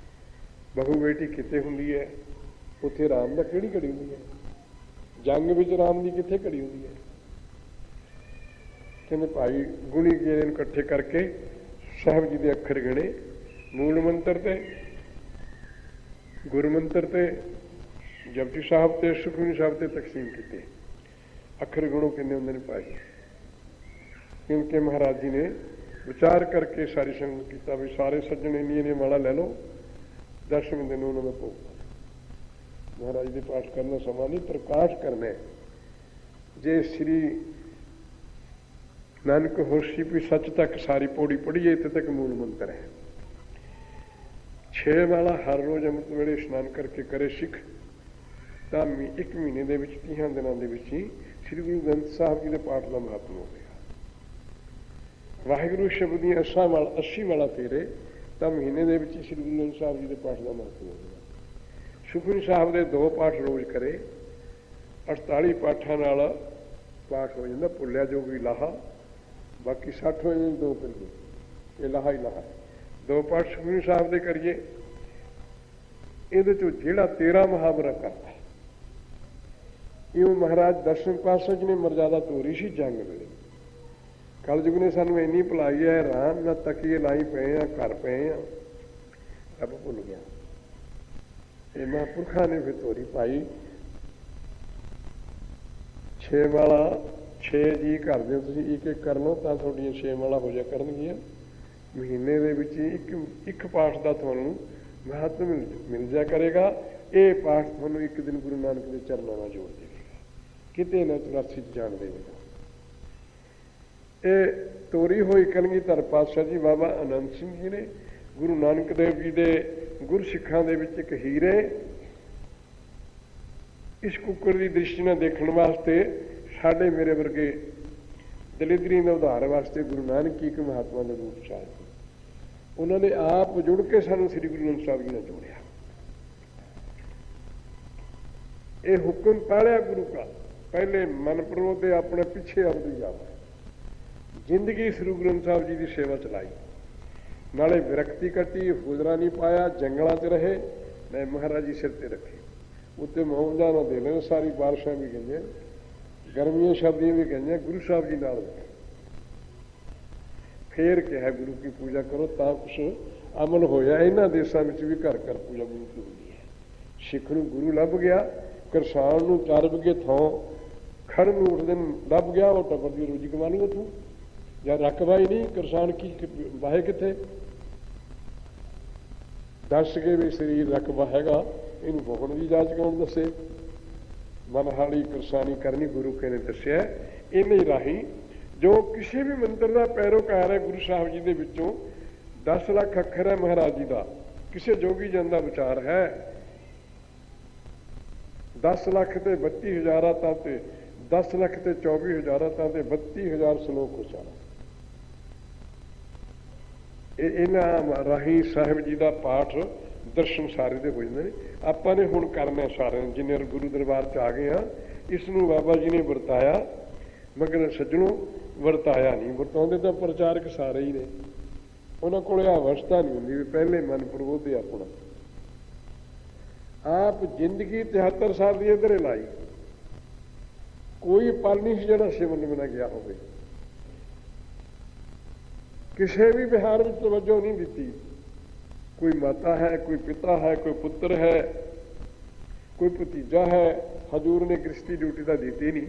ਬਹੂ ਬੇਟੀ ਕਿੱਥੇ ਹੁੰਦੀ ਹੈ? ਉੱਥੇ ਰਾਮ ਦਾ ਕਿਹੜੀ ਘੜੀ ਹੁੰਦੀ ਹੈ? ਜੰਗ ਵਿੱਚ ਰਾਮ ਦੀ ਕਿੱਥੇ ਘੜੀ ਹੁੰਦੀ ਹੈ? ਕਹਿੰਦੇ ਭਾਈ ਗੁਣੀ ਜਿਹੜੇ ਨੂੰ ਇਕੱਠੇ ਕਰਕੇ ਸਾਹਿਬ ਜੀ ਦੇ ਅੱਖਰ ਗਿਣੇ, ਮੂਲ ਮੰਤਰ ਤੇ, ਗੁਰ ਮੰਤਰ ਤੇ, ਜਪਜੀ ਸਾਹਿਬ ਤੇ, ਸੁਖਮਨੀ ਸਾਹਿਬ ਤੇ ਤਕਸੀਮ ਕੀਤੇ। ਅੱਖਰ ਗੁਣੋ ਕਿੰਨੇ ਹੁੰਦੇ ਨੇ ਭਾਈ? ਕਿਉਂਕਿ ਮਹਾਰਾਜ ਜੀ ਨੇ ਵਿਚਾਰ ਕਰਕੇ ਸਾਰੀ ਸੰਗਤ ਕੀਤਾ ਵੀ ਸਾਰੇ ਸੱਜਣ ਇੰਨੀ ਮਾਲਾ ਲੈ ਲਓ, 10ਵੇਂ ਦਿਨ ਉਹਨਾਂ ਦਾ ਭੋਗ। ਮਹਾਰਾਜ ਦੇ ਪਾਠ ਕਰਨ ਦਾ ਸਮਾਂ ਨਹੀਂ, ਪ੍ਰਕਾਸ਼ ਕਰਨਾ। ਜੇ ਸ੍ਰੀ ਨਾਨਕ ਹੋਸ਼ੀ ਵੀ ਸੱਚ ਤੱਕ ਸਾਰੀ ਪੌੜੀ ਪੜ੍ਹੀਏ, ਇੱਥੇ ਤੱਕ ਮੂਲ ਮੰਤਰ ਹੈ। 6 ਵਾਲਾ ਹਰ ਰੋਜ਼ ਅੰਮ੍ਰਿਤ ਵੇਲੇ ਇਸ਼ਨਾਨ ਕਰਕੇ ਕਰੇ ਸਿੱਖ, ਤਾਂ 1 ਮਹੀਨੇ ਦੇ ਵਿੱਚ 30 ਦਿਨਾਂ ਦੇ ਵਿੱਚ ਹੀ ਸ੍ਰੀ ਗੁਰੂ ਗ੍ਰੰਥ ਸਾਹਿਬ ਜੀ ਦੇ ਪਾਠ ਦਾ ਮਹੱਤਵ ਹੋ ਗਿਆ। ਵਾਹਿਗੁਰੂ ਸ਼ਬਦ ਦੀਆਂ 80 ਵਾਲਾ ਫੇਰੇ, ਤਾਂ ਮਹੀਨੇ ਦੇ ਵਿੱਚ ਸ੍ਰੀ ਗੁਰੂ ਗ੍ਰੰਥ ਸਾਹਿਬ ਜੀ ਦੇ ਪਾਠ ਦਾ ਮਹੱਤਵ ਹੋ ਗਿਆ। ਸੁਖਮਨੀ ਸਾਹਿਬ ਦੇ 2 ਪਾਠ ਰੋਜ਼ ਕਰੇ, 48 ਪਾਠਾਂ ਨਾਲ ਪਾਠ ਹੋ ਜਾਂਦਾ। ਭੁੱਲਿਆ ਜੋ ਵੀ ਲਾਹਾ, ਬਾਕੀ 60 ਹੋ ਜਾਂਦੇ, 2 ਕਰੀਏ, ਇਹ ਲਾਹਾ ਹੀ ਲਾਹਾ। 2 ਪਾਠ ਸੁਖਮਨੀ ਸਾਹਿਬ ਦੇ ਕਰੀਏ। ਇਹਦੇ ਚੋਂ ਜਿਹੜਾ 13 ਮਹਾਵਰਾ ਕਰਦਾ, ਇਹ ਮਹਾਰਾਜ 10ਵੇਂ ਪਾਤਸ਼ਾਹ ਜੀ ਨੇ ਮਰਜ਼ਾਦਾ ਤੋਰੀ ਸੀ ਜੰਗ ਵੇਲੇ। ਕਲਯੁਗ ਨੇ ਸਾਨੂੰ ਇੰਨੀ ਭੁਲਾਈ ਹੈ, ਆਰਾਮ ਨਾਲ ਤਕੀਏ ਲਾਈ ਪਏ ਆ, ਘਰ ਪਏ ਆ, ਰੱਬ ਭੁੱਲ ਗਿਆ। ਇਹ ਮਹਾਂਪੁਰਖਾਂ ਨੇ ਫਿਰ ਤੋਰੀ ਪਾਈ। 6 ਵਾਲਾ 6 ਜੀ ਕਰਦੇ ਹੋ ਤੁਸੀਂ, ਇੱਕ ਇੱਕ ਕਰ ਲਓ ਤਾਂ ਤੁਹਾਡੀਆਂ 6 ਵਾਲਾ ਹੋ ਜਾ ਕਰਨਗੀਆਂ। ਮਹੀਨੇ ਦੇ ਵਿੱਚ ਇੱਕ ਪਾਠ ਦਾ ਤੁਹਾਨੂੰ ਮਹੱਤਵ ਮਿਲ ਜਾ ਕਰੇਗਾ। ਇਹ ਪਾਠ ਤੁਹਾਨੂੰ ਇੱਕ ਦਿਨ ਗੁਰੂ ਨਾਨਕ ਦੇ ਚਰਨਾਂ ਨਾਲ ਜੋੜ ਦੇਵੇਗਾ, ਕਿਤੇ ਨਾ 84 ਚ ਜਾਣ ਦੇਵੇਗਾ। ਇਹ ਤੋਰੀ ਹੋਈ ਕਲਗੀਧਰ ਪਾਤਸ਼ਾਹ ਜੀ ਬਾਬਾ ਆਨੰਦ ਸਿੰਘ ਜੀ ਨੇ ਗੁਰੂ ਨਾਨਕ ਦੇਵ ਜੀ ਦੇ ਗੁਰਸਿੱਖਾਂ ਦੇ ਵਿੱਚ ਇੱਕ ਹੀਰੇ। ਇਸ ਕੁੱਕਰ ਦੀ ਦ੍ਰਿਸ਼ਟੀ ਨਾਲ ਦੇਖਣ ਵਾਸਤੇ ਸਾਡੇ ਮੇਰੇ ਵਰਗੇ ਦਲਿਦਰੀ ਦਾ ਉਧਾਰ ਵਾਸਤੇ ਗੁਰੂ ਨਾਨਕ ਕੀ ਇੱਕ ਮਹਾਤਮਾ ਦੇ ਰੂਪ ਚ ਆਏ। ਉਹਨਾਂ ਨੇ ਆਪ ਜੁੜ ਕੇ ਸਾਨੂੰ ਸ੍ਰੀ ਗੁਰੂ ਗ੍ਰੰਥ ਸਾਹਿਬ ਜੀ ਨਾਲ ਜੋੜਿਆ। ਇਹ ਹੁਕਮ ਪਾਲਿਆ ਗੁਰੂ का, ਪਹਿਲੇ ਮਨ ਪ੍ਰਮੋਦ ਦੇ ਆਪਣੇ ਪਿੱਛੇ ਆਉਂਦੀ ਜਾਵੇ। ਜ਼ਿੰਦਗੀ ਸ੍ਰੀ ਗੁਰੂ ਗ੍ਰੰਥ ਸਾਹਿਬ ਜੀ ਦੀ ਸੇਵਾ ਚਲਾਈ, ਨਾਲੇ ਵਿਰਕਤੀ ਕੱਟੀ, ਹੁਜਰਾ ਨਹੀਂ ਪਾਇਆ, ਜੰਗਲਾਂ 'ਚ ਰਹੇ, ਮੈਂ ਮਹਾਰਾਜ ਜੀ ਸਿਰ ਤੇ ਰੱਖੇ। ਉੱਤੇ ਮੌਜਾ ਨਾ ਦੇ ਲੈਣ, ਸਾਰੀ ਬਾਰਿਸ਼ਾਂ ਵੀ ਗਈਆਂ, ਗਰਮੀਆਂ ਸਰਦੀਆਂ ਵੀ ਗਈਆਂ, ਗੁਰੂ ਸਾਹਿਬ ਜੀ ਨਾਲ ਫੇਰ ਕਿਹਾ ਗੁਰੂ ਕੀ ਪੂਜਾ ਕਰੋ ਤਾਂ ਕੁਛ ਅਮਲ ਹੋਇਆ। ਇਹਨਾਂ ਦੇਸ਼ਾਂ ਵਿੱਚ ਵੀ ਘਰ ਘਰ ਪੂਜਾ ਗੁਰੂ ਕੀ ਹੁੰਦੀ ਹੈ। ਸਿੱਖ ਨੂੰ ਗੁਰੂ ਲੱਭ ਗਿਆ, ਕਿਰਸਾਨ ਨੂੰ 4 ਵਜੇ ਥਾਂ ਖੜ ਨੂੰ ਉੱਠਦੇ ਨੂੰ ਲੱਭ ਗਿਆ, ਉਹ ਟੱਬਰ ਦੀ ਰੋਜੀ ਕਮਾ ਲੂਗਾ ਤੂੰ। ਜਾਂ ਰਕਬਾ ਹੀ ਨਹੀਂ, ਕਿਰਸਾਨ ਕੀ ਵਾਹੇ ਕਿੱਥੇ? ਦੱਸ ਕੇ ਵੀ ਸਰੀਰ ਰਕਬਾ ਹੈਗਾ, ਇਹਨੂੰ ਬੋਹਣ ਦੀ ਜਾਂਚ ਕੌਣ ਦੱਸੇ? ਮਨਹਾਲੀ ਕਿਰਸਾਨੀ ਕਰਨੀ ਗੁਰੂ ਕੇ ਨੇ ਦੱਸਿਆ। ਇਹਨੇ ਰਾਹੀਂ ਜੋ ਕਿਸੇ ਵੀ ਮੰਤਰ ਦਾ ਪੈਰੋਕਾਰ ਹੈ ਗੁਰੂ ਸਾਹਿਬ ਜੀ ਦੇ ਵਿੱਚੋਂ 10 ਲੱਖ ਅੱਖਰ ਹੈ ਮਹਾਰਾਜ ਜੀ ਦਾ। ਕਿਸੇ ਜੋਗੀ ਜਨ ਦਾ ਵਿਚਾਰ ਹੈ 10 ਲੱਖ ਤੇ 32,000 ਤਾਂ ਤੇ 10 ਲੱਖ ਤੇ 24,000 ਤਾਂ ਤੇ 32,000 ਸ਼ਲੋਕ ਉਚਾਰ। ਇਹਨਾਂ ਰਾਹੀਂ ਸਾਹਿਬ ਜੀ ਦਾ ਪਾਠ ਦਰਸ਼ਨ ਸਾਰੇ ਦੇ ਹੋ ਜਾਂਦੇ ਨੇ। ਆਪਾਂ ਨੇ ਹੁਣ ਕਰਨਾ ਸਾਰਿਆਂ ਨੇ, ਜਿੰਨੇ ਗੁਰੂ ਦਰਬਾਰ 'ਚ ਆ ਗਏ ਆ। ਇਸ ਨੂੰ ਬਾਬਾ ਜੀ ਨੇ ਵਰਤਾਇਆ, ਮਗਰ ਸੱਜਣੋਂ ਵਰਤਾਇਆ ਨਹੀਂ। ਵਰਤਾਉਂਦੇ ਤਾਂ ਪ੍ਰਚਾਰਕ ਸਾਰੇ ਹੀ ਨੇ, ਉਹਨਾਂ ਕੋਲ ਇਹ ਅਵਸਥਾ ਨਹੀਂ ਹੁੰਦੀ ਵੀ ਪਹਿਲੇ ਮਨ ਪ੍ਰਬੋਧੇ ਆਪਣਾ। ਆਪ ਜ਼ਿੰਦਗੀ 73 ਸਾਲ ਦੀ ਇੱਧਰ ਲਾਈ, ਕੋਈ ਪਲ ਨਹੀਂ ਸੀ ਜਿਹੜਾ ਸਿਮਰਨ ਬਿਨਾਂ ਗਿਆ ਹੋਵੇ। ਕਿਸੇ ਵੀ ਵਿਹਾਰ ਵਿੱਚ ਤਵੱਜੋ ਨਹੀਂ ਦਿੱਤੀ। ਕੋਈ ਮਾਤਾ ਹੈ, ਕੋਈ ਪਿਤਾ ਹੈ, ਕੋਈ ਪੁੱਤਰ ਹੈ, ਕੋਈ ਭਤੀਜਾ ਹੈ। ਹਜ਼ੂਰ ਨੇ ਗ੍ਰਸਤੀ ਡਿਊਟੀ ਤਾਂ ਦਿੱਤੀ ਨਹੀਂ,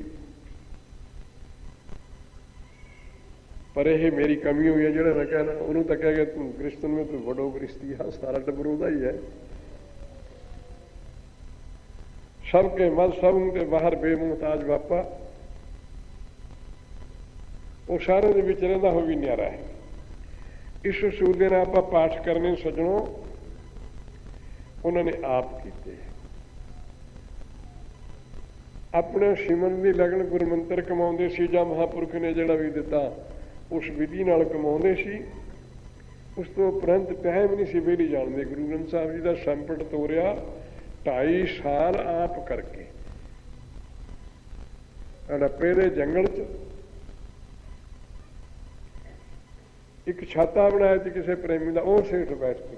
ਪਰ ਇਹ ਮੇਰੀ ਕਮੀ ਹੋਈ ਹੈ। ਜਿਹੜਾ ਮੈਂ ਕਹਿਣਾ ਉਹਨੂੰ ਤਾਂ ਕਹਿ ਗਿਆ ਤੂੰ ਗ੍ਰਸਤਨ ਮੇਂ ਤੂੰ ਵੱਡੋ ਗ੍ਰਸਤੀ ਆ, ਸਾਰਾ ਟੱਬਰ ਉਹਦਾ ਹੀ ਹੈ। ਸਭ ਕੇ ਮਲ ਸਭ ਦੇ ਬਾਹਰ ਬੇਮੁਹਤਾਜ ਬਾਪਾ, ਉਹ ਸਾਰਿਆਂ ਦੇ ਵਿੱਚ ਰਹਿੰਦਾ ਹੋ ਵੀ ਨਿਆਰਾ ਹੈ। ਇਸ ਅਸੂਲ ਦੇ ਨਾਲ ਆਪਾਂ ਪਾਠ ਕਰਨੇ ਸੱਜਣੋਂ ਉਹਨਾਂ ਨੇ ਆਪ ਕੀਤੇ। ਆਪਣੇ ਸਿਮਰਨ ਦੀ ਲਗਨ ਗੁਰਮੰਤਰ ਕਮਾਉਂਦੇ ਸੀ, ਜਾਂ ਮਹਾਂਪੁਰਖ ਨੇ ਜਿਹੜਾ ਵੀ ਦਿੱਤਾ ਉਸ ਵਿਧੀ ਨਾਲ ਕਮਾਉਂਦੇ ਸੀ। ਉਸ ਤੋਂ ਉਪਰੰਤ ਟਾਈਮ ਨਹੀਂ ਸੀ ਵਿਹਲੀ ਜਾਣਦੇ। ਗੁਰੂ ਗ੍ਰੰਥ ਸਾਹਿਬ ਜੀ ਦਾ ਸੰਪਟ ਤੋਰਿਆ 2.5 ਸਾਲ ਆਪ ਕਰਕੇ। ਅੜੱਪੇ ਦੇ ਜੰਗਲ 'ਚ ਇੱਕ ਛਾਤਾ ਬਣਾਇਆ ਸੀ ਕਿਸੇ ਪ੍ਰੇਮੀ ਦਾ, ਉਹ ਸੇਠ ਬੈਠ ਕੇ।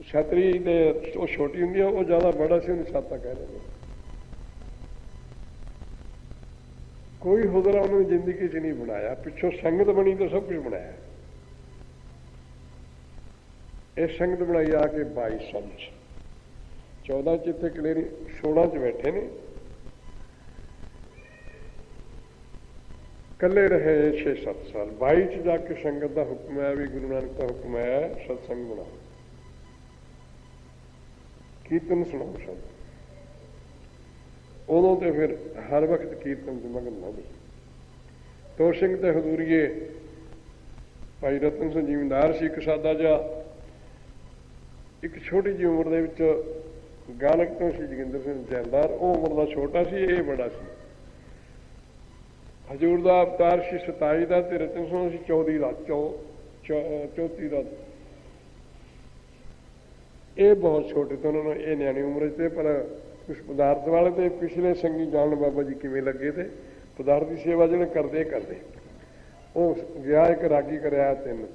ਛਤਰੀ ਦੇ ਉਹ ਛੋਟੀ ਹੁੰਦੀ ਆ, ਉਹ ਜ਼ਿਆਦਾ ਬੜਾ ਸੀ, ਉਹਨੂੰ ਛਾਤਾ ਕਹਿ ਦਿੰਦੇ। ਕੋਈ ਹੁਦਰਾ ਉਹਨਾਂ ਨੇ ਜ਼ਿੰਦਗੀ 'ਚ ਨਹੀਂ ਬਣਾਇਆ। ਪਿੱਛੋਂ ਸੰਗਤ ਬਣੀ ਤਾਂ ਸਭ ਕੁਝ ਬਣਾਇਆ। ਇਹ ਸੰਗਤ ਬਣਾਈ ਆ ਕੇ 22 ਸਾਲ 'ਚ, 14 'ਚ ਇੱਥੇ ਕਲੇਰੀ, 16 'ਚ ਬੈਠੇ ਨੇ। ਇਕੱਲੇ ਰਹੇ 6-7 ਸਾਲ। 22 'ਚ ਜਾ ਕੇ ਸੰਗਤ ਦਾ ਹੁਕਮ ਆਇਆ ਵੀ ਗੁਰੂ ਨਾਨਕ ਦਾ ਹੁਕਮ ਆਇਆ ਸਤਸੰਗ ਬਣਾਓ, ਕੀਰਤਨ ਸੁਣਾਓ ਸਾਨੂੰ। ਉਦੋਂ ਤੇ ਫਿਰ ਹਰ ਵਕਤ ਕੀਰਤਨ 'ਚ ਮਗਨ ਨਾ ਗਏ। ਤੋਰ ਸਿੰਘ ਤੇ ਹਜ਼ੂਰੀਏ ਭਾਈ ਰਤਨ ਸਿੰਘ ਜ਼ਿਮੀਂਦਾਰ ਸੀ, ਇੱਕ ਸਾਦਾ ਜਿਹਾ, ਇੱਕ ਛੋਟੀ ਜਿਹੀ ਉਮਰ ਦੇ ਵਿੱਚ ਗਾਲਕ ਤੋਂ ਸੀ ਜੋਗਿੰਦਰ ਸਿੰਘ ਜੈਲਦਾਰ। ਉਹ ਉਮਰ ਦਾ ਛੋਟਾ ਸੀ, ਇਹ ਬੜਾ ਸੀ। ਹਜ਼ੂਰ ਦਾ ਅਵਤਾਰ ਸੀ 27 ਦਾ ਤੇ ਰਤਨ ਸਿੰਘ ਸੀ 34 ਦਾ। ਇਹ ਬਹੁਤ ਛੋਟੇ ਤੋਂ ਉਹਨਾਂ ਨੂੰ, ਇਹ ਨਿਆਣੀ ਉਮਰ 'ਚ ਤੇ, ਪਰ ਕੁਛ ਪਦਾਰਥ ਵਾਲੇ ਤੇ ਪਿਛਲੇ ਸੰਗੀ ਜਾਣ ਬਾਬਾ ਜੀ ਕਿਵੇਂ ਲੱਗੇ ਤੇ ਪਦਾਰਥ ਦੀ ਸੇਵਾ ਜਿਹੜੇ ਕਰਦੇ ਉਹ ਗਿਆ। ਇੱਕ ਰਾਗੀ ਕਰਿਆ 3,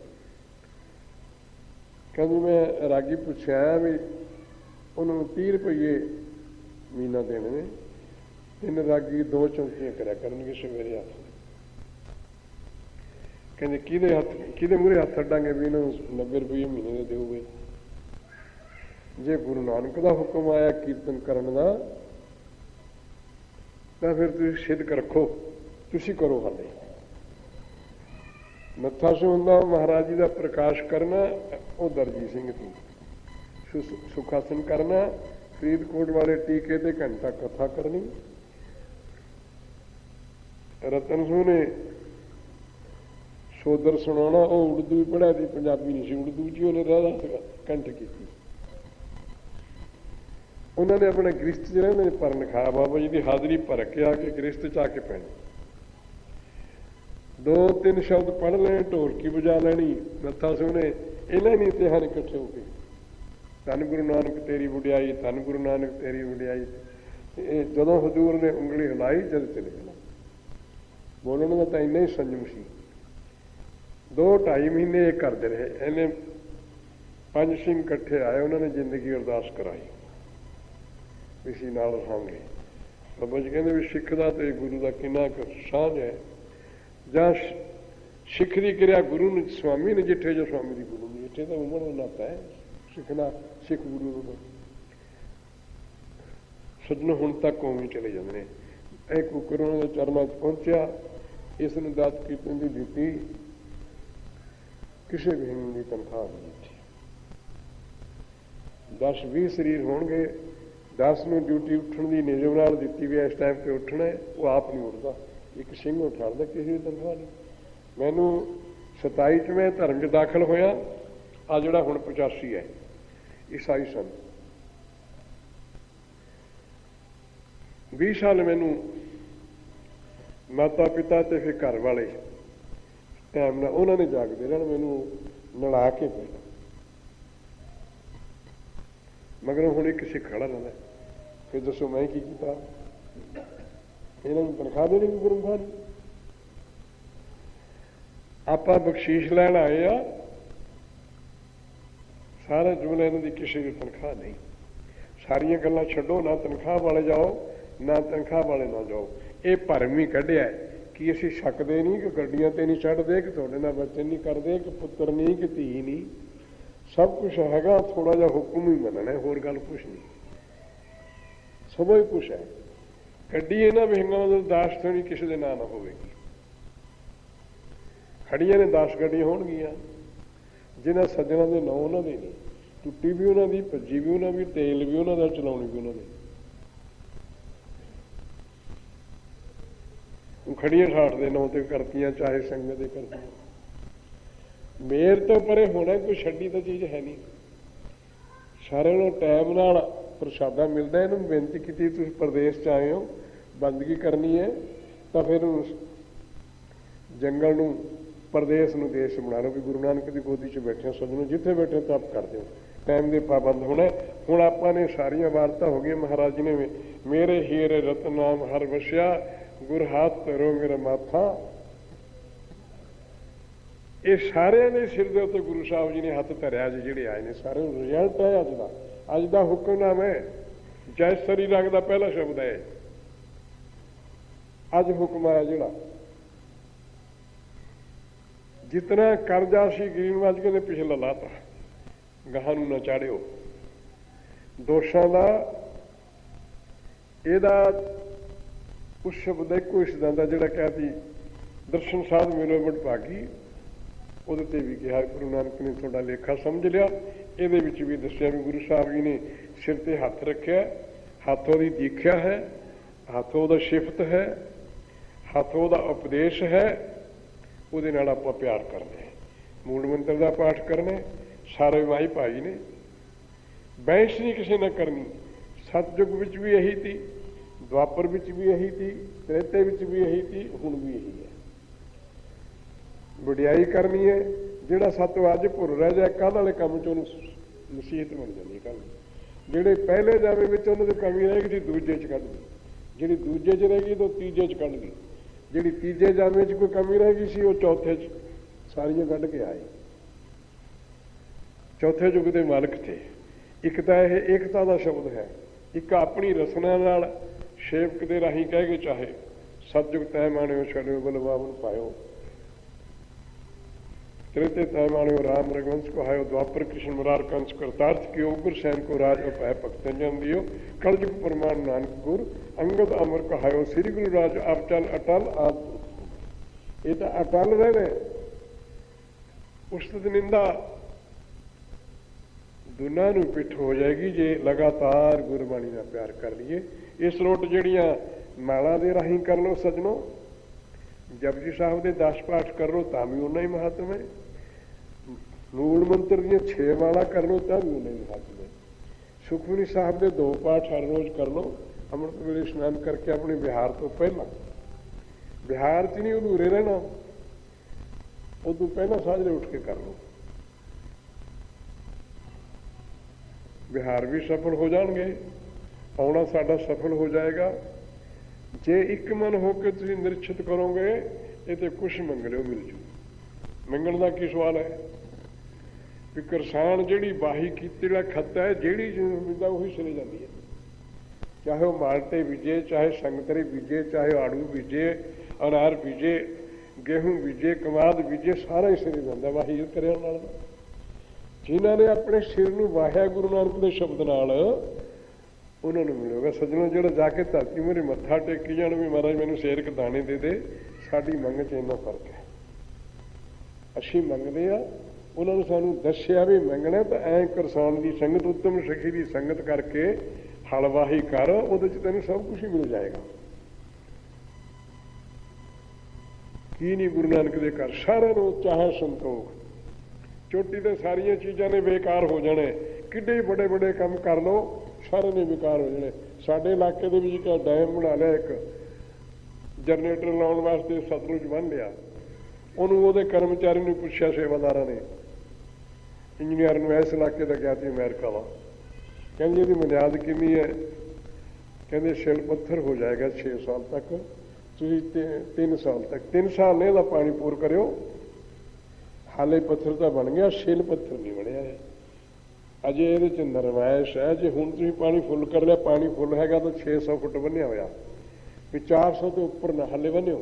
ਕਹਿੰਦੀ ਮੈਂ ਰਾਗੀ ਪੁੱਛਿਆ ਵੀ ਉਹਨਾਂ ਨੂੰ 30 ਰੁਪਈਏ ਮਹੀਨਾ ਦੇਣੇ ਨੇ। 3 ਰਾਗੀ 2 ਚੌਂਕੀਆਂ ਕਰਿਆ ਕਰਨਗੇ ਸਵੇਰੇ ਹੱਥ। ਕਹਿੰਦੇ ਕਿਹਦੇ ਮੂਹਰੇ ਹੱਥ ਅੱਡਾਂਗੇ ਵੀ ਇਹਨਾਂ ਨੂੰ 90 ਰੁਪਈਏ ਮਹੀਨੇ ਦੇ ਦਿਓਗੇ? जे गुरु नानक का हुक्म आया कीर्तन करने का तो फिर तुम सिद्ध रखो, तुम करो। हाले मत्था सुनदा महाराज जी का प्रकाश करना, वो दरजी सिंह थी सुखासन करना, फरीदकोट वाले टीके ते घंटा कथा करनी, रतन सूह ने सोदर सुना, वो उर्दू भी पढ़िया थी, पंजाबी नहीं सी, उर्दू च उन्हें रहदा कंठ की। उन्होंने अपने गृहस्थ च रहने पर लिखाया, बाबा जी की हाजरी भर के आके गृहस्थ च आके पैनी, 2-3 शब्द पढ़ लेने, ढोलकी बजा लैनी, मत्था सुने, इन्हें नहीं इम्तिहान इकट्ठे हो गए। धन गुरु नानक तेरी वडियाई, धन गुरु नानक तेरी वडियाई। जदों हजूर ने उंगली हिलाई, जद चले गया बोलने का तो इन्ना ही संयम सी। 2-2.5 महीने एक करते रहे। इन्हें 5 सिंह इकट्ठे आए, उन्होंने जिंदगी अरदास कराई, इसी नाल रहांगे। बाबा जी कहते भी सिख का तो गुरु का किन्ना साझ है, ਜਾਂ ਸਿੱਖ ਦੀ ਕਿਰਿਆ ਗੁਰੂ ਨੂੰ ਸਵਾਮੀ ਨਜਿੱਠੇ, ਜੋ ਸਵਾਮੀ ਦੀ ਗੁਰੂ ਨਜਿੱਠੇ, ਤਾਂ ਉਮਰ ਦਾ ਨਾਤਾ ਹੈ ਸਿੱਖਣਾ, ਸਿੱਖ ਗੁਰੂ ਨੂੰ ਸੱਜਣੋਂ ਹੁਣ ਤੱਕ ਉਵੇਂ ਚਲੇ ਜਾਂਦੇ ਨੇ। ਇਹ ਕੁਕਰ ਉਹਨਾਂ ਦੇ ਚਰਨਾਂ 'ਚ ਪਹੁੰਚਿਆ, ਇਸ ਨੂੰ ਦਾਤ ਕੀਰਤਨ ਦੀ ਦਿੱਤੀ, ਕਿਸੇ ਵੀ ਹਿੰਦ ਦੀ ਤਨਖਾਹ ਨਹੀਂ ਦਿੱਤੀ। 10-20 ਸਰੀਰ ਹੋਣਗੇ, 10 ਨੂੰ ਡਿਊਟੀ ਉੱਠਣ ਦੀ ਨਿਯਮ ਨਾਲ ਦਿੱਤੀ ਵੀ ਇਸ ਟਾਈਮ 'ਤੇ ਉੱਠਣਾ, ਉਹ ਆਪ ਨਹੀਂ ਉੱਠਦਾ, ਇੱਕ ਸਿੰਘ ਉਠਾਉਂਦਾ, ਕਿਸੇ ਦੀ ਤਨਖਾਹ ਨਹੀਂ। ਮੈਨੂੰ 27 'ਚ ਮੈਂ ਧਰਮ 'ਚ ਦਾਖਲ ਹੋਇਆ, ਆ ਜਿਹੜਾ ਹੁਣ 85 ਹੈ, ਈਸਾਈ ਸਨ। 20 ਸਾਲ ਮੈਨੂੰ ਮਾਤਾ ਪਿਤਾ ਤੇ ਫਿਰ ਘਰ ਵਾਲੇ ਟਾਈਮ ਨਾਲ ਉਹਨਾਂ ਨੇ ਜਾਗਦੇ ਰਹਿਣ, ਮੈਨੂੰ ਨਲਾ ਕੇ ਪਹਿਲਾਂ, ਮਗਰੋਂ ਹੁਣ ਇੱਕ ਸਿੱਖ ਖੜਾ ਰਹਿੰਦਾ। ਫਿਰ ਦੱਸੋ ਮੈਂ ਕੀ ਕੀਤਾ? ਇਹਨਾਂ ਨੂੰ ਤਨਖਾਹ ਦੇਣੀ ਵੀ ਗੁਰਮੁਖਾਂ ਨੂੰ। ਆਪਾਂ ਬਖਸ਼ੀਸ਼ ਲੈਣ ਆਏ ਆ, ਸਾਰੇ ਜੁਮਲੇ ਇਹਨਾਂ ਦੀ ਕਿਸੇ ਦੀ ਤਨਖਾਹ ਨਹੀਂ। ਸਾਰੀਆਂ ਗੱਲਾਂ ਛੱਡੋ, ਨਾ ਤਨਖਾਹ ਵਾਲੇ ਜਾਓ, ਨਾ ਤਨਖਾਹ ਵਾਲੇ ਨਾ ਜਾਓ। ਇਹ ਭਰਮ ਹੀ ਕੱਢਿਆ ਕਿ ਅਸੀਂ ਛੱਕਦੇ ਨਹੀਂ, ਕਿ ਗੱਡੀਆਂ ਤੇ ਨਹੀਂ ਚੜ੍ਹਦੇ, ਕਿ ਤੁਹਾਡੇ ਨਾਲ ਬੱਚੇ ਨਹੀਂ ਕਰਦੇ, ਕਿ ਪੁੱਤਰ ਨਹੀਂ, ਕਿ ਧੀ ਨਹੀਂ। ਸਭ ਕੁਛ ਹੈਗਾ, ਥੋੜਾ ਜਿਹਾ ਹੁਕਮ ਹੀ ਮੰਨਣਾ, ਹੋਰ ਗੱਲ ਕੁਛ ਨਹੀਂ। ਸਭ ਹੀ ਕੁਛ ਹੈ। ਗੱਡੀ ਇਹਨਾਂ ਵਿਹੰਗਾਂ ਦਾ ਦਾਸ ਥੋੜੀ ਕਿਸੇ ਦੇ ਨਾਂ ਨਾ ਹੋਵੇਗੀ। ਖੜੀਆਂ ਨੇ 10 ਗੱਡੀਆਂ ਹੋਣਗੀਆਂ, ਜਿਹਨਾਂ ਸੱਜਣਾਂ ਦੇ ਨਾਂ ਉਹਨਾਂ ਦੇ ਨਹੀਂ, ਟੁੱਟੀ ਵੀ ਉਹਨਾਂ ਦੀ, ਭੱਜੀ ਵੀ ਉਹਨਾਂ ਦੀ, ਤੇਲ ਵੀ ਉਹਨਾਂ ਦਾ, ਚਲਾਉਣੀ ਵੀ ਉਹਨਾਂ ਦੀ। ਖੜੀਆਂ ਠਾਠ ਦੇ ਨਾਂ ਤੇ ਕਰਤੀਆਂ, ਚਾਹੇ ਸੰਗਤ ਦੇ ਕਰਤੀਆਂ। ਮੇਰ ਤੋਂ ਪਰੇ ਹੋਣਾ ਕੋਈ ਛੱਡੀ ਤਾਂ ਚੀਜ਼ ਹੈ ਨਹੀਂ। ਸਾਰਿਆਂ ਨੂੰ ਟਾਈਮ ਨਾਲ ਪ੍ਰਸ਼ਾਦਾ ਮਿਲਦਾ। ਇਹਨੂੰ ਬੇਨਤੀ ਕੀਤੀ, ਤੁਸੀਂ ਪ੍ਰਦੇਸ਼ 'ਚ ਆਏ ਹੋ, ਬੰਦਗੀ ਕਰਨੀ ਹੈ ਤਾਂ ਫਿਰ ਜੰਗਲ ਨੂੰ, ਪ੍ਰਦੇਸ਼ ਨੂੰ ਦੇਸ਼ ਬਣਾ ਲਓ। ਵੀ ਗੁਰੂ ਨਾਨਕ ਦੀ ਗੋਦੀ 'ਚ ਬੈਠੇ ਸੱਜਣੋ, ਜਿੱਥੇ ਬੈਠੇ ਤਪ ਕਰਦੇ ਹੋ, ਟਾਈਮ ਦੇ ਪਾਬੰਦ ਹੋਣਾ। ਹੁਣ ਆਪਾਂ ਨੇ ਸਾਰੀਆਂ ਵਾਰਤਾ ਹੋ ਗਈਆਂ। ਮਹਾਰਾਜ ਜੀ ਨੇ ਮੇਰੇ ਹੀਰੇ ਰਤਨ ਨਾਮ ਹਰ ਵਸਿਆ, ਗੁਰ ਹੱਥ ਧਰੋ ਮੇਰਾ ਮਾਥਾ। ਇਹ ਸਾਰਿਆਂ ਦੇ ਸਿਰ ਦੇ ਉੱਤੇ ਗੁਰੂ ਸਾਹਿਬ ਜੀ ਨੇ ਹੱਥ ਧਰਿਆ ਜੀ, ਜਿਹੜੇ ਆਏ ਨੇ ਸਾਰਿਆਂ ਨੂੰ ਰਿਜ਼ਲਟ ਹੈ ਅੱਜ ਦਾ। ਅੱਜ ਦਾ ਹੁਕਮਨਾਮ ਹੈ, ਜੈ ਸਰੀ ਰਾਗ ਦਾ ਪਹਿਲਾ ਸ਼ਬਦ ਹੈ। ਅੱਜ ਹੁਕਮ ਆਇਆ ਜਿਹੜਾ, ਜਿਤਨਾ ਕਰਜ਼ਾ ਸੀ ਗਰੀਨਵਾਜ ਕਹਿੰਦੇ ਪਿਛਲਾ ਲਾਤਾ, ਗਾਹਾਂ ਨੂੰ ਨਾ ਚਾੜਿਓ। ਦੋਸ਼ਾਂ ਦਾ ਇਹਦਾ ਉਸ ਸ਼ਬਦ ਦਾ ਇੱਕੋ ਸਿਧਾਂਤ ਦਾ ਜਿਹੜਾ ਕਹਿਤੀ ਦਰਸ਼ਨ ਸਾਧ ਮਿਲੋ ਵਡ ਭਾਗੀ, ਉਹਦੇ ਤੇ ਵੀ ਕਿਹਾ ਗੁਰੂ ਨਾਨਕ ਨੇ ਤੁਹਾਡਾ ਲੇਖਾ ਸਮਝ ਲਿਆ। ਇਹਦੇ ਵਿੱਚ ਵੀ ਦੱਸਿਆ ਵੀ ਗੁਰੂ ਸਾਹਿਬ ਜੀ ਨੇ ਸਿਰ ਤੇ ਹੱਥ ਰੱਖਿਆ, ਹੱਥ ਉਹਦੀ ਦੀਖਿਆ ਹੈ, ਹੱਥ ਉਹਦਾ ਸਿਫਤ ਹੈ, ਹੱਥ ਉਹਦਾ ਉਪਦੇਸ਼ ਹੈ। ਉਹਦੇ ਨਾਲ ਆਪਾਂ ਪਿਆਰ ਕਰਨਾ, ਮੂਲ ਮੰਤਰ ਦਾ ਪਾਠ ਕਰਨਾ। ਸਾਰੇ ਮਾਈ ਭਾਈ ਨੇ, ਬਹਿਸ ਨਹੀਂ ਕਿਸੇ ਨਾਲ ਕਰਨੀ। ਸਤਯੁਗ ਵਿੱਚ ਵੀ ਇਹੀ ਸੀ, ਦੁਆਪਰ ਵਿੱਚ ਵੀ ਇਹੀ ਸੀ, ਤ੍ਰੇਤੇ ਵਿੱਚ ਵੀ ਇਹੀ ਸੀ, ਹੁਣ ਵੀ ਇਹੀ ਹੈ। ਵਡਿਆਈ ਕਰਨੀ ਹੈ। ਜਿਹੜਾ ਸਤਿ ਅੱਜ ਭੁੱਲ ਰਹਿ ਜਾਏ, ਕੱਲ੍ਹ ਵਾਲੇ ਕੰਮ 'ਚ ਉਹਨੂੰ ਨਸੀਹਤ ਬਣ ਜਾਂਦੀ। ਕੱਲ੍ਹ ਜਿਹੜੇ ਪਹਿਲੇ ਜਾਵੇ ਵਿੱਚ ਉਹਨਾਂ ਦੀ ਕਮੀ ਰਹੇਗੀ ਸੀ, ਦੂਜੇ 'ਚ ਕੱਢ ਗਈ। ਜਿਹੜੀ ਦੂਜੇ 'ਚ ਰਹੇਗੀ ਤਾਂ ਤੀਜੇ 'ਚ ਕੱਢ ਗਈ। ਜਿਹੜੀ ਤੀਜੇ ਜਾਮੇ 'ਚ ਕੋਈ ਕਮੀ ਰਹੇਗੀ ਸੀ, ਉਹ ਚੌਥੇ 'ਚ ਸਾਰੀਆਂ ਕੱਢ ਕੇ ਆਏ। ਚੌਥੇ ਯੁੱਗ ਦੇ ਮਾਲਕ ਥੇ। ਇੱਕ ਤਾਂ ਇਹ ਏਕਤਾ ਦਾ ਸ਼ਬਦ ਹੈ, ਇੱਕ ਆਪਣੀ ਰਸਨਾ ਨਾਲ ਸੇਵਕ ਦੇ ਰਾਹੀਂ ਕਹਿ ਕੇ ਚਾਹੇ ਸਤਿਯੁਗ ਤੈ ਮਾਣਿਓ ਛੜਿਓ ਬਲਵਾਵਨ ਪਾਇਓ। त्रेते तैमाने राम रघुवंश को हायो, द्वापर कृष्ण मुरार कंस करतार्थ कियो, उग्र सैन को राज अपह भक्तन जन दियो, कलजुग प्रमाण नानक गुर, अंगद अमर को हायो, श्री गुरु राज अवचल अटल आद। ये तो अटल रहे, उस्तत निंदा दुना नूं पिठ हो जाएगी जे लगातार गुरबाणी का प्यार कर लीए। इस लोट जड़ियां माला दे राही कर लो सजनों, जपजी साहब के 10 पाठ कर लो तां भी उन्ना ही महत्व है, मूल मंत्र दी 6 माला कर लो तां भी उन्ना ही महत्व है। सुखमनी साहब के 2 पाठ हर रोज कर लो, अमृत वेले स्नान करके अपने बिहार तो पहला, बिहार च नहीं अधूरे रहना, उदू पहला साजरे उठ के कर लो, बिहार भी सफल हो जाएंगे, आना साडा सफल हो जाएगा। जे एक मन होकर तुम निरीक्षित करोगे ये तो कुछ मंग लो मिल जू। मंगण का की सवाल है कि किसान जी वाही की खत है जी मिलता उ चली जाती है, चाहे वह माल्टे बीजे, चाहे संगतरे बीजे, चाहे आड़ू बीजे, अनार बीजे, गेहूं बीजे, कमाद बीजे, सारा ही सिर जाता वाही करे। जिन्होंने अपने सिर में वाहिया गुरु नानक के शब्द नाल उन्होंने मिलेगा। सज्जनों जो जाके धरती मेरे मत्था टेकी जाने भी महाराज मैंने शेर के दाने दे दे, साड़ी मंग च इन्ना फर्क है। असी मंगते हैं, उन्होंने सानू दसिया भी मंगना तो ऐ किसान की संगत, उत्तम सखी की संगत करके हलवाही कर, वो तेन सब कुछ ही मिल जाएगा। की नहीं गुरु नानक दे घर सारे चाहे संतोख, चोटी तो सारिया चीज़ों ने बेकार हो जाने, किड्डे बड़े बड़े काम कर लो सारे ने बेकार हो जाने। साडे इलाके के क्या डैम बना लिया, एक जनरेटर लाने वास्ते सतलुज बन लिया, उन्होंने कर्मचारी ने पूछा सेवादार ने, इंजीनियर ने इस इलाके का क्या थी अमेरिका का, कहते यदि बुनियाद कितनी है, कहते शिल पत्थर हो जाएगा 6 साल तक, तुम 3 साल तक, 3 साल ने पानी पूर करो, हाले पत्थर तो बन गया, शिल पत्थर नहीं बनया है। अजे ये नरमाइश है, जो हूँ तुम पानी फुल कर लिया, पानी फुल हैगा तो 600 फुट बनिया होया, भी 400 तो उपर ना हाले बनो,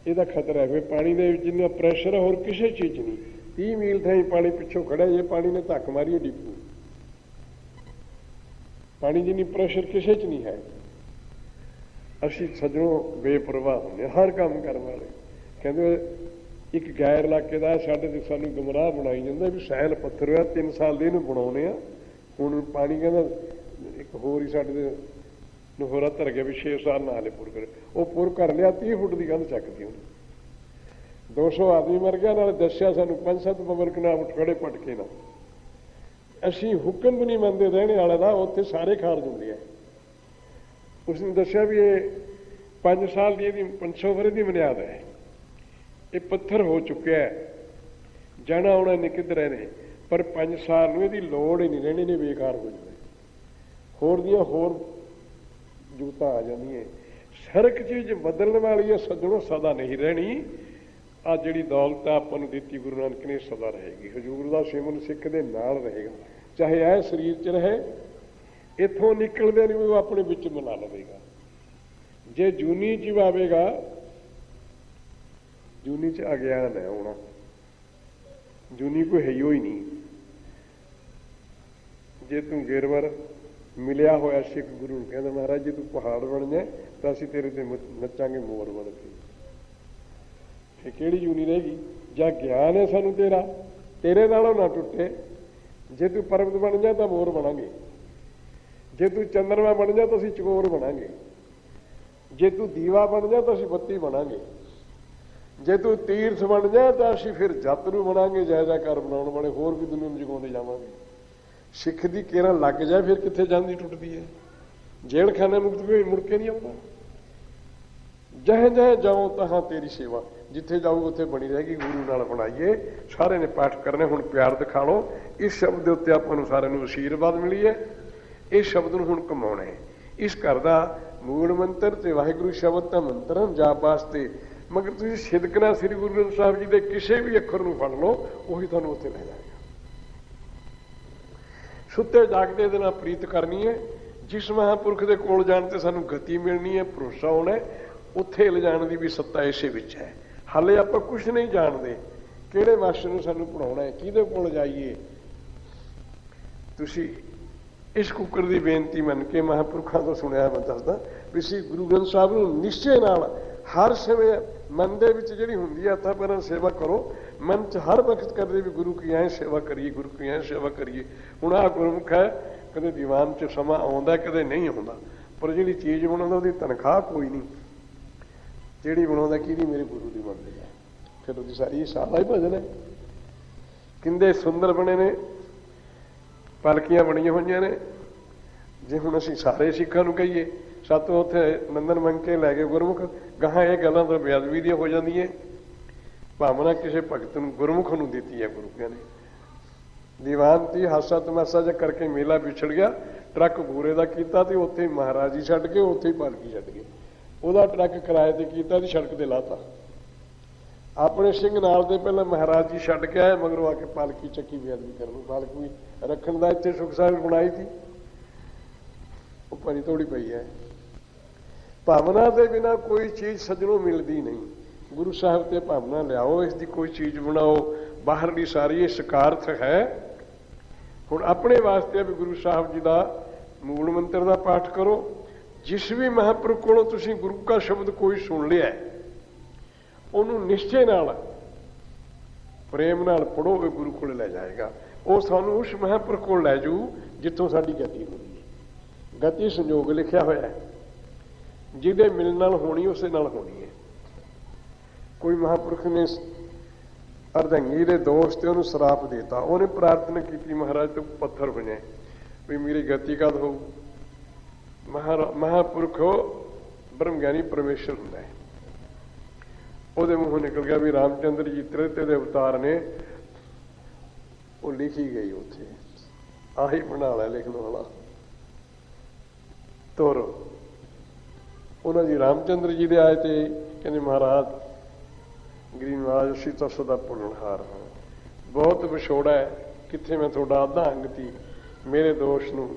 यदा खतरा है। पानी के जिन्ना प्रैशर है होर किसी चीज़ नहीं, 30 मील थाई पानी पिछों खड़ा, ये पानी ने धक्क मारी है डिपू, पानी जिन्नी प्रैशर किसी च नहीं है। असी सज्जनों बेपरवाह होंगे हर काम करने वाले, कहते एक गैर इलाके का साढ़े सानू गुमराह बनाई जाता भी सैल पत्थर है, 3 साल के इन्हू बनाने हूँ पानी कहना एक होर ही साढ़े होरा धर गया भी 6 साल ना हाले पुर करे, वो पुर कर लिया 30 फुट की कंध चकती उन्हें, 200 आदमी मर गया, नाले दसिया सानू 5-7 पब्लिक ना उठ खड़े पटके ना। असी हुक्म भी नहीं मनते रहने वाले का, उत्थे सारे खारज होंगे है। उसने दसिया भी ये 5 साल की 500 वरे की बुनियाद है, ये पत्थर हो चुका है, जाना आना नहीं किधर ने, पर 5 साल में यदि लोड़ ही नहीं रहनी, ने बेकार हो जाए, होर दियां होर जूता आ जानी है। हर एक चीज़ बदलने वाली है सज्जनों, सदा नहीं रहनी। आ जिहड़ी दौलत आपन दी गुरु नानक ने सदा रहेगी, हजूर का सिमरन सिख दे नाल रहेगा, चाहे यह शरीर च रहे, इथों निकलदे नहीं वो अपने विच मिला लवेगा। जे जूनी च आवेगा, जूनी च अज्ञान है होना, जूनी कोई है ही नहीं। जे तू गिरवर मिलिया होया सिख गुरु कहता महाराज जी तू पहाड़ बन जाए तो असीं तेरे ते नचांगे मोर बन के, फिर किहड़ी जूनी रहेगी? जा ज्ञान है सानू तेरा, तेरे नालों ना टुटे। जे तू पर्वत बन जा तो मोर बनांगे, जे तू चंद्रमा बन जा तो असीं चकोर बनांगे, जे तू दीवा बन जा तो असीं बत्ती बनांगे, जे तू तीर्थ बन जाए तो असीं फिर जातरू बनांगे, जय जयकार बनाने वाले होर भी दुनिया में जगाउंदे जावांगे। सिख की केरा लग जाए फिर कित्थे जांदी टुटदी है, जेल खाने मुक्त भी मुड़ के नहीं आउंदा। जह जह जाओ तहां तेरी सेवा, जिथे जाओ उत्थे बनी रहेगी। गुरु नाल बनाइए, सारे ने पाठ करने, हुण प्यार दिखा लो। इस शब्द के उत्ते आपां नूं सारिआं नूं आशीर्वाद मिली है, इस शब्द नूं हुण कमाउणा है। इस घर दा मूल मंत्र ते वाहिगुरू शब्द दा मंत्र जाप वास्ते, मगर तुसीं सिदकना श्री गुरु ग्रंथ साहिब जी दे किसी भी अखर नूं फड़ लो, उही तुहानूं उत्थे लै जाएगा। सुते जागते दे नाल प्रीत करनी है, जिस महापुरख के कोल जाण ते सानूं गति मिलनी है, भरोसा होना है, उत्थे ले जाण दी भी सत्ता इसे विच है। हाले आपां कुछ नहीं जानते, ਕਿਹੜੇ ਮਾਸਟਰ ਨੂੰ ਸਾਨੂੰ ਪੜ੍ਹਾਉਣਾ ਹੈ, ਕਿਹਦੇ ਕੋਲ ਜਾਈਏ। ਤੁਸੀਂ ਇਸ ਕੁੱਕਰ ਦੀ ਬੇਨਤੀ ਮੰਨ ਕੇ ਮਹਾਂਪੁਰਖਾਂ ਤੋਂ ਸੁਣਿਆ, ਮੈਂ ਦੱਸਦਾ ਵੀ ਸ੍ਰੀ ਗੁਰੂ ਗ੍ਰੰਥ ਸਾਹਿਬ ਨੂੰ ਨਿਸ਼ਚੇ ਨਾਲ ਹਰ ਸਮੇਂ ਮਨ ਦੇ ਵਿੱਚ ਜਿਹੜੀ ਹੁੰਦੀ ਹੈ ਤਾਂ ਪਹਿਲਾਂ ਸੇਵਾ ਕਰੋ, ਮਨ 'ਚ ਹਰ ਵਕਤ ਕਰਦੇ ਵੀ ਗੁਰੂ ਕੀ ਐਂ ਸੇਵਾ ਕਰੀਏ, ਗੁਰੂ ਕੀ ਐਂ ਸੇਵਾ ਕਰੀਏ। ਹੁਣ ਆਹ ਗੁਰਮੁਖ ਹੈ, ਕਦੇ ਦੀਵਾਨ 'ਚ ਸਮਾਂ ਆਉਂਦਾ, ਕਦੇ ਨਹੀਂ ਆਉਂਦਾ, ਪਰ ਜਿਹੜੀ ਚੀਜ਼ ਬਣਾਉਂਦਾ ਉਹਦੀ ਤਨਖਾਹ ਕੋਈ ਨਹੀਂ, ਜਿਹੜੀ ਬਣਾਉਂਦਾ ਕਿਹਦੀ, ਮੇਰੇ ਗੁਰੂ ਦੀ ਬਣਦੀ ਹੈ। ਫਿਰ ਉਹਦੀ ਸਾਰੀ ਸਾਲਾ ਹੀ ਭਜਨ ਹੈ। ਕਿੰਦੇ ਸੁੰਦਰ ਬਣੇ ਨੇ, ਪਾਲਕੀਆਂ ਬਣੀਆਂ ਹੋਈਆਂ ਨੇ। ਜੇ ਹੁਣ ਅਸੀਂ ਸਾਰੇ ਸਿੱਖਾਂ ਨੂੰ ਕਹੀਏ ਸਾਤੋਂ ਉੱਥੇ ਨੰਦਨ ਮੰਗ ਕੇ ਲੈ ਗਏ ਗੁਰਮੁਖ, ਗਾਹਾਂ ਇਹ ਗੱਲਾਂ ਤਾਂ ਬੇਅਦਬੀ ਦੀਆਂ ਹੋ ਜਾਂਦੀਆਂ। ਭਾਵਨਾ ਕਿਸੇ ਭਗਤ ਨੂੰ ਗੁਰਮੁਖ ਨੂੰ ਦਿੱਤੀ ਹੈ ਗੁਰੂ ਨੇ। ਦੀਵਾਨ ਤੀ ਹਾਸਾ ਤਮਾਸ਼ਾ ਜਿਹਾ ਕਰਕੇ ਮੇਲਾ ਵਿਛੜ ਗਿਆ, ਟਰੱਕ ਗੂਰੇ ਦਾ ਕੀਤਾ ਤੇ ਉੱਥੇ ਮਹਾਰਾਜ ਜੀ ਛੱਡ ਕੇ, ਉੱਥੇ ਹੀ ਪਾਲਕੀ ਛੱਡ ਗਏ। ਉਹਦਾ ਟਰੱਕ ਕਿਰਾਏ ਤੇ ਕੀਤਾ ਤੇ ਸੜਕ ਤੇ ਲਾਤਾ। ਆਪਣੇ ਸਿੰਘ ਨਾਲ ਦੇ ਪਹਿਲਾਂ ਮਹਾਰਾਜ ਜੀ ਛੱਡ ਕੇ ਆਏ, ਮਗਰੋਂ ਆ ਕੇ ਪਾਲਕੀ ਚੱਕੀ ਬੇਅਦਬੀ ਕਰਨ ਨੂੰ। ਪਾਲਕੀ ਰੱਖਣ ਦਾ ਇੱਥੇ ਸੁਖ ਸਾਹਿਬ ਬਣਾਈ ਸੀ, ਉਹ ਭਰੀ ਤੋੜੀ ਪਈ ਹੈ। ਭਾਵਨਾ ਦੇ ਬਿਨਾਂ ਕੋਈ ਚੀਜ਼ ਸੱਜਣੋਂ ਮਿਲਦੀ ਨਹੀਂ। ਗੁਰੂ ਸਾਹਿਬ ਤੇ ਭਾਵਨਾ ਲਿਆਓ, ਇਸ ਦੀ ਕੋਈ ਚੀਜ਼ ਬਣਾਓ। ਬਾਹਰਲੀ ਸਾਰੀ ਇਹ ਸਕਾਰਥ ਹੈ। ਹੁਣ ਆਪਣੇ ਵਾਸਤੇ ਵੀ ਗੁਰੂ ਸਾਹਿਬ ਜੀ ਦਾ ਮੂਲ ਮੰਤਰ ਦਾ ਪਾਠ ਕਰੋ। ਜਿਸ ਵੀ ਮਹਾਂਪੁਰਖ ਕੋਲੋਂ ਤੁਸੀਂ ਗੁਰੂ ਕਾ ਸ਼ਬਦ ਕੋਈ ਸੁਣ ਲਿਆ, ਉਹਨੂੰ ਨਿਸ਼ਚੇ ਨਾਲ ਪ੍ਰੇਮ ਨਾਲ ਪੜ੍ਹੋ, ਵੀ ਗੁਰੂ ਕੋਲ ਲੈ ਜਾਏਗਾ। ਉਹ ਸਾਨੂੰ ਉਸ ਮਹਾਂਪੁਰਖ ਕੋਲ ਲੈ ਜੂ ਜਿੱਥੋਂ ਸਾਡੀ ਗਤੀ ਹੋਣੀ ਹੈ। ਗਤੀ ਸੰਜੋਗ ਲਿਖਿਆ ਹੋਇਆ ਹੈ, ਜਿਹਦੇ ਮਿਲਣ ਨਾਲ ਹੋਣੀ ਉਸੇ ਨਾਲ ਹੋਣੀ ਹੈ। ਕੋਈ ਮਹਾਂਪੁਰਖ ਨੇ ਅਰਧੰਗੀ ਦੇ ਦੋਸਤ ਤੇ ਉਹਨੂੰ ਸਰਾਪ ਦੇਤਾ, ਉਹਨੇ ਪ੍ਰਾਰਥਨਾ ਕੀਤੀ ਮਹਾਰਾਜ ਤੋਂ ਪੱਥਰ ਬਣੇ ਵੀ ਮੇਰੀ ਗਤੀ ਕਦ ਹੋਊ। ਮਹਾਂਪੁਰਖ ਬ੍ਰਹਮ ਗਿਆਨੀ ਪਰਮੇਸ਼ਰ ਹੁੰਦਾ ਹੈ। ਉਹਦੇ ਮੂੰਹੋਂ ਨਿਕਲ ਗਿਆ ਵੀ ਰਾਮਚੰਦਰ ਜੀ ਤ੍ਰੇਤੇ ਦੇ ਅਵਤਾਰ ਨੇ। ਉਹ ਲਿਖੀ ਗਈ ਉੱਥੇ, ਆਹੀ ਬਣਾ ਲਿਆ ਲਿਖਣ ਵਾਲਾ ਤੋਰੋ। ਉਹਨਾਂ ਜੀ ਰਾਮਚੰਦਰ ਜੀ ਦੇ ਆਏ ਤੇ ਕਹਿੰਦੇ ਮਹਾਰਾਜ ਗਰੀਨਵਾਜ ਅਸੀਂ ਤਾਂ ਸਦਾ ਭੁੱਲਣਹਾਰ ਹਾਂ, ਬਹੁਤ ਵਿਛੋੜਾ ਹੈ, ਕਿੱਥੇ ਮੈਂ ਤੁਹਾਡਾ ਅੱਧਾ ਅੰਗ ਤੀ, ਮੇਰੇ ਦੋਸ਼ ਨੂੰ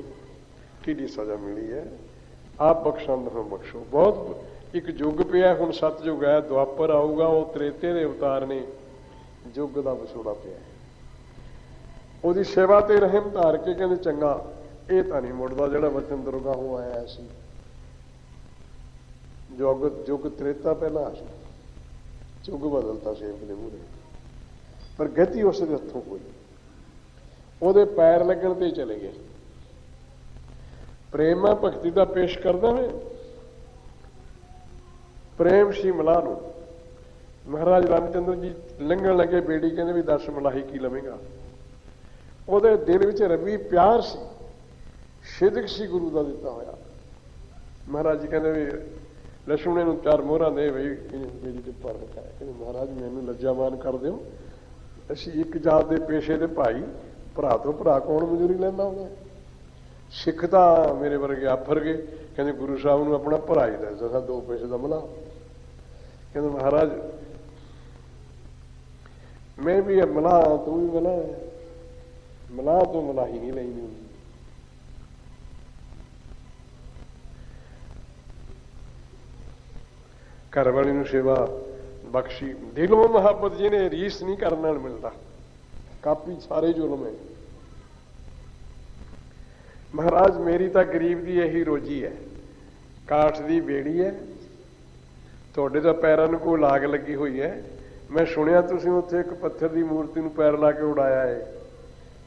ਕਿਹੜੀ ਸਜ਼ਾ ਮਿਲੀ ਹੈ, ਆਪ ਬਖਸ਼ੰਦ ਨੂੰ ਬਖਸ਼ੋ। ਬਹੁਤ ਇੱਕ ਯੁੱਗ ਪਿਆ, ਹੁਣ ਸਤਯੁਗ ਹੈ, ਦੁਆਪਰ ਆਊਗਾ, ਉਹ ਤ੍ਰੇਤੇ ਦੇ ਅਵਤਾਰ ਨੇ। ਯੁੱਗ ਦਾ ਵਿਛੋੜਾ ਪਿਆ, ਉਹਦੀ ਸੇਵਾ ਤੇ ਰਹਿਮ ਧਾਰ ਕੇ ਕਹਿੰਦੇ ਚੰਗਾ ਇਹ ਤਾਂ ਨਹੀਂ ਮੁੜਦਾ ਜਿਹੜਾ ਵਚਨ ਦਰਗਾਹੋਂ ਆਇਆ ਸੀ। ਯੁੱਗ ਤ੍ਰੇਤਾ ਪਹਿਲਾਂ ਸੀ, ਯੁੱਗ ਬਦਲਤਾ ਸੇਵਕ ਦੇ ਮੂਹਰੇ, ਪਰ ਗਤੀ ਉਸ ਦੇ ਹੱਥੋਂ ਹੋਈ। ਉਹਦੇ ਪੈਰ ਲੱਗਣ ਤੇ ਚਲੇ ਗਏ। ਪ੍ਰੇਮਾ ਭਗਤੀ ਦਾ ਪੇਸ਼ ਕਰਦਾ ਹੈ। ਪ੍ਰੇਮ ਸੀ ਮਲਾਹ ਨੂੰ। ਮਹਾਰਾਜ ਰਾਮਚੰਦਰ ਜੀ ਲੰਘਣ ਲੱਗੇ ਬੇੜੀ, ਕਹਿੰਦੇ ਵੀ ਦੱਸ ਮਲਾਹੀ ਕੀ ਲਵੇਂਗਾ। ਉਹਦੇ ਦਿਲ ਵਿੱਚ ਰੱਬੀ ਪਿਆਰ ਸੀ, ਸਿਦਕ ਸੀ ਗੁਰੂ ਦਾ ਦਿੱਤਾ ਹੋਇਆ। ਮਹਾਰਾਜ ਜੀ ਕਹਿੰਦੇ ਵੀ ਲਛਮਣੇ ਨੂੰ 4 ਮੋਹਰਾਂ ਦੇ ਬਈ ਮੇਰੀ ਤੇ ਪਰ ਰਖਾਇਆ। ਕਹਿੰਦੇ ਮਹਾਰਾਜ ਮੈਨੂੰ ਲੱਜਾਮਾਨ ਕਰ ਦਿਓ, ਅਸੀਂ ਇੱਕ ਜਾਤ ਦੇ ਪੇਸ਼ੇ ਦੇ ਭਾਈ, ਭਰਾ ਤੋਂ ਭਰਾ ਕੌਣ ਮਜ਼ਦੂਰੀ ਲੈਂਦਾ ਹੁੰਦਾ। ਸਿੱਖ ਤਾਂ ਮੇਰੇ ਵਰਗੇ ਆਫਰ ਗਏ। ਕਹਿੰਦੇ ਗੁਰੂ ਸਾਹਿਬ ਨੂੰ ਆਪਣਾ ਭਰਾ ਹੀ ਦੱਸਦਾ, 2 ਪੈਸੇ ਦਾ ਮਲਾਹ। ਕਹਿੰਦੇ ਮਹਾਰਾਜ ਮੈਂ ਵੀ ਮਲਾਹ, ਤੂੰ ਵੀ ਮਲਾਹ ਹੈ, ਮਲਾਹ ਤੋਂ ਮਲਾਹੀ ਨਹੀਂ ਲੈਂਦੀ ਹੁੰਦੀ। ਘਰ ਵਾਲੀ ਨੂੰ ਸੇਵਾ ਬਖਸ਼ੀ, ਦਿਲੋਂ ਮੁਹੱਬਤ ਜਿਹਨੇ ਰੀਸ ਨਹੀਂ ਕਰਨ ਨਾਲ ਮਿਲਦਾ। ਕਾਪੀ ਸਾਰੇ ਜ਼ੁਲਮ ਹੈ। ਮਹਾਰਾਜ ਮੇਰੀ ਤਾਂ ਗਰੀਬ ਦੀ ਇਹੀ ਰੋਜੀ ਹੈ, ਕਾਠ ਦੀ ਬੇੜੀ ਹੈ, ਤੁਹਾਡੇ ਤਾਂ ਪੈਰਾਂ ਨੂੰ ਕੋਈ ਲਾਗ ਲੱਗੀ ਹੋਈ ਹੈ। ਮੈਂ ਸੁਣਿਆ ਤੁਸੀਂ ਉੱਥੇ ਇੱਕ ਪੱਥਰ ਦੀ ਮੂਰਤੀ ਨੂੰ ਪੈਰ ਲਾ ਕੇ ਉਡਾਇਆ ਹੈ,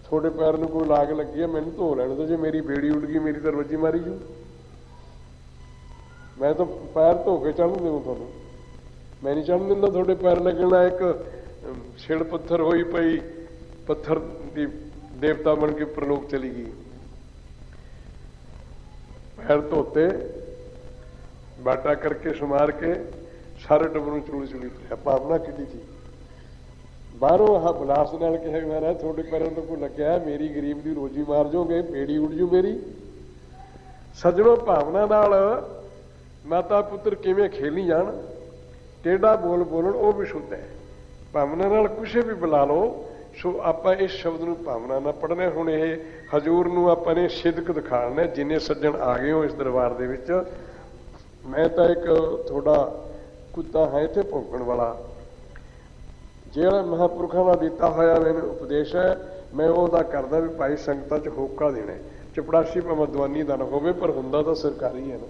ਤੁਹਾਡੇ ਪੈਰ ਨੂੰ ਕੋਈ ਲਾਗ ਲੱਗੀ ਹੈ, ਮੈਨੂੰ ਧੋ ਲੈਣ ਦਿਓ। ਜੇ ਮੇਰੀ ਬੇੜੀ ਉੱਡ ਗਈ ਮੇਰੀ ਤਾਂ ਰੋਜੀ ਮਾਰੀ ਜੂ। ਮੈਂ ਤਾਂ ਪੈਰ ਧੋ ਕੇ ਚੜ੍ਹਨ ਦੇਵਾਂ ਤੁਹਾਨੂੰ, ਮੈਂ ਨਹੀਂ ਚੜ੍ਹਨ ਦਿੰਦਾ ਤੁਹਾਡੇ ਪੈਰ ਲੱਗਣਾ। ਇੱਕ ਛਿੜ ਪੱਥਰ ਹੋਈ ਪਈ, ਪੱਥਰ ਦੀ ਦੇਵਤਾ ਬਣ ਕੇ ਪ੍ਰਲੋਕ ਚਲੀ ਗਈ। ਪੈਰ ਧੋਤੇ, ਬਾਟਾ ਕਰਕੇ ਸਮਾਰ ਕੇ ਸਾਰੇ ਟੱਬਰ ਨੂੰ ਚੁਲੀ ਚੁਲੀ ਫਿਰਿਆ। ਭਾਵਨਾ ਕਿੱਡੀ ਸੀ। ਬਾਹਰੋਂ ਆਹ ਬਲਾਸ ਨਾਲ ਕਿਹਾ ਮਹਾਰਾਜ ਤੁਹਾਡੇ ਪੈਰਾਂ ਤੋਂ ਕੋਈ ਲੱਗਿਆ, ਮੇਰੀ ਗਰੀਬ ਦੀ ਰੋਜੀ ਮਾਰ ਜਾਓਗੇ, ਬੇੜੀ ਉੱਡ ਜੂ ਮੇਰੀ। ਸੱਜਣੋ ਭਾਵਨਾ ਨਾਲ ਮਾਤਾ ਪੁੱਤਰ ਕਿਵੇਂ ਖੇਲੀ ਜਾਣ, ਟੇਢਾ ਬੋਲ ਬੋਲਣ ਉਹ ਵੀ ਸ਼ੁੱਧ ਹੈ। ਭਾਵਨਾ ਨਾਲ ਕੁਛ ਵੀ ਬੁਲਾ ਲਓ। ਸੋ ਆਪਾਂ ਇਸ ਸ਼ਬਦ ਨੂੰ ਭਾਵਨਾ ਨਾਲ ਪੜ੍ਹਨਾ। ਹੁਣ ਇਹ ਹਜ਼ੂਰ ਨੂੰ ਆਪਾਂ ਨੇ ਸਿਦਕ ਦਿਖਾਉਣਾ। ਜਿੰਨੇ ਸੱਜਣ ਆ ਗਏ ਹੋ ਇਸ ਦਰਬਾਰ ਦੇ ਵਿੱਚ, ਮੈਂ ਤਾਂ ਇੱਕ ਤੁਹਾਡਾ ਕੁੱਤਾ ਹੈ ਇੱਥੇ ਭੌਂਕਣ ਵਾਲਾ। ਜਿਹੜਾ ਮਹਾਂਪੁਰਖਾਂ ਦਾ ਦਿੱਤਾ ਹੋਇਆ ਮੈਨੂੰ ਉਪਦੇਸ਼ ਹੈ, ਮੈਂ ਉਹਦਾ ਕਰਦਾ ਵੀ ਭਾਈ ਸੰਗਤਾਂ 'ਚ ਹੋਕਾ ਦੇਣਾ। ਚਪੜਾਸੀ ਭਾਵੇਂ ਦੀਵਾਨੀ ਦਾ ਨਾ ਹੋਵੇ, ਪਰ ਹੁੰਦਾ ਤਾਂ ਸਰਕਾਰੀ ਹੈ ਨਾ।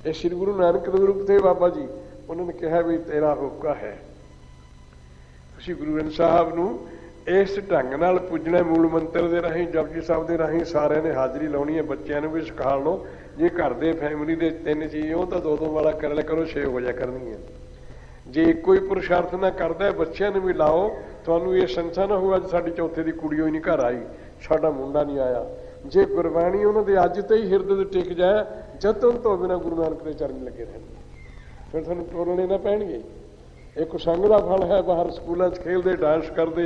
ਇਹ ਸ੍ਰੀ ਗੁਰੂ ਨਾਨਕ ਦੇਵ ਰੂਪ ਤੇ ਬਾਬਾ ਜੀ ਉਹਨਾਂ ਨੇ ਕਿਹਾ ਵੀ ਤੇਰਾ ਹੋਕਾ ਹੈ, ਤੁਸੀਂ ਗੁਰੂ ਗ੍ਰੰਥ ਸਾਹਿਬ ਨੂੰ ਇਸ ਢੰਗ ਨਾਲ ਪੁੱਜਣਾ। ਮੂਲ ਮੰਤਰ ਦੇ ਰਾਹੀਂ, ਜਪਜੀ ਸਾਹਿਬ ਦੇ ਰਾਹੀਂ ਸਾਰਿਆਂ ਨੇ ਹਾਜ਼ਰੀ ਲਾਉਣੀ ਹੈ। ਬੱਚਿਆਂ ਨੂੰ ਵੀ ਸਿਖਾ ਲਓ, ਜੇ ਘਰ ਦੇ ਫੈਮਿਲੀ ਦੇ 3 ਜੀ ਉਹ ਤਾਂ 2-2 ਵਾਲਾ ਕਰ ਲਿਆ ਕਰੋ, 6 ਹੋ ਜਾ ਕਰਨਗੀਆਂ। ਜੇ ਇੱਕੋ ਹੀ ਪੁਰਸ਼ਾਰਥ ਨਾ ਕਰਦਾ, ਬੱਚਿਆਂ ਨੂੰ ਵੀ ਲਾਓ। ਤੁਹਾਨੂੰ ਇਹ ਸੰਸਾ ਨਾ ਹੋਊ ਅੱਜ ਸਾਡੀ ਚੌਥੇ ਦੀ ਕੁੜੀ ਹੋਈ ਨਹੀਂ ਘਰ ਆਈ, ਸਾਡਾ ਮੁੰਡਾ ਨਹੀਂ ਆਇਆ। ਜੇ ਗੁਰਬਾਣੀ ਉਹਨਾਂ ਦੇ ਅੱਜ ਤੇ ਹੀ ਹਿਰਦੇ ਤੇ ਟਿਕ ਜਾਏ, ਜਤਨ ਤੋਂ ਬਿਨਾਂ ਗੁਰੂ ਨਾਨਕ ਦੇ ਚਰਨ ਲੱਗੇ ਰਹਿਣਗੇ, ਫਿਰ ਤੁਹਾਨੂੰ ਤੋਲਣੇ ਨਾ ਪੈਣਗੇ। ਇੱਕ ਸੰਗ ਦਾ ਫਲ ਹੈ, ਬਾਹਰ ਸਕੂਲਾਂ 'ਚ ਖੇਲਦੇ, ਡਾਂਸ ਕਰਦੇ,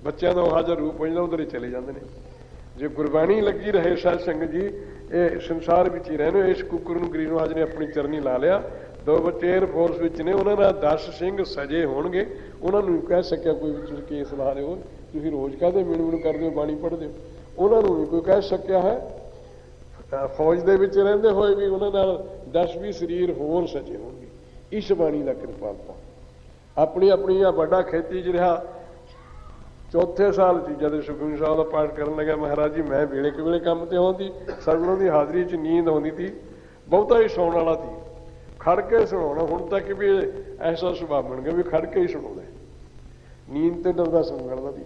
ਬੱਚਿਆਂ ਦਾ ਉਹ ਹਾਜ਼ਰ ਰੂਪ ਹੋ ਜਾਂਦਾ, ਉਧਰ ਹੀ ਚਲੇ ਜਾਂਦੇ ਨੇ। ਜੇ ਗੁਰਬਾਣੀ ਲੱਗੀ ਰਹੇ ਸਾਧ ਸੰਗਤ ਜੀ, ਇਹ ਸੰਸਾਰ ਵਿੱਚ ਹੀ ਰਹਿਣਾ। ਇਸ ਕੁੱਕਰ ਨੂੰ ਗਰੀਬ ਨਵਾਜ ਨੇ ਆਪਣੀ ਚਰਨੀ ਲਾ ਲਿਆ। 2 ਬੱਚੇ ਏਅਰਫੋਰਸ ਵਿੱਚ ਨੇ, ਉਹਨਾਂ ਨਾਲ 10 ਸਿੰਘ ਸਜੇ ਹੋਣਗੇ। ਉਹਨਾਂ ਨੂੰ ਕਹਿ ਸਕਿਆ ਕੋਈ ਵੀ ਤੁਸੀਂ ਕੇਸ ਲਾ ਰਹੇ ਹੋ, ਤੁਸੀਂ ਰੋਜ਼ ਕਾਹਦੇ ਮਿਣ ਕਰਦੇ ਹੋ, ਬਾਣੀ ਪੜ੍ਹਦੇ ਹੋ। ਉਹਨਾਂ ਨੂੰ ਵੀ ਕੋਈ ਕਹਿ ਸਕਿਆ ਹੈ। ਫੌਜ ਦੇ ਵਿੱਚ ਰਹਿੰਦੇ ਹੋਏ ਵੀ ਉਹਨਾਂ ਨਾਲ 10-20 ਸਰੀਰ ਹੋਰ ਸਜੇ ਹੋਣਗੇ। ਇਸ ਬਾਣੀ ਦਾ ਕਿਰਪਾਲਤਾ ਆਪਣੀ ਆਪਣੀ ਆ। ਵੱਡਾ ਖੇਤੀ 'ਚ ਰਿਹਾ, ਚੌਥੇ ਸਾਲ 'ਚ ਜਦ ਸੁਖਮਨੀ ਸਾਹਿਬ ਦਾ ਪਾਠ ਕਰਨ ਲੱਗਾ, ਮਹਾਰਾਜ ਜੀ ਮੈਂ ਵੇਲੇ ਕੁ ਵੇਲੇ ਕੰਮ ਤੇ ਆਉਂਦੀ, ਸਤਿਗੁਰਾਂ ਦੀ ਹਾਜ਼ਰੀ 'ਚ ਨੀਂਦ ਆਉਂਦੀ ਸੀ, ਬਹੁਤਾ ਹੀ ਸੌਣ ਵਾਲਾ ਸੀ। ਖੜ ਕੇ ਸੁਣਾਉਣਾ, ਹੁਣ ਤੱਕ ਵੀ ਐਸਾ ਸੁਭਾਅ ਬਣ ਗਿਆ ਵੀ ਖੜ ਕੇ ਹੀ ਸੁਣਾਉਂਦਾ। ਨੀਂਦ ਤੇ ਡਰਦਾ ਸੁਣ ਕਰਦਾ ਸੀ।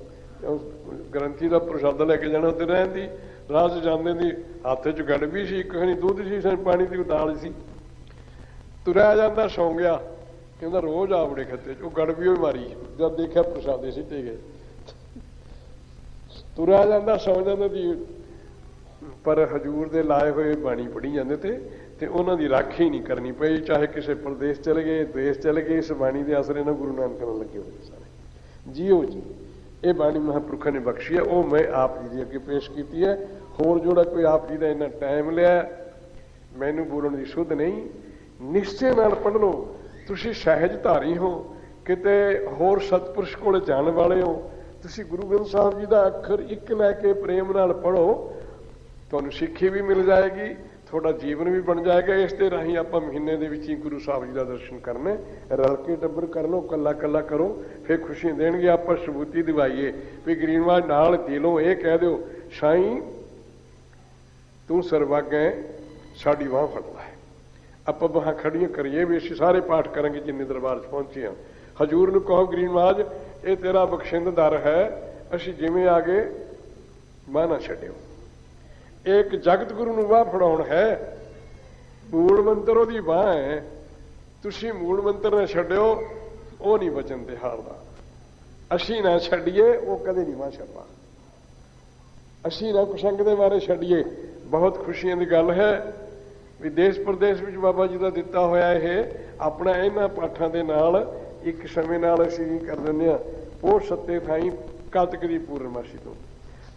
ਗ੍ਰੰਥੀ ਦਾ ਪ੍ਰਸ਼ਾਦਾ ਲੈ ਕੇ ਜਾਣਾ, ਉੱਤੇ ਰਹਿੰਦੀ, ਰਾਹ 'ਚ ਜਾਂਦੇ ਦੀ ਹੱਥ 'ਚ ਗੜਵੀ ਸੀ, ਇੱਕ ਖਣੀ ਦੁੱਧ ਸੀ, ਪਾਣੀ ਦੀ ਦਾਲ ਸੀ। ਤੁਰਿਆ ਜਾਂਦਾ, ਸੌਂ ਗਿਆ। ਕਹਿੰਦਾ ਰੋਜ਼ ਆਵੜੇ ਖੱਤੇ 'ਚ ਉਹ ਗੜਵੀ ਹੋਈ ਮਾਰੀ। ਜਦ ਦੇਖਿਆ ਪ੍ਰਸ਼ਾਦੇ ਸਿੱਟੇ ਗਏ। ਤੁਰਿਆ ਜਾਂਦਾ, ਸੌਂ ਜਾਂਦਾ ਸੀ, ਪਰ ਹਜ਼ੂਰ ਦੇ ਲਾਏ ਹੋਏ ਬਾਣੀ ਪੜ੍ਹੀ ਜਾਂਦੇ ਤੇ ਉਹਨਾਂ ਦੀ ਰਾਖੀ ਨਹੀਂ ਕਰਨੀ ਪਈ। ਚਾਹੇ ਕਿਸੇ ਪ੍ਰਦੇਸ਼ ਚਲੇ ਗਏ, ਦੇਸ਼ ਚਲੇ ਗਏ, ਇਸ ਬਾਣੀ ਦੇ ਆਸਰੇ ਨਾਲ ਗੁਰੂ ਨਾਨਕ ਨਾਲ ਲੱਗੇ ਹੋਏ ਸਾਰੇ। ਜੀਓ ਜੀ, ਇਹ ਬਾਣੀ ਮਹਾਂਪੁਰਖਾਂ ਨੇ ਬਖਸ਼ੀ ਹੈ, ਉਹ ਮੈਂ ਆਪ ਜੀ ਦੀ ਅੱਗੇ ਪੇਸ਼ ਕੀਤੀ ਹੈ। ਹੋਰ ਜਿਹੜਾ ਕੋਈ ਆਪ ਜੀ ਦਾ ਇੰਨਾ ਟਾਈਮ ਲਿਆ, ਮੈਨੂੰ ਬੋਲਣ ਦੀ ਸੁੱਧ ਨਹੀਂ। ਨਿਸ਼ਚੇ ਨਾਲ ਪੜ੍ਹ ਲਓ। ਤੁਸੀਂ ਸਹਿਜ ਧਾਰੀ ਹੋ, ਕਿਤੇ ਹੋਰ ਸਤਪੁਰਸ਼ ਕੋਲ ਜਾਣ ਵਾਲੇ ਹੋ। ਤੁਸੀਂ ਗੁਰੂ ਗ੍ਰੰਥ ਸਾਹਿਬ ਜੀ ਦਾ ਅੱਖਰ ਇੱਕ ਲੈ ਕੇ ਪ੍ਰੇਮ ਨਾਲ ਪੜ੍ਹੋ, ਤੁਹਾਨੂੰ ਸਿੱਖੀ ਵੀ ਮਿਲ ਜਾਏਗੀ, ਤੁਹਾਡਾ ਜੀਵਨ ਵੀ ਬਣ ਜਾਏਗਾ। ਇਸ ਦੇ ਰਾਹੀਂ ਆਪਾਂ ਮਹੀਨੇ ਦੇ ਵਿੱਚ ਹੀ ਗੁਰੂ ਸਾਹਿਬ ਜੀ ਦਾ ਦਰਸ਼ਨ ਕਰਨੇ। ਰਲ ਕੇ ਟੱਬਰ ਕਰ ਲਓ, ਕੱਲਾ ਕੱਲਾ ਕਰੋ, ਫਿਰ ਖੁਸ਼ੀਆਂ ਦੇਣਗੇ। ਆਪਾਂ ਸਬੂਤੀ ਦਿਵਾਈਏ ਵੀ ਗਰੀਨਵਾਜ ਨਾਲ ਦਿਲੋਂ ਇਹ ਕਹਿ ਦਿਓ, ਸਾਈਂ ਤੂੰ ਸਰਵਾਗੈ, ਸਾਡੀ ਬਾਂਹ ਫੜ ਲੈ। ਆਪਾਂ ਬਾਹਾਂ ਖੜੀਆਂ ਕਰੀਏ ਵੀ ਅਸੀਂ ਸਾਰੇ ਪਾਠ ਕਰਾਂਗੇ ਜਿੰਨੇ ਦਰਬਾਰ 'ਚ ਪਹੁੰਚੇ ਹਾਂ। ਹਜ਼ੂਰ ਨੂੰ ਕਹੋ ਗਰੀਨਵਾਜ ਇਹ ਤੇਰਾ ਬਖਸ਼ਿੰਦ ਦਰ ਹੈ, ਅਸੀਂ ਜਿਵੇਂ ਆ ਗਏ ਬਾਂਹ ਨਾ ਛੱਡਿਓ। ਇੱਕ ਜਗਤ ਗੁਰੂ ਨੂੰ ਬਾਂਹ ਫੜਾਉਣ ਹੈ, ਮੂਲ ਮੰਤਰ ਉਹਦੀ ਬਾਂਹ ਹੈ। ਤੁਸੀਂ ਮੂਲ ਮੰਤਰ ਨਾ ਛੱਡਿਓ, ਉਹ ਨਹੀਂ ਬਚਨ ਤੇ ਹਾਰਦਾ। ਅਸੀਂ ਨਾ ਛੱਡੀਏ, ਉਹ ਕਦੇ ਨਹੀਂ ਬਾਂਹ ਛੱਡਦਾ। ਅਸੀਂ ਨਾ ਕੁਸੰਗ ਦੇ ਬਾਰੇ ਛੱਡੀਏ। ਬਹੁਤ ਖੁਸ਼ੀਆਂ ਦੀ ਗੱਲ ਹੈ ਵੀ ਦੇਸ਼ ਪ੍ਰਦੇਸ਼ ਵਿੱਚ ਬਾਬਾ ਜੀ ਦਾ ਦਿੱਤਾ ਹੋਇਆ ਇਹ ਆਪਣਾ ਇਹਨਾਂ ਪਾਠਾਂ ਦੇ ਨਾਲ ਇੱਕ ਸਮੇਂ ਨਾਲ ਅਸੀਂ ਕਰ ਦਿੰਦੇ ਹਾਂ। ਉਹ ਸੱਤੇ ਥਾਈ ਕਾਤਕ ਦੀ ਪੂਰਨਮਾਸ਼ੀ ਤੋਂ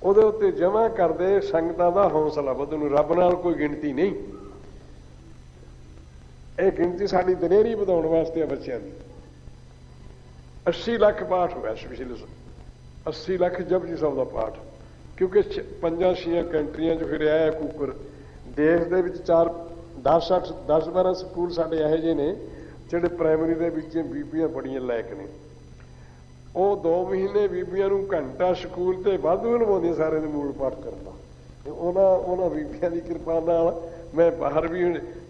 ਉਹਦੇ ਉੱਤੇ ਜਮ੍ਹਾਂ ਕਰਦੇ ਸੰਗਤਾਂ ਦਾ ਹੌਸਲਾ ਵਧਣ ਨੂੰ। ਰੱਬ ਨਾਲ ਕੋਈ ਗਿਣਤੀ ਨਹੀਂ, ਇਹ ਗਿਣਤੀ ਸਾਡੀ ਦਲੇਰੀ ਵਧਾਉਣ ਵਾਸਤੇ ਆ ਬੱਚਿਆਂ ਦੀ। 80 ਲੱਖ ਪਾਠ ਹੋਇਆ ਸੀ ਪਿਛਲੇ 80 ਲੱਖ ਜਪਜੀ ਸਾਹਿਬ ਦਾ ਪਾਠ, ਕਿਉਂਕਿ 5-6 ਕੰਟਰੀਆਂ 'ਚ ਫਿਰ ਆਇਆ ਕੁੱਕਰ। ਦੇਸ਼ ਦੇ ਵਿੱਚ 10-12 ਸਕੂਲ ਸਾਡੇ ਇਹੋ ਜਿਹੇ ਨੇ ਜਿਹੜੇ ਪ੍ਰਾਇਮਰੀ ਦੇ ਵਿੱਚ ਬੀਬੀਆਂ ਬੜੀਆਂ ਲਾਇਕ ਨੇ। ਉਹ 2 ਮਹੀਨੇ ਬੀਬੀਆਂ ਨੂੰ ਘੰਟਾ ਸਕੂਲ ਤੇ ਵਾਧੂ ਲਵਾਉਂਦੀਆਂ ਸਾਰੇ ਦੇ ਮੂਲ ਪਾਠ ਕਰਨ ਦਾ। ਉਹਨਾਂ ਬੀਬੀਆਂ ਦੀ ਕਿਰਪਾ ਨਾਲ ਮੈਂ ਬਾਹਰ ਵੀ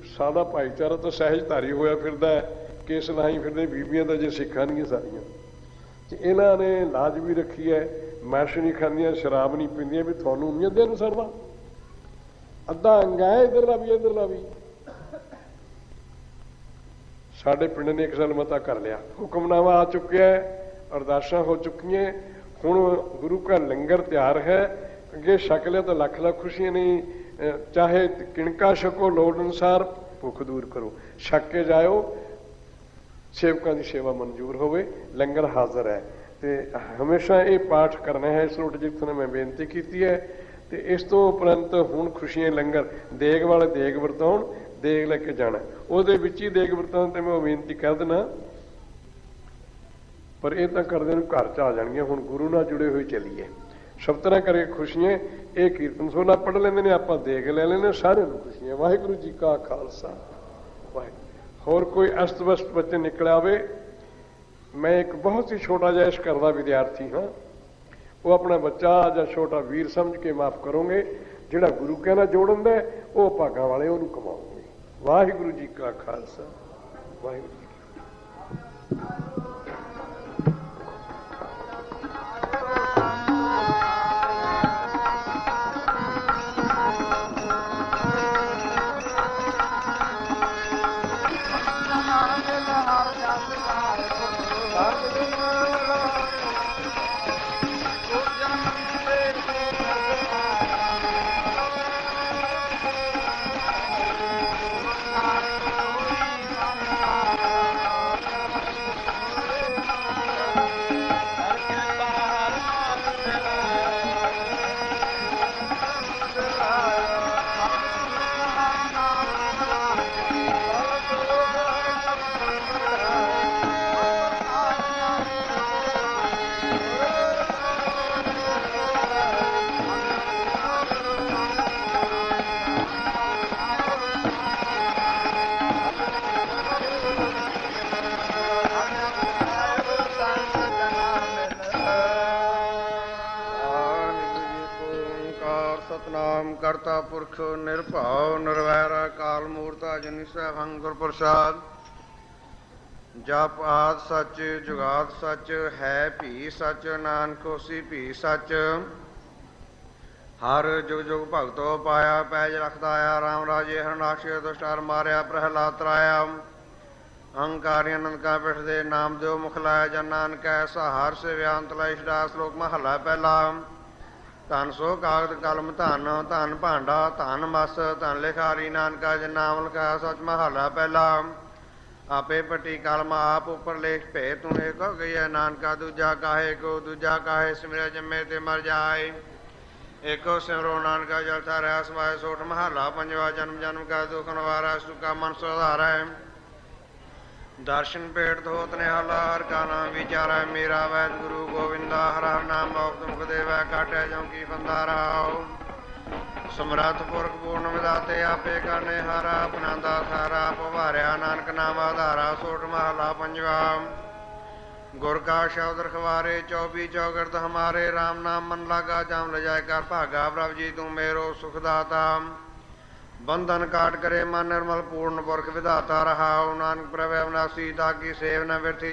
ਸਾਡਾ ਭਾਈਚਾਰਾ ਤਾਂ ਸਹਿਜਧਾਰੀ ਹੋਇਆ ਫਿਰਦਾ ਹੈ ਕਿ ਇਸ ਰਾਹੀਂ ਫਿਰਦੇ ਬੀਬੀਆਂ ਤਾਂ ਜੇ ਸਿੱਖਾਂਗੀਆਂ ਸਾਰੀਆਂ। ਇਹਨਾਂ ਨੇ ਲਾਜ ਵੀ ਰੱਖੀ ਹੈ, ਮੈਸ਼ ਨਹੀਂ ਖਾਂਦੀਆਂ, ਸ਼ਰਾਬ ਨਹੀਂ ਪੀਂਦੀਆਂ, ਵੀ ਤੁਹਾਨੂੰ ਨਹੀਂ ਅੱਧੇ ਨੂੰ ਸਰਦਾ। ਅੱਧਾ ਅੰਗ ਹੈ ਇੱਧਰਲਾ ਵੀ ਇੱਧਰਲਾ ਵੀ। ਸਾਡੇ ਪਿੰਡ ਨੇ ਇੱਕ ਸਾਲ ਮਤਾ ਕਰ ਲਿਆ, ਹੁਕਮਨਾਮਾ ਆ ਚੁੱਕਿਆ, ਅਰਦਾਸਾਂ ਹੋ ਚੁੱਕੀਆਂ। ਹੁਣ ਗੁਰੂ ਘਰ ਲੰਗਰ ਤਿਆਰ ਹੈ। ਅੱਗੇ ਛਕ ਲਿਆ ਤਾਂ ਲੱਖ ਲੱਖ ਖੁਸ਼ੀਆਂ ਨਹੀਂ। ਚਾਹੇ ਕਿਣਕਾ ਛਕੋ, ਲੋੜ ਅਨੁਸਾਰ ਭੁੱਖ ਦੂਰ ਕਰੋ, ਛਕ ਕੇ ਜਾਇਓ। ਸੇਵਕਾਂ ਦੀ ਸੇਵਾ ਮਨਜ਼ੂਰ ਹੋਵੇ, ਲੰਗਰ ਹਾਜ਼ਰ ਹੈ। ਤੇ ਹਮੇਸ਼ਾ ਇਹ ਪਾਠ ਕਰਨਾ ਹੈ। ਇਸ ਲੋਟ ਜਿੱਥੇ ਨੇ ਮੈਂ ਬੇਨਤੀ ਕੀਤੀ ਹੈ। ਤੇ ਇਸ ਤੋਂ ਉਪਰੰਤ ਹੁਣ ਖੁਸ਼ੀਆਂ ਲੰਗਰ ਦੇਗ ਵਾਲੇ ਦੇਗ ਵਰਤਾਉਣ, ਦੇਗ ਲੈ ਕੇ ਜਾਣਾ। ਉਹਦੇ ਵਿੱਚ ਹੀ ਦੇਗ ਵਰਤਾਉਣ ਤੇ ਮੈਂ ਉਹ ਬੇਨਤੀ ਕਰ ਦੇਣਾ, ਪਰ ਇਹ ਤਾਂ ਕਰਦੇ ਨੂੰ ਘਰ 'ਚ ਆ ਜਾਣਗੀਆਂ। ਹੁਣ ਗੁਰੂ ਨਾਲ ਜੁੜੇ ਹੋਏ ਚੱਲੀਏ, ਸਭ ਤਰ੍ਹਾਂ ਕਰਕੇ ਖੁਸ਼ੀਆਂ। ਇਹ ਕੀਰਤਨ ਸੋਨਾ ਪੜ੍ਹ ਲੈਂਦੇ ਨੇ, ਆਪਾਂ ਦੇਗ ਲੈ ਲੈਂਦੇ, ਸਾਰਿਆਂ ਨੂੰ ਖੁਸ਼ੀਆਂ। ਵਾਹਿਗੁਰੂ ਜੀ ਕਾ ਖਾਲਸਾ, ਵਾਹਿਗੁਰੂ। ਹੋਰ ਕੋਈ ਅਸਤ ਵਸਤ ਬੱਚੇ ਨਿਕਲ ਆਵੇ मैं एक बहुत ही छोटा जिहा इश्क करदा विद्यार्थी हाँ, वो अपना बच्चा ਜਾਂ छोटा वीर समझ के माफ करोगे, ਜਿਹੜਾ गुरु के नाल जोड़ हुंदा वो भागां वाले ਉਹਨੂੰ कमाओगे। वाहिगुरु जी का खालसा, वाहिगुरु जी की फतेह। सतनाम करता पुरख निरभाव निर्वैर काल मूर्त अजनि सैभं गुर प्रसाद। जप आद सच जुगाद सच है भी सच नानक होसी भी सच। हर जुग जुग भगतो पाया पैज रखदा आया राम राजे हरनाक्षी दुष्टार मारिया प्रहलाद त्राया। अहंकारी आनंद का पिठ दे नाम दो मुख लाया जन नानक ऐसा हर से व्यांत लाई छड़ा। श्लोक महला पहला। धन सो कागद कलम धन धन भांडा धन मस धन लिखारी नानका जिन नाम लिखाया सच महला पहला। आपे पट्टी कलम आप उपर लेख भे तू एक हो गई है नानका दूजा काहे को दूजा काहे सिमरे जम्मे ते मर जाए। एको सिमरो नानका जलता रहा समाए सोठ महला पंजवा। जन्म जन्म का दुख निवारा सुखा मन सुधारा। दर्शन भेट धोत ने हलार का नाम विचारा। मेरा वैद गुरु गोविंदा हर हर नाम मुक्त मुख देवै काटे जो की बंदारा। समरथ पुरख पूर्ण विदाते आपे करने हारा। अपना दासारा पवारिया नानक नाम आधारा। सोठ महला पंजवा। गुर का शब्द रखवारे 24 चौगर्द हमारे। राम नाम मन लागा जाम ले जाए कर भागा। प्रभु जी तू मेरो सुखदाता। बंधन काट करे मन निर्मल पूर्ण पुरख विधाता रहा। नानक प्रभु अविनाशी ताकि सेव न व्यर्थी।